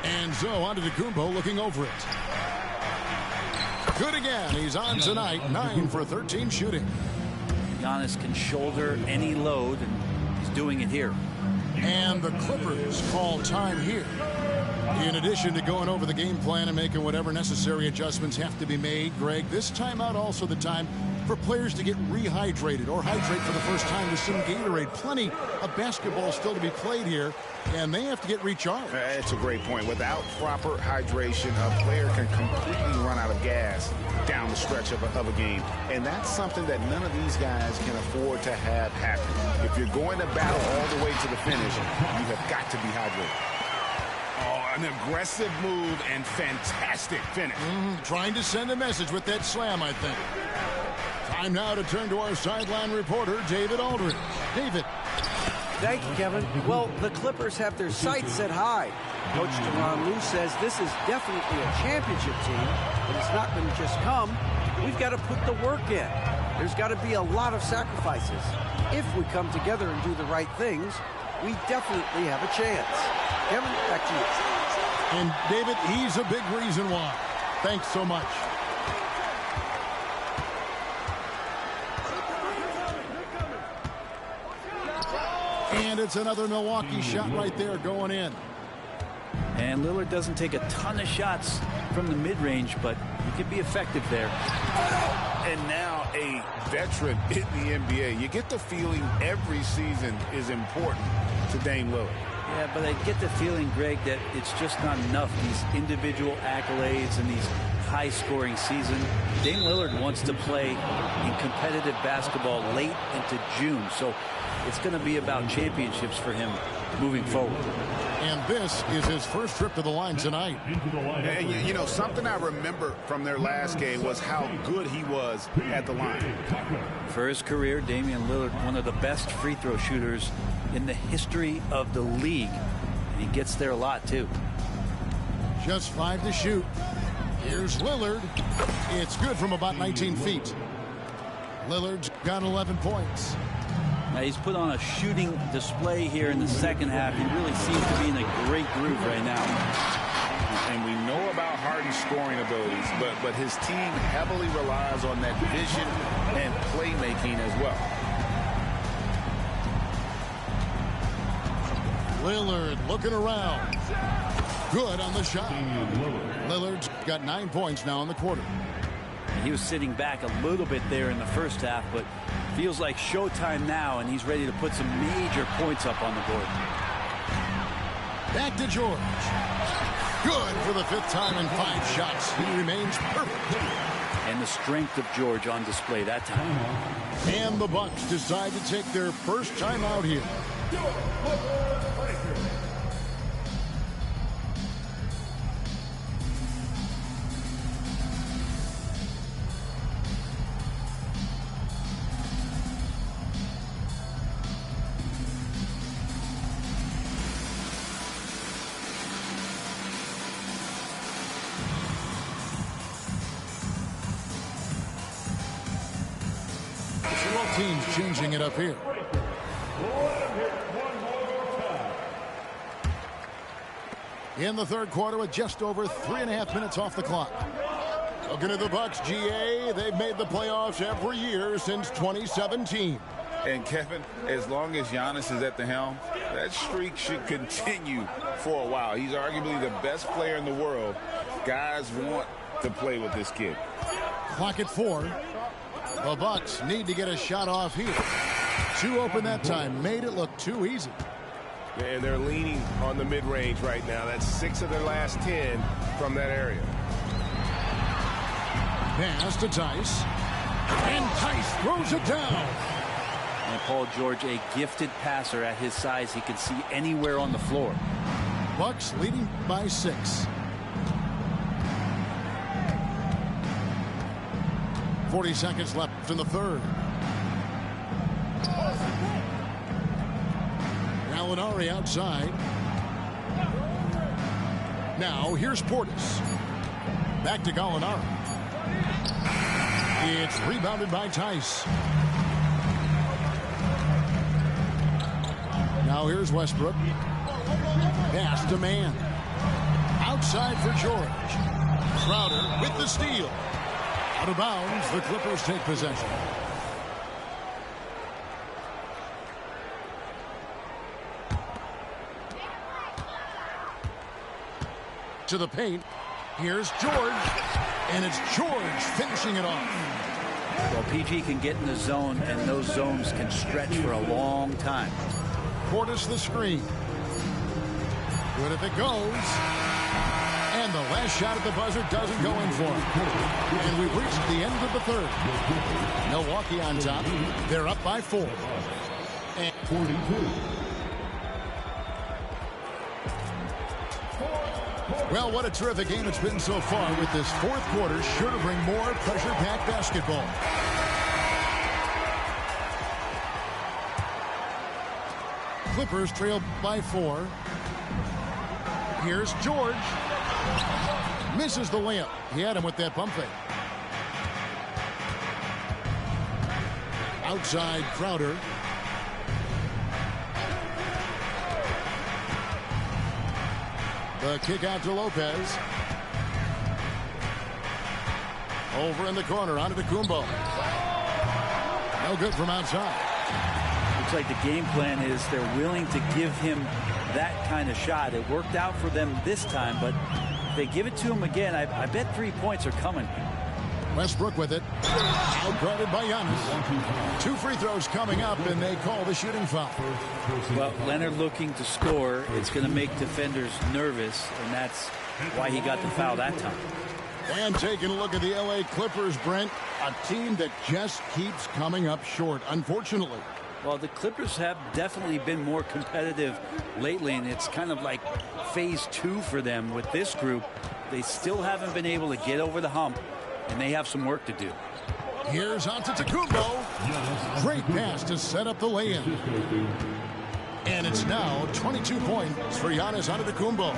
And so Antetokounmpo looking over it. Good again. He's on tonight. 9 for 13 shooting. Giannis can shoulder any load, and he's doing it here. And the Clippers call time here. In addition to going over the game plan and making whatever necessary adjustments have to be made, Greg, this timeout also the time for players to get rehydrated or hydrate for the first time with some Gatorade. Plenty of basketball still to be played here, and they have to get recharged. That's a great point. Without proper hydration, a player can completely run out of gas down the stretch of a game. And that's something that none of these guys can afford to have happen. If you're going to battle all the way to the finish, you have got to be hydrated. Oh, an aggressive move and fantastic finish. Trying to send a message with that slam, I think. Time now to turn to our sideline reporter, David Aldridge. David. Thank you, Kevin. Well, the Clippers have their sights set high. Coach Tyronn Lue says this is definitely a championship team, but it's not going to just come. We've got to put the work in. There's got to be a lot of sacrifices. If we come together and do the right things, we definitely have a chance. Kevin, back to you. And David, he's a big reason why. Thanks so much. And it's another Milwaukee shot right there going in. And Lillard doesn't take a ton of shots from the mid-range, but he can be effective there. And now a veteran in the NBA. You get the feeling every season is important to Dame Lillard. Yeah, but I get the feeling, Greg, that it's just not enough. These individual accolades and these high-scoring season. Dame Lillard wants to play in competitive basketball late into June. So it's going to be about championships for him moving forward. And this is his first trip to the line tonight. And you know, something I remember from their last game was how good he was at the line. For his career, Damian Lillard, one of the best free throw shooters in the history of the league. And he gets there a lot, too. Just 5 to shoot. Here's Lillard. It's good from about 19 feet. Lillard's got 11 points. Now he's put on a shooting display here in the second half. He really seems to be in a great groove right now. And we know about Harden's scoring abilities, but his team heavily relies on that vision and playmaking as well. Lillard looking around. Good on the shot. Lillard's got 9 points now in the quarter. He was sitting back a little bit there in the first half, but feels like showtime now, and he's ready to put some major points up on the board. Back to George. Good for the 5th time in 5 shots. He remains perfect. And the strength of George on display that time. And the Bucks decide to take their first time out here. Both teams changing it up here. In the third quarter with just over 3.5 minutes off the clock. Looking at the Bucks, GA, they've made the playoffs every year since 2017. And Kevin, as long as Giannis is at the helm, that streak should continue for a while. He's arguably the best player in the world. Guys want to play with this kid. Clock at 4. The Bucks need to get a shot off here. 2 open that time. Made it look too easy. And they're leaning on the mid-range right now. That's 6 of their last 10 from that area. Pass to Tice. And Tice throws it down. And Paul George, a gifted passer at his size. He can see anywhere on the floor. Bucks leading by 6. 40 seconds left in the third. Gallinari outside. Now here's Portis. Back to Gallinari. It's rebounded by Tice. Now here's Westbrook. Pass to man. Outside for George. Crowder with the steal. Out of bounds, the Clippers take possession. To the paint. Here's George. And it's George finishing it off. Well, PG can get in the zone, and those zones can stretch for a long time. Portis the screen. Good if it goes. And the last shot at the buzzer doesn't go in for him. And we've reached the end of the third. Milwaukee on top. They're up by 4. And 42. Well, what a terrific game it's been so far, with this fourth quarter sure to bring more pressure-packed basketball. Clippers trail by 4. Here's George. Misses the layup. He had him with that pump fake. Outside Crowder. The kick out to Lopez. Over in the corner, onto Kumbo. No good from outside. Looks like the game plan is they're willing to give him that kind of shot. It worked out for them this time, but if they give it to him again, I bet 3 points are coming. Westbrook with it. Outguarded by Giannis. 2 free throws coming up, and they call the shooting foul. Well, Leonard looking to score. It's going to make defenders nervous, and that's why he got the foul that time. And taking a look at the LA Clippers, Brent, a team that just keeps coming up short, unfortunately. Well, the Clippers have definitely been more competitive lately, and it's kind of like phase 2 for them with this group. They still haven't been able to get over the hump, and they have some work to do. Here's Antetokounmpo. Great pass to set up the lay-in. And it's now 22 points for Giannis Antetokounmpo.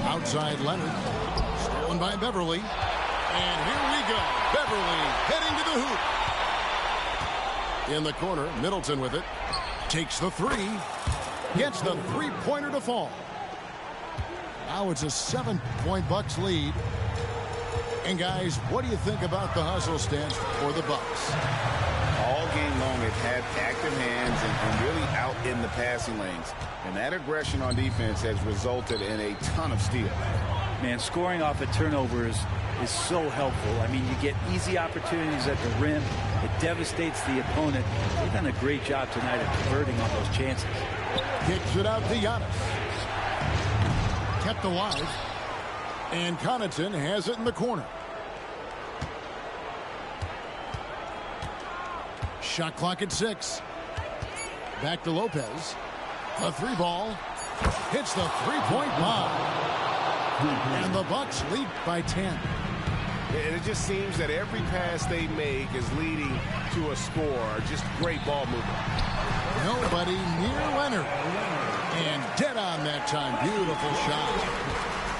Outside Leonard. Stolen by Beverly. And here we go. Beverly heading to the hoop. In the corner, Middleton with it. Takes the 3. Gets the 3-pointer to fall. Now it's a 7-point Bucks lead. And guys, what do you think about the hustle stance for the Bucks? All game long, they've had active hands and really out in the passing lanes. And that aggression on defense has resulted in a ton of steals. Man, scoring off of turnovers is so helpful. I mean, you get easy opportunities at the rim. It devastates the opponent. They've done a great job tonight of converting on those chances. Kicks it out to Giannis. Kept alive. And Connaughton has it in the corner. Shot clock at 6. Back to Lopez. The 3-ball. Hits the 3-point bomb. And the Bucks lead by 10. And it just seems that every pass they make is leading to a score. Just great ball movement. Nobody near Leonard. And dead on that time. Beautiful shot.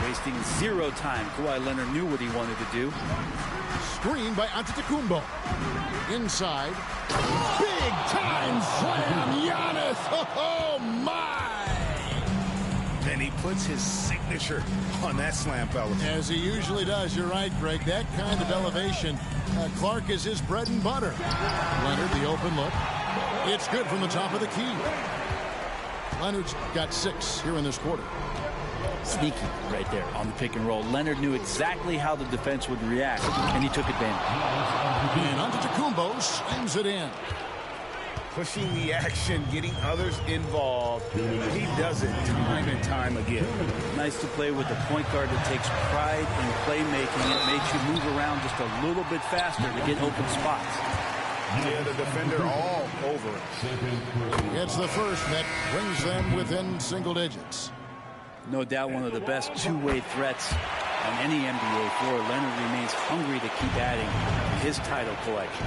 Wasting 0 time. Kawhi Leonard knew what he wanted to do. Screen by Antetokounmpo. Inside. Big time slam, Giannis. Oh, my. And he puts his signature on that slam, fellas. As he usually does. You're right, Greg. That kind of elevation. Clark is his bread and butter. Leonard, the open look. It's good from the top of the key. Leonard's got 6 here in this quarter. Sneaky right there on the pick and roll. Leonard knew exactly how the defense would react, and he took advantage. And Antetokounmpo slams it in. Pushing the action, getting others involved. He does it time and time again. Nice to play with a point guard that takes pride in playmaking. It makes you move around just a little bit faster to get open spots. Yeah, the defender all over it. It's the first that brings them within single digits. No doubt one of the best two-way threats on any NBA floor. Leonard remains hungry to keep adding his title collection.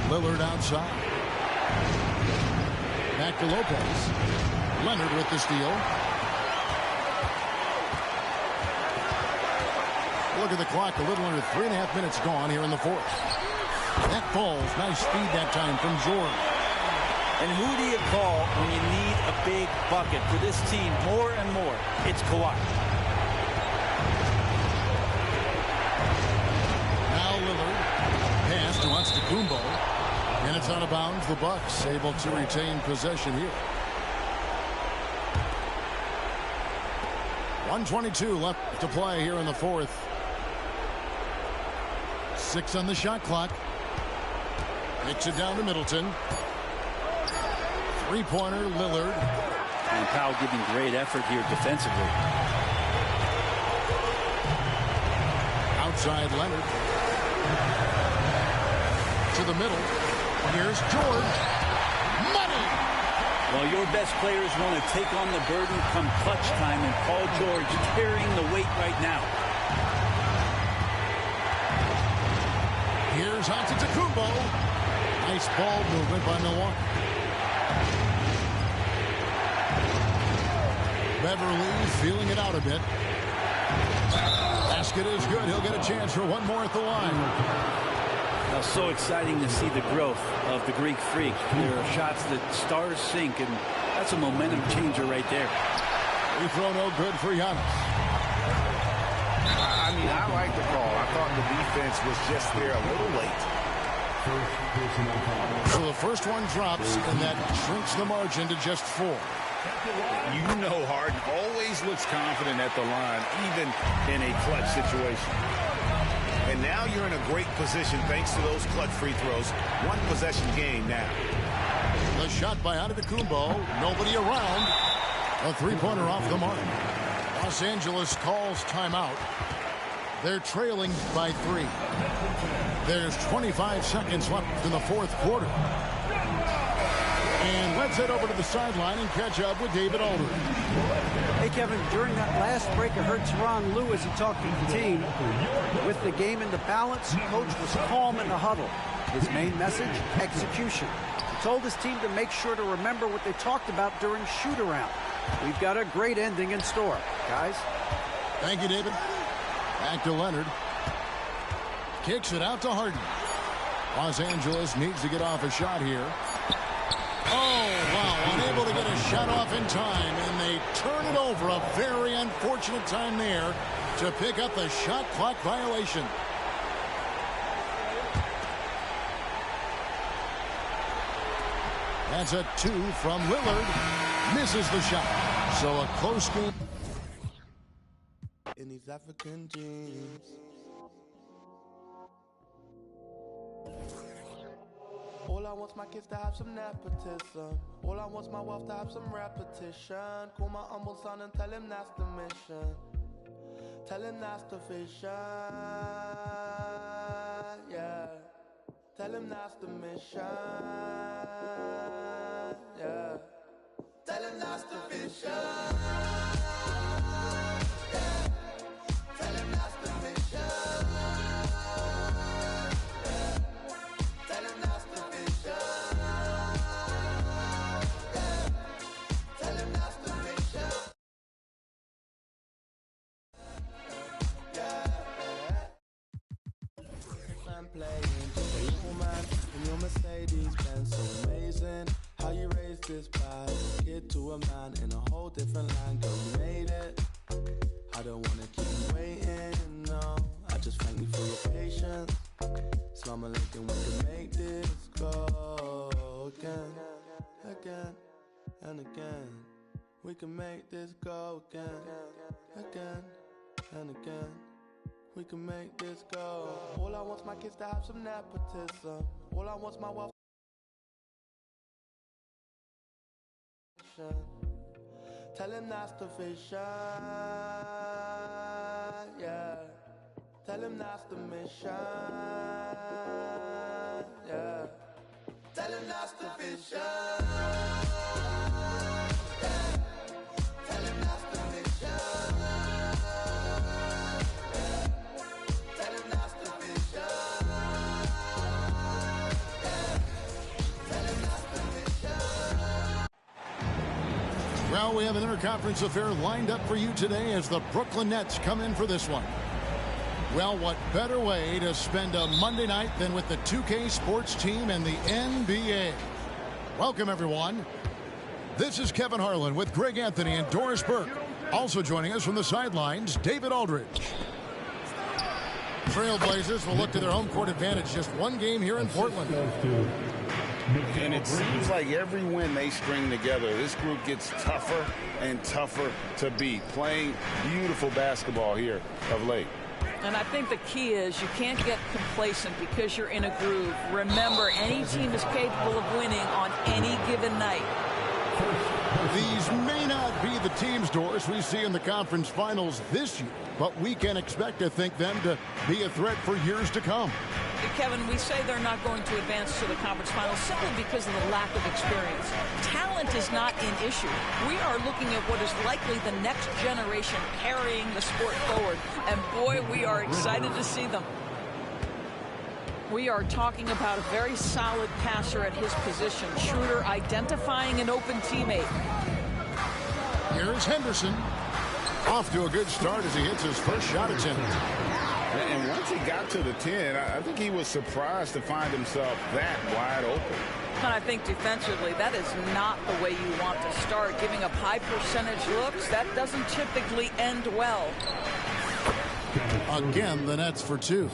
Lillard outside. Back to Lopez. Leonard with the steal. Look at the clock. A little under 3.5 minutes gone here in the fourth. That falls. Nice speed that time from George. And who do you call when you need a big bucket for this team more and more? It's Kawhi. Now Lillard. Pass to Antetokounmpo. And it's out of bounds. The Bucks able to retain possession here. 1:22 left to play here in the fourth. 6 on the shot clock. Kicks it down to Middleton. Three-pointer, Lillard. And Powell giving great effort here defensively. Outside Leonard. To the middle. Here's George. Money! Well, your best players want to take on the burden come clutch time, and Paul George carrying the weight right now. Here's Antetokounmpo. Nice ball movement by Milwaukee. Beverly feeling it out a bit. Basket is good. He'll get a chance for one more at the line. Now, so exciting to see the growth of the Greek Freak. There are shots that stars sink, and that's a momentum changer right there. Free throw no good for Giannis. I mean, I like the call. I thought the defense was just there a little late. So the first one drops, and that shrinks the margin to just 4. You know Harden always looks confident at the line, even in a clutch situation. And now you're in a great position thanks to those clutch free throws. One possession game now. The shot by Antetokounmpo. Nobody around. A three-pointer off the mark. Los Angeles calls timeout. They're trailing by 3. There's 25 seconds left in the fourth quarter. And let's head over to the sideline and catch up with David Aldridge. Hey, Kevin, during that last break, I heard Tyronn Lue as he talked to the team. With the game in the balance, coach was calm in the huddle. His main message, execution. He told his team to make sure to remember what they talked about during shoot-around. We've got a great ending in store, guys. Thank you, David. Back to Leonard. Kicks it out to Harden. Los Angeles needs to get off a shot here. Oh, wow, unable to get a shot off in time, and they turn it over. A very unfortunate time there to pick up the shot clock violation. That's a 2 from Lillard. Misses the shot. So a close game. In these African dreams. All I want's my kids to have some nepotism. All I want's my wealth to have some repetition. Call my humble son and tell him that's the mission. Tell him that's the vision. Yeah. Tell him that's the mission. Yeah. Tell him that's the vision. Yeah. Tell him that's the vision. Tell him that's the vision. Yeah. Tell him that's the Mercedes Benz, so amazing how you raised this bad kid to a man in a whole different land. Girl, you made it. I don't wanna keep you waiting, no. I just thank you for your patience. Slum a Lincoln, we can make this go again, again, and again. We can make this go again, again, and again. We can make this go. All I want's my kids to have some nepotism. All I want's my wealth. Tell him that's the vision, yeah. Tell him that's the mission, yeah. Tell him that's the vision, yeah. Tell him that's the mission, yeah. Tell him that's the vision, yeah. Tell him that's the mission. Well, we have an interconference affair lined up for you today as the Brooklyn Nets come in for this one. Well, what better way to spend a Monday night than with the 2K Sports team and the NBA? Welcome, everyone. This is Kevin Harlan with Greg Anthony and Doris Burke. Also joining us from the sidelines, David Aldridge. Trailblazers will look to their home court advantage. Just one game here in Portland. And it seems like every win they string together, this group gets tougher and tougher to beat. Playing beautiful basketball here of late. And I think the key is you can't get complacent because you're in a groove. Remember, any team is capable of winning on any given night. These may not be the teams, Doris, we see in the conference finals this year, but we can expect to think them to be a threat for years to come. Kevin, we say they're not going to advance to the conference finals simply because of the lack of experience. Talent is not an issue. We are looking at what is likely the next generation carrying the sport forward. And boy, we are excited to see them. We are talking about a very solid passer at his position. Schroeder identifying an open teammate. Here's Henderson. Off to a good start as he hits his first shot attempt. And once he got to the 10, I think he was surprised to find himself that wide open. And I think defensively, that is not the way you want to start. Giving up high percentage looks, that doesn't typically end well. Again, the Nets for two.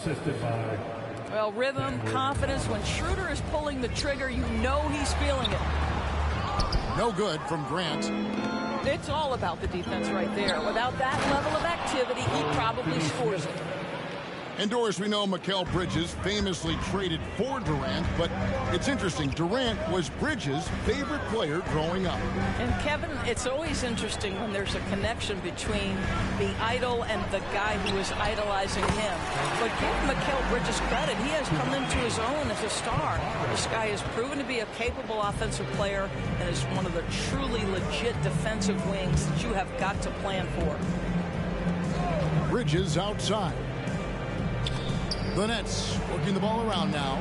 Well, rhythm, confidence. When Schroeder is pulling the trigger, you know he's feeling it. No good from Grant. It's all about the defense right there. Without that level of activity, he probably scores it. And Doris, we know Mikal Bridges famously traded for Durant, but it's interesting. Durant was Bridges' favorite player growing up. And Kevin, it's always interesting when there's a connection between the idol and the guy who is idolizing him. But give Mikal Bridges credit. He has come into his own as a star. This guy has proven to be a capable offensive player and is one of the truly legit defensive wings that you have got to plan for. Bridges outside. The Nets working the ball around now.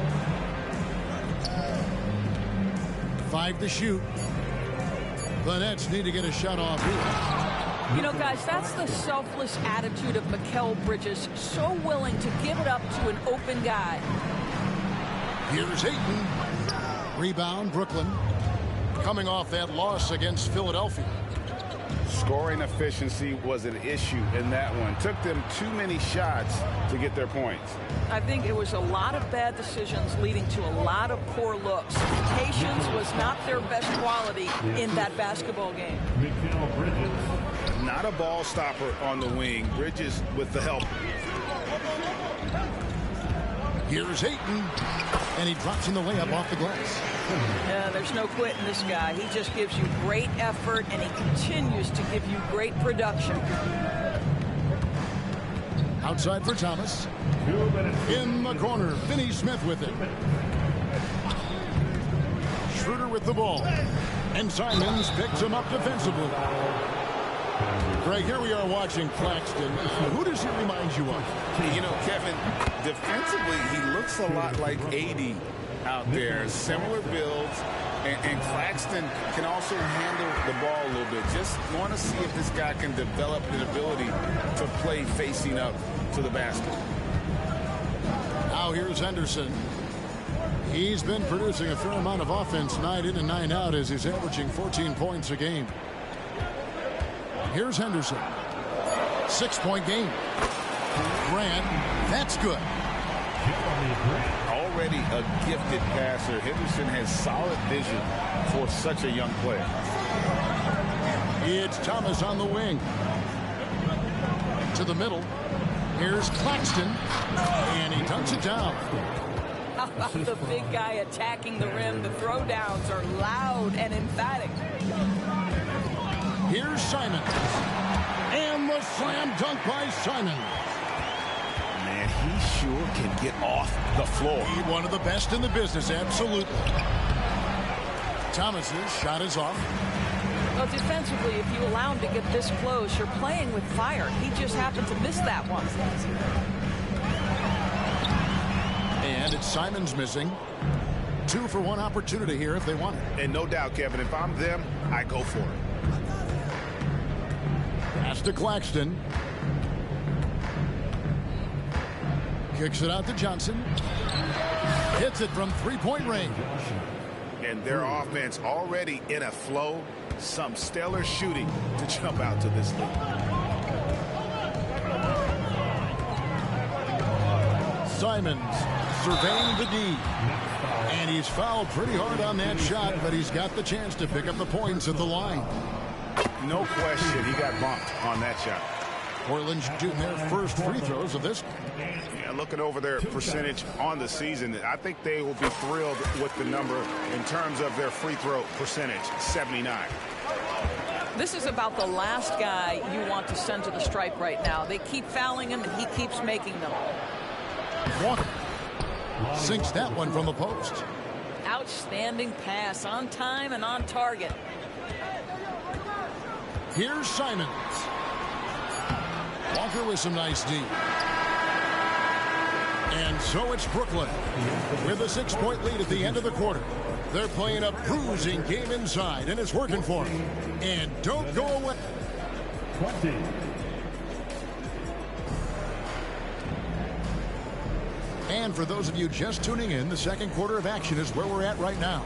5 to shoot. The Nets need to get a shot off here. You know, guys, that's the selfless attitude of Mikal Bridges. So willing to give it up to an open guy. Here's Ayton. Rebound, Brooklyn. Coming off that loss against Philadelphia. Scoring efficiency was an issue in that one. Took them too many shots to get their points. I think it was a lot of bad decisions leading to a lot of poor looks. Patience was not their best quality in that basketball game. Not a ball stopper on the wing. Bridges with the help. Here's Ayton. And he drops in the layup off the glass. Yeah, there's no quitting this guy. He just gives you great effort, and he continues to give you great production. Outside for Thomas. In the corner, Finney Smith with it. Schroeder with the ball. And Simons picks him up defensively. Greg, here we are watching Claxton. Who does he remind you of? You know, Kevin, defensively, he looks a lot like AD out there. Similar builds. And Claxton can also handle the ball a little bit. Just want to see if this guy can develop an ability to play facing up to the basket. Now here's Henderson. He's been producing a fair amount of offense night in and night out as he's averaging 14 points a game. Here's Henderson. 6-point game. Grant, that's good. Already a gifted passer, Henderson has solid vision for such a young player. It's Thomas on the wing. To the middle. Here's Claxton. And he dunks it down. How about the big guy attacking the rim? The throwdowns are loud and emphatic. Here's Simon. And the slam dunk by Simon. Man, he sure can get off the floor. He's one of the best in the business, absolutely. Thomas's shot is off. Well, defensively, if you allow him to get this close, you're playing with fire. He just happened to miss that one. And it's Simon's missing. 2 for 1 opportunity here if they want it. And no doubt, Kevin, if I'm them, I go for it. Pass to Claxton. Kicks it out to Johnson. Hits it from 3-point range. And their offense already in a flow. Some stellar shooting to jump out to this lead. Simons surveying the D. And he's fouled pretty hard on that shot, but he's got the chance to pick up the points at the line. No question, he got bumped on that shot. Portland shooting their first free throws of this. Yeah, looking over their percentage on the season, I think they will be thrilled with the number in terms of their free throw percentage, 79. This is about the last guy you want to send to the stripe right now. They keep fouling him, and he keeps making them. Walker sinks that one from the post. Outstanding pass, on time and on target. Here's Simons. Walker with some nice D. And so it's Brooklyn with a 6-point lead at the end of the quarter. They're playing a bruising game inside, and it's working for them. And don't go away. 20. And for those of you just tuning in, the second quarter of action is where we're at right now.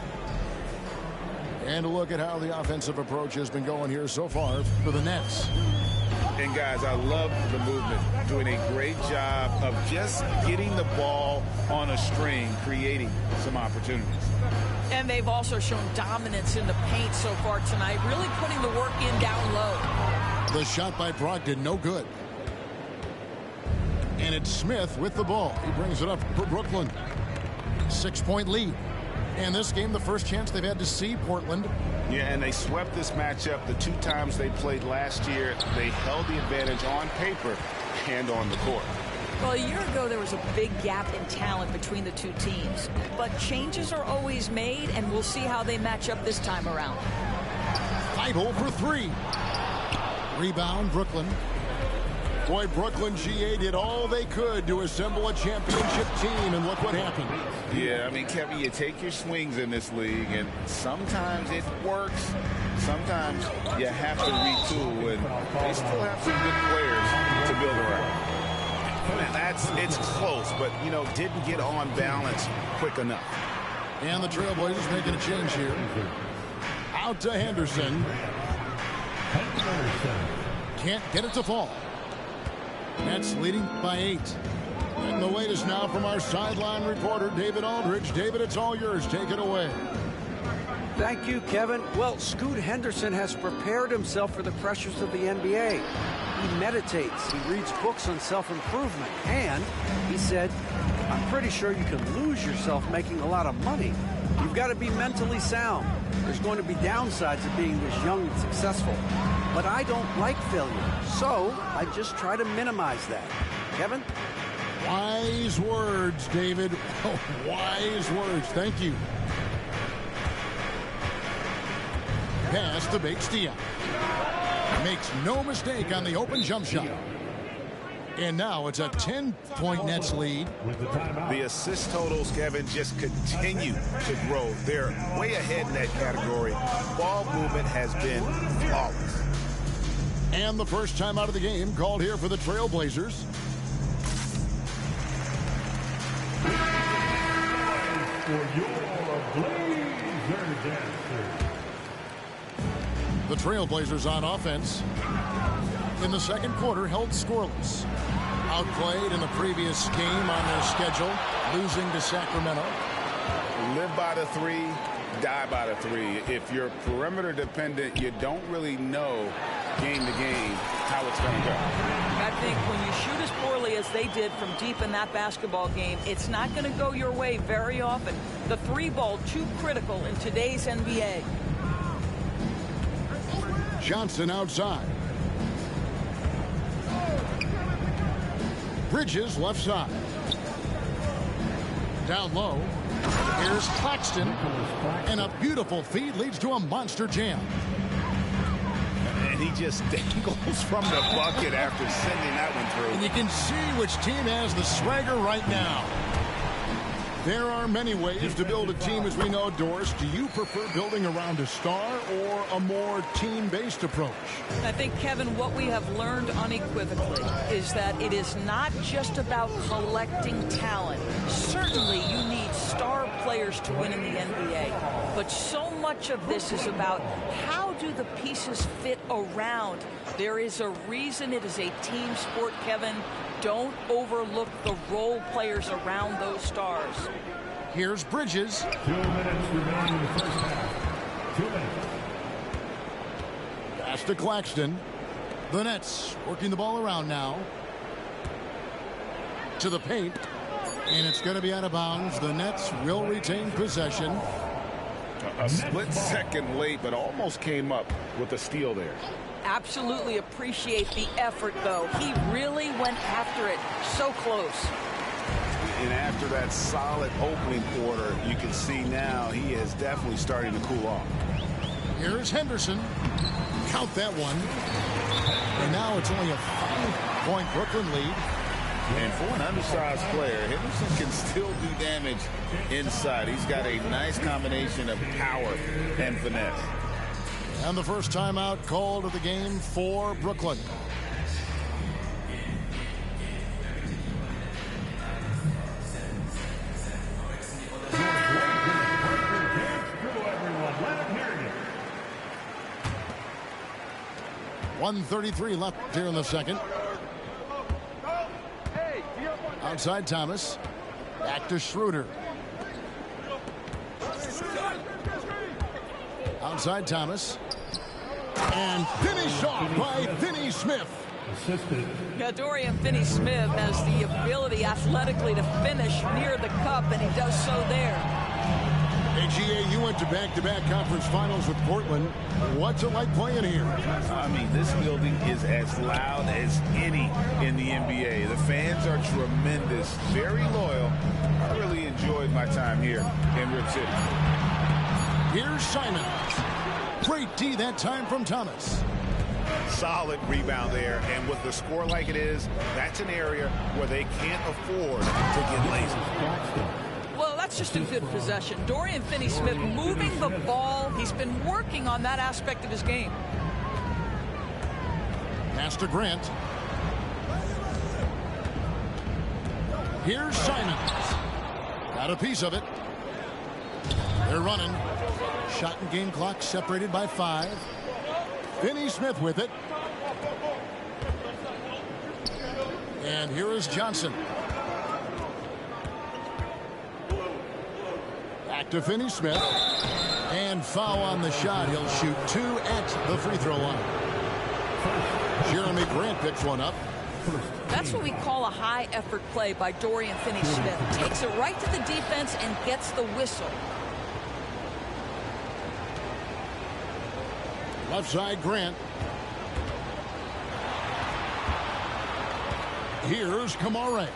And a look at how the offensive approach has been going here so far for the Nets. And guys, I love the movement, doing a great job of just getting the ball on a string, creating some opportunities. And they've also shown dominance in the paint so far tonight, really putting the work in down low. The shot by Brogdon, no good. And it's Smith with the ball. He brings it up for Brooklyn. 6-point lead. And this game, the first chance they've had to see Portland. Yeah, and they swept this matchup the 2 times they played last year. They held the advantage on paper and on the court. Well, a year ago, there was a big gap in talent between the two teams. But changes are always made, and we'll see how they match up this time around. Idle for 3. Rebound, Brooklyn. Boy, Brooklyn GA did all they could to assemble a championship team, and look what happened. Yeah, I mean, Kevin, you take your swings in this league, and sometimes it works. Sometimes you have to retool, and they still have some good players to build around. And it's close, but, you know, didn't get on balance quick enough. And the Trailblazers making a change here. Out to Henderson. Can't get it to fall. Nets leading by 8. And the latest now from our sideline reporter, David Aldridge. David, it's all yours. Take it away. Thank you, Kevin. Well, Scoot Henderson has prepared himself for the pressures of the NBA. He meditates. He reads books on self-improvement. And he said, I'm pretty sure you can lose yourself making a lot of money. You've got to be mentally sound. There's going to be downsides of being this young and successful. But I don't like failure, so I just try to minimize that. Kevin? Wise words, David. Oh, wise words. Thank you. Pass to Bates-Diop. Makes no mistake on the open jump shot. And now it's a 10-point Nets lead. The assist totals, Kevin, just continue to grow. They're way ahead in that category. Ball movement has been flawless. And the first time out of the game called here for the Trailblazers. for your Blazer Dancers. The Trailblazers on offense in the second quarter held scoreless. Outplayed in the previous game on their schedule, losing to Sacramento. Live by the three, die by the three. If you're perimeter dependent, you don't really know game to game how it's going to go. I think when you shoot as poorly as they did from deep in that basketball game, it's not going to go your way very often. The three ball too critical in today's NBA. Johnson outside. Bridges left side. Down low. Here's Claxton. And a beautiful feed leads to a monster jam. And he just dangles from the bucket after sending that one through. And you can see which team has the swagger right now. There are many ways to build a team, as we know, Doris. Do you prefer building around a star or a more team-based approach? I think, Kevin, what we have learned unequivocally is that it is not just about collecting talent. Certainly, you need star players to win in the NBA. But so much of this is about how do the pieces fit around. There is a reason it is a team sport, Kevin. Don't overlook the role players around those stars. Here's Bridges. 2 minutes remaining in the first half. 2 minutes. Pass to Claxton. The Nets working the ball around now. To the paint. And it's going to be out of bounds. The Nets will retain possession. A split second late, but almost came up with a steal there. Absolutely appreciate the effort, though. He really went after it so close. And after that solid opening quarter, you can see now he is definitely starting to cool off. Here's Henderson. Count that one. And now it's only a 5-point Brooklyn lead. And for an undersized player, Henderson can still do damage inside. He's got a nice combination of power and finesse. And the first timeout called of the game for Brooklyn. .133 left here in the second. Outside Thomas. Back to Schroeder. Outside Thomas. And finished off by Finney-Smith. Yeah, Dorian Finney-Smith has the ability athletically to finish near the cup, and he does so there. AGA, you went to back-to-back conference finals with Portland. What's it like playing here? I mean, this building is as loud as any in the NBA. The fans are tremendous, very loyal. I really enjoyed my time here in Rip City. Here's Simons. Great D that time from Thomas. Solid rebound there, and with the score like it is, that's an area where they can't afford to get lazy. Well, that's just a good possession. Dorian Finney-Smith moving the ball. He's been working on that aspect of his game. Pass to Grant. Here's Simons. Got a piece of it. They're running. Shot and game clock separated by 5. Finney-Smith with it. And here is Johnson. Back to Finney-Smith. And foul on the shot. He'll shoot 2 at the free throw line. Jeremy Grant picks one up. That's what we call a high-effort play by Dorian Finney-Smith. Takes it right to the defense and gets the whistle. Left side, Grant. Here's Kamare.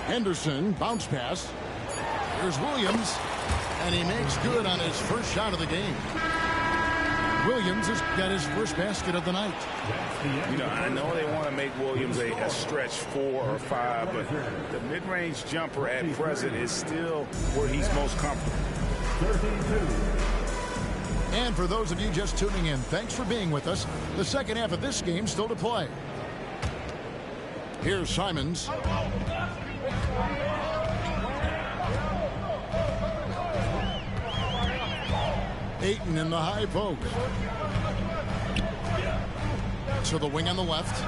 Henderson, bounce pass. Here's Williams. And he makes good on his first shot of the game. Williams has got his first basket of the night. You know, I know they want to make Williams a stretch 4 or 5, but the mid-range jumper at present is still where he's most comfortable. 32. And for those of you just tuning in, thanks for being with us. The second half of this game still to play. Here's Simons. Ayton in the high post. To the wing on the left.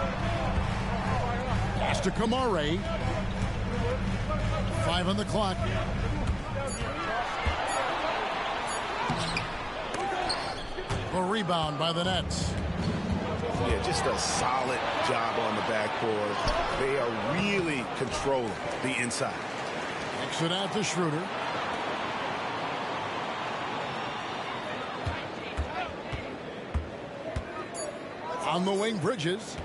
Pass to Kamare. 5 on the clock. A rebound by the Nets. Yeah, just a solid job on the backboard. They are really controlling the inside. Kicks it out to Schroeder. On the wing, Bridges.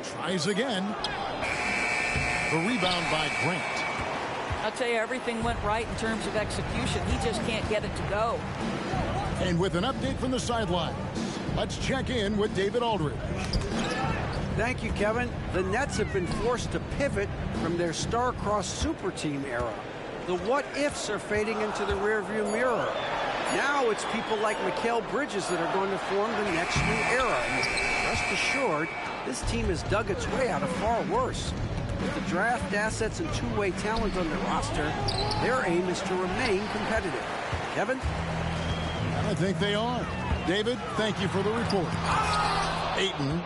Tries again. The rebound by Grant. I'll tell you, everything went right in terms of execution. He just can't get it to go. And with an update from the sidelines, let's check in with David Aldridge. Thank you, Kevin. The Nets have been forced to pivot from their star-crossed super team era. The what-ifs are fading into the rearview mirror. Now it's people like Mikal Bridges that are going to form the next new era. And rest assured, this team has dug its way out of far worse. With the draft assets and two-way talent on the roster, their aim is to remain competitive. Kevin? I think they are. David, thank you for the report. Ayton.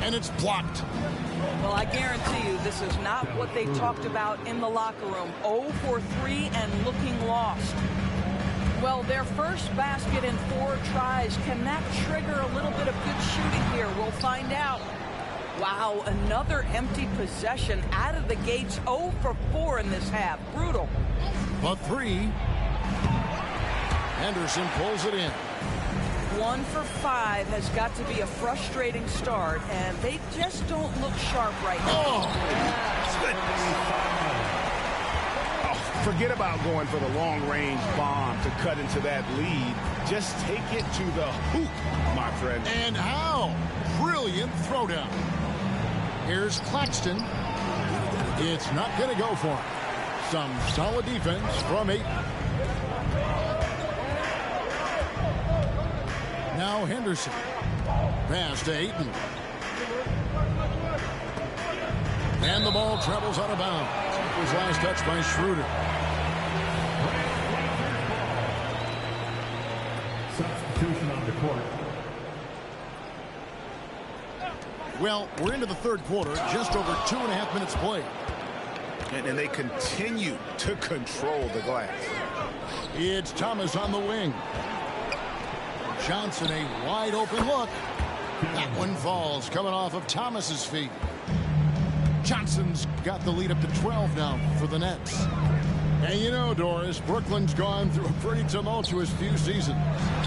And it's blocked. Well, I guarantee you this is not what they talked about in the locker room. 0 for 3 and looking lost. Well, their first basket in 4 tries. Can that trigger a little bit of good shooting here? We'll find out. Wow, another empty possession out of the gates. 0 for 4 in this half. Brutal. But 3. Henderson pulls it in. 1 for 5 has got to be a frustrating start, and they just don't look sharp right now. Oh, forget about going for the long-range bomb to cut into that lead. Just take it to the hoop, my friend. And how? Brilliant throwdown. Here's Claxton. It's not going to go for him. Some solid defense from Ayton. Now Henderson. Pass to Ayton. And the ball travels out of bounds. It was last touch by Schroeder. Substitution on the court. Well, we're into the third quarter, just over 2.5 minutes played. And they continue to control the glass. It's Thomas on the wing. Johnson, a wide open look. That one falls, coming off of Thomas's feet. Johnson's got the lead up to 12 now for the Nets. And you know, Doris, Brooklyn's gone through a pretty tumultuous few seasons.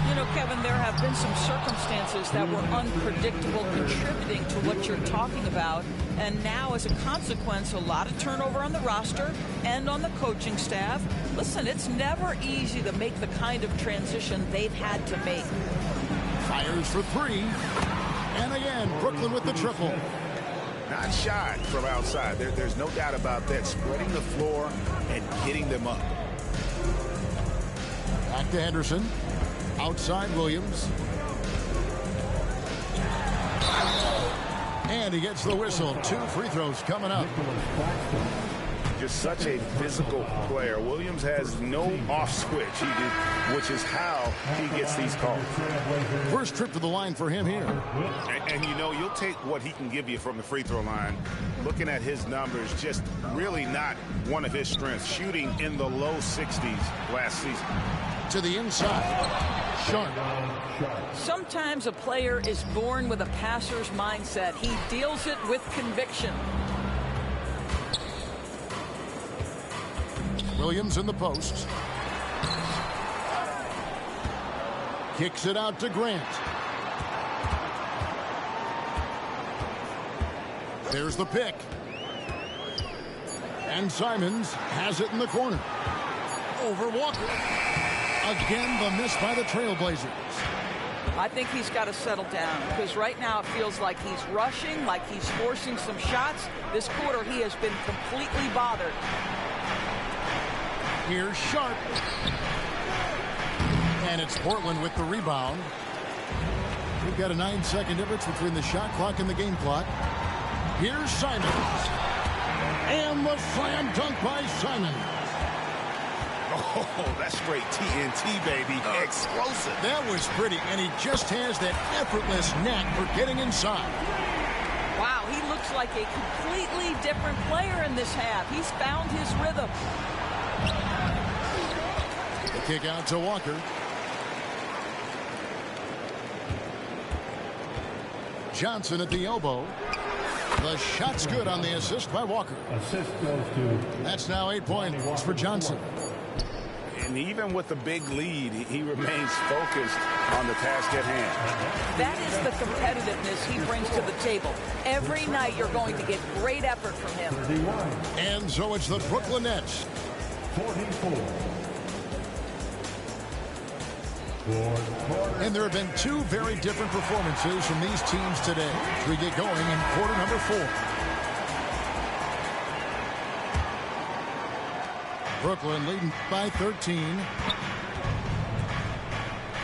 You know, Kevin, there have been some circumstances that were unpredictable contributing to what you're talking about. And now, as a consequence, a lot of turnover on the roster and on the coaching staff. Listen, it's never easy to make the kind of transition they've had to make. Fires for 3. And again, Brooklyn with the triple. Not shy from outside. There's no doubt about that. Spreading the floor and getting them up. Back to Henderson. Outside Williams. And he gets the whistle. 2 free throws coming up. Just such a physical player. Williams has no off switch, which is how he gets these calls. First trip to the line for him here. And you know, you'll take what he can give you from the free throw line. Looking at his numbers, just really not one of his strengths. Shooting in the low 60s last season. To the inside. Sharp. Sometimes a player is born with a passer's mindset. He deals it with conviction. Williams in the post. Kicks it out to Grant. There's the pick. And Simons has it in the corner. Over Walker. Again, the miss by the Trailblazers. I think he's got to settle down because right now it feels like he's rushing, like he's forcing some shots. This quarter he has been completely bothered. Here's Sharp. And it's Portland with the rebound. We've got a 9-second difference between the shot clock and the game clock. Here's Simons. And the slam dunk by Simons. Oh, that's straight TNT, baby. Explosive. That was pretty, and he just has that effortless knack for getting inside. Wow, he looks like a completely different player in this half. He's found his rhythm. The kick out to Walker. Johnson at the elbow. The shot's good on the assist by Walker. Assist goes to... That's now 8 points for Johnson. And even with the big lead, he remains focused on the task at hand. That is the competitiveness he brings to the table. Every night you're going to get great effort from him. 31. And so it's the Brooklyn Nets. 44. And there have been two very different performances from these teams today as we get going in quarter number 4. Brooklyn leading by 13.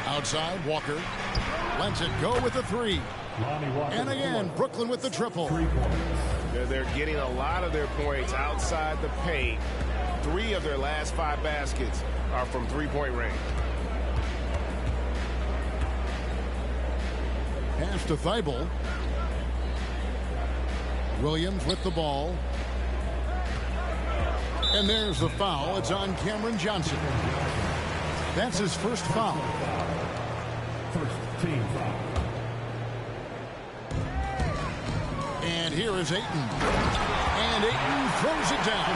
Outside, Walker lets it go with the 3. And again, Brooklyn with the triple. They're getting a lot of their points outside the paint. 3 of their last 5 baskets are from three-point range. Pass to Thibault. Williams with the ball. And there's the foul. It's on Cameron Johnson. That's his first foul. First team foul. And here is Ayton. And Ayton throws it down.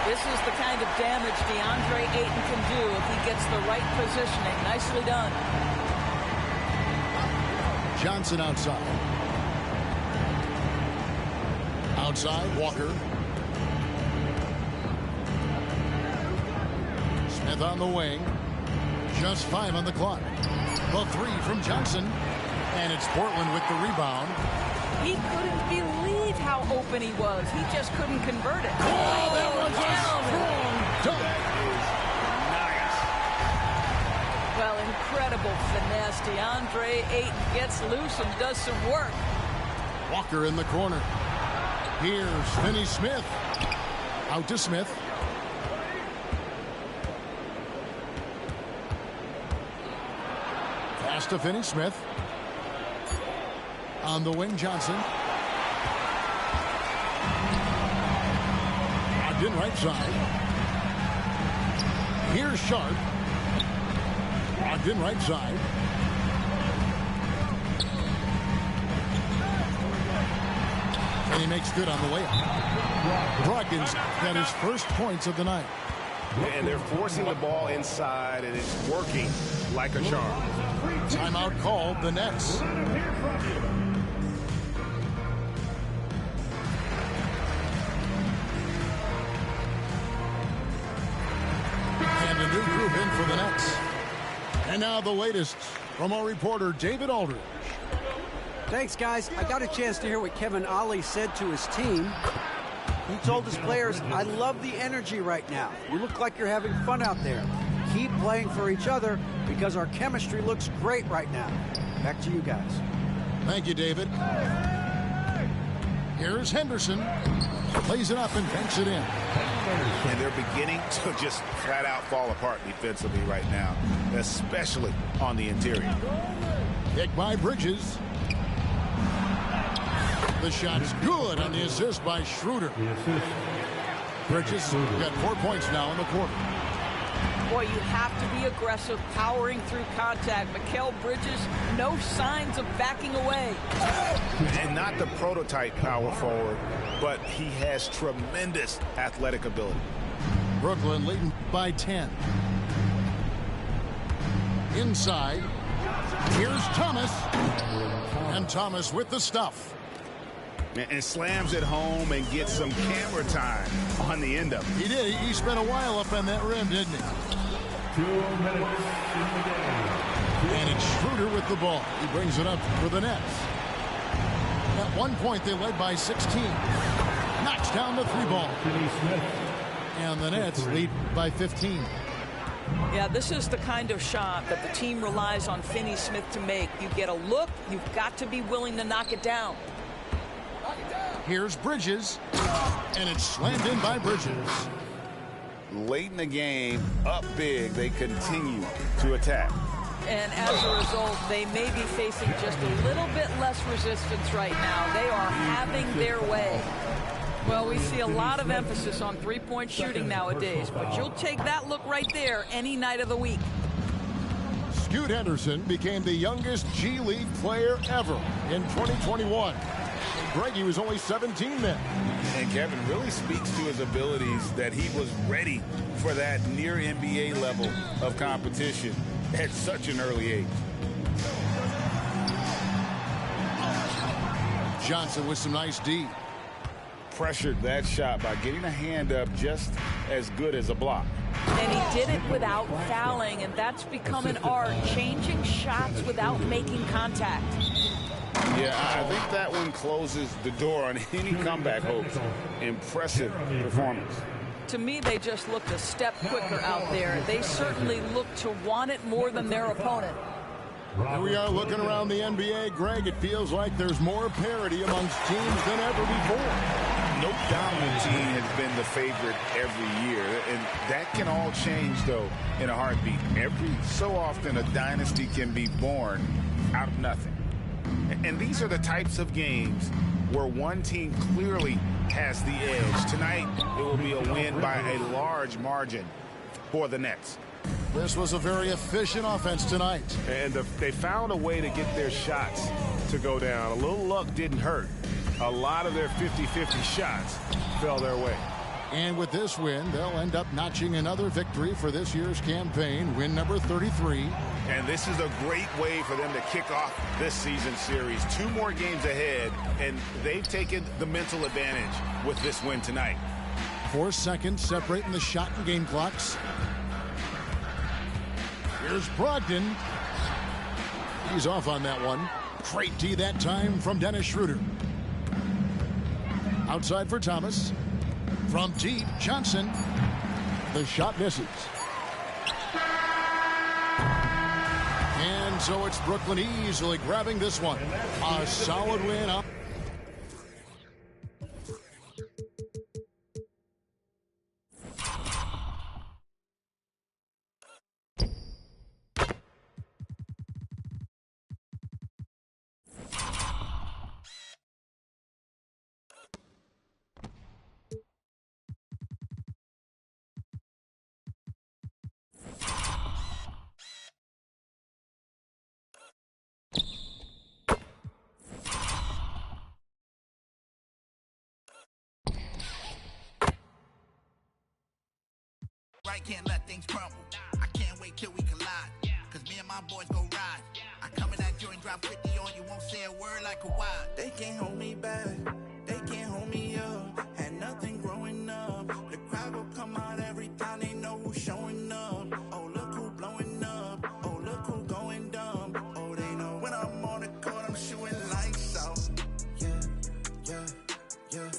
This is the kind of damage DeAndre Ayton can do if he gets the right positioning. Nicely done. Johnson outside. Outside, Walker. Smith on the wing. Just 5 on the clock. The 3 from Johnson. And it's Portland with the rebound. He couldn't believe how open he was. He just couldn't convert it. Oh, that was a strong dunk. Well, incredible finesse. DeAndre Ayton gets loose and does some work. Walker in the corner. Here's Finney Smith. Out to Smith. Pass to Finney Smith. On the wing, Johnson. Ogden right side. Here's Sharp. Ogden right side. And he makes good on the layup. Brogdon's got his first points of the night. And they're forcing the ball inside, and it's working like a charm. Timeout called, the Nets. And a new group in for the Nets. And now the latest from our reporter, David Aldridge. Thanks, guys. I got a chance to hear what Kevin Ollie said to his team. He told his players, I love the energy right now. You look like you're having fun out there. Keep playing for each other because our chemistry looks great right now. Back to you guys. Thank you, David. Here's Henderson. Plays it up and banks it in. And they're beginning to just flat out fall apart defensively right now, especially on the interior. Kick by Bridges. The shot is good on the assist by Schroeder. Bridges got 4 points now in the quarter. Boy, you have to be aggressive, powering through contact. Mikal Bridges, no signs of backing away. And not the prototype power forward, but he has tremendous athletic ability. Brooklyn leading by 10. Inside. Here's Thomas. And Thomas with the stuff. And slams it home and gets some camera time on the end of it. He did. He spent a while up on that rim, didn't he? 2 minutes in the game. And it's Schroeder with the ball. He brings it up for the Nets. At one point, they led by 16. Knocks down the 3-ball. And the Nets lead by 15. Yeah, this is the kind of shot that the team relies on Finney Smith to make. You get a look, you've got to be willing to knock it down. Here's Bridges, and it's slammed in by Bridges. late in the game, up big, they continue to attack. And as a result, they may be facing just a little bit less resistance right now. They are having their way. Well, we see a lot of emphasis on three-point shooting nowadays, but you'll take that look right there any night of the week. Scoot Henderson became the youngest G League player ever in 2021. Greg, he was only 17 then. And Kevin really speaks to his abilities that he was ready for that near NBA level of competition at such an early age. Johnson with some nice D. Pressured that shot by getting a hand up just as good as a block. And he did it without fouling, and that's become an art, changing shots without making contact. Yeah, I think that one closes the door on any comeback hopes. Impressive performance. To me, they just looked a step quicker out there. They certainly look to want it more than their opponent. Here we are looking around the NBA, Greg. It feels like there's more parity amongst teams than ever before. No dominant team has been the favorite every year, and that can all change, though, in a heartbeat. Every so often, a dynasty can be born out of nothing. And these are the types of games where one team clearly has the edge. Tonight, it will be a win by a large margin for the Nets. This was a very efficient offense tonight. And they found a way to get their shots to go down. A little luck didn't hurt. A lot of their 50-50 shots fell their way. And with this win, they'll end up notching another victory for this year's campaign, win number 33. And this is a great way for them to kick off this season series. 2 more games ahead, and they've taken the mental advantage with this win tonight. 4 seconds separating the shot and game clocks. Here's Brogdon. He's off on that one. Great D that time from Dennis Schroeder. Outside for Thomas. From deep, Johnson. The shot misses. And so it's Brooklyn easily grabbing this one. A solid win up. Can't let things crumble. I can't wait till we collide. Cause me and my boys go ride. I come in that joint, drop 50 on you, won't say a word like a wide. They can't hold me back. They can't hold me up. Had nothing growing up. The crowd will come out every time they know who's showing up. Oh, look who blowing up. Oh, look who going dumb. Oh, they know when I'm on the court, I'm shooting lights out. Yeah, yeah, yeah.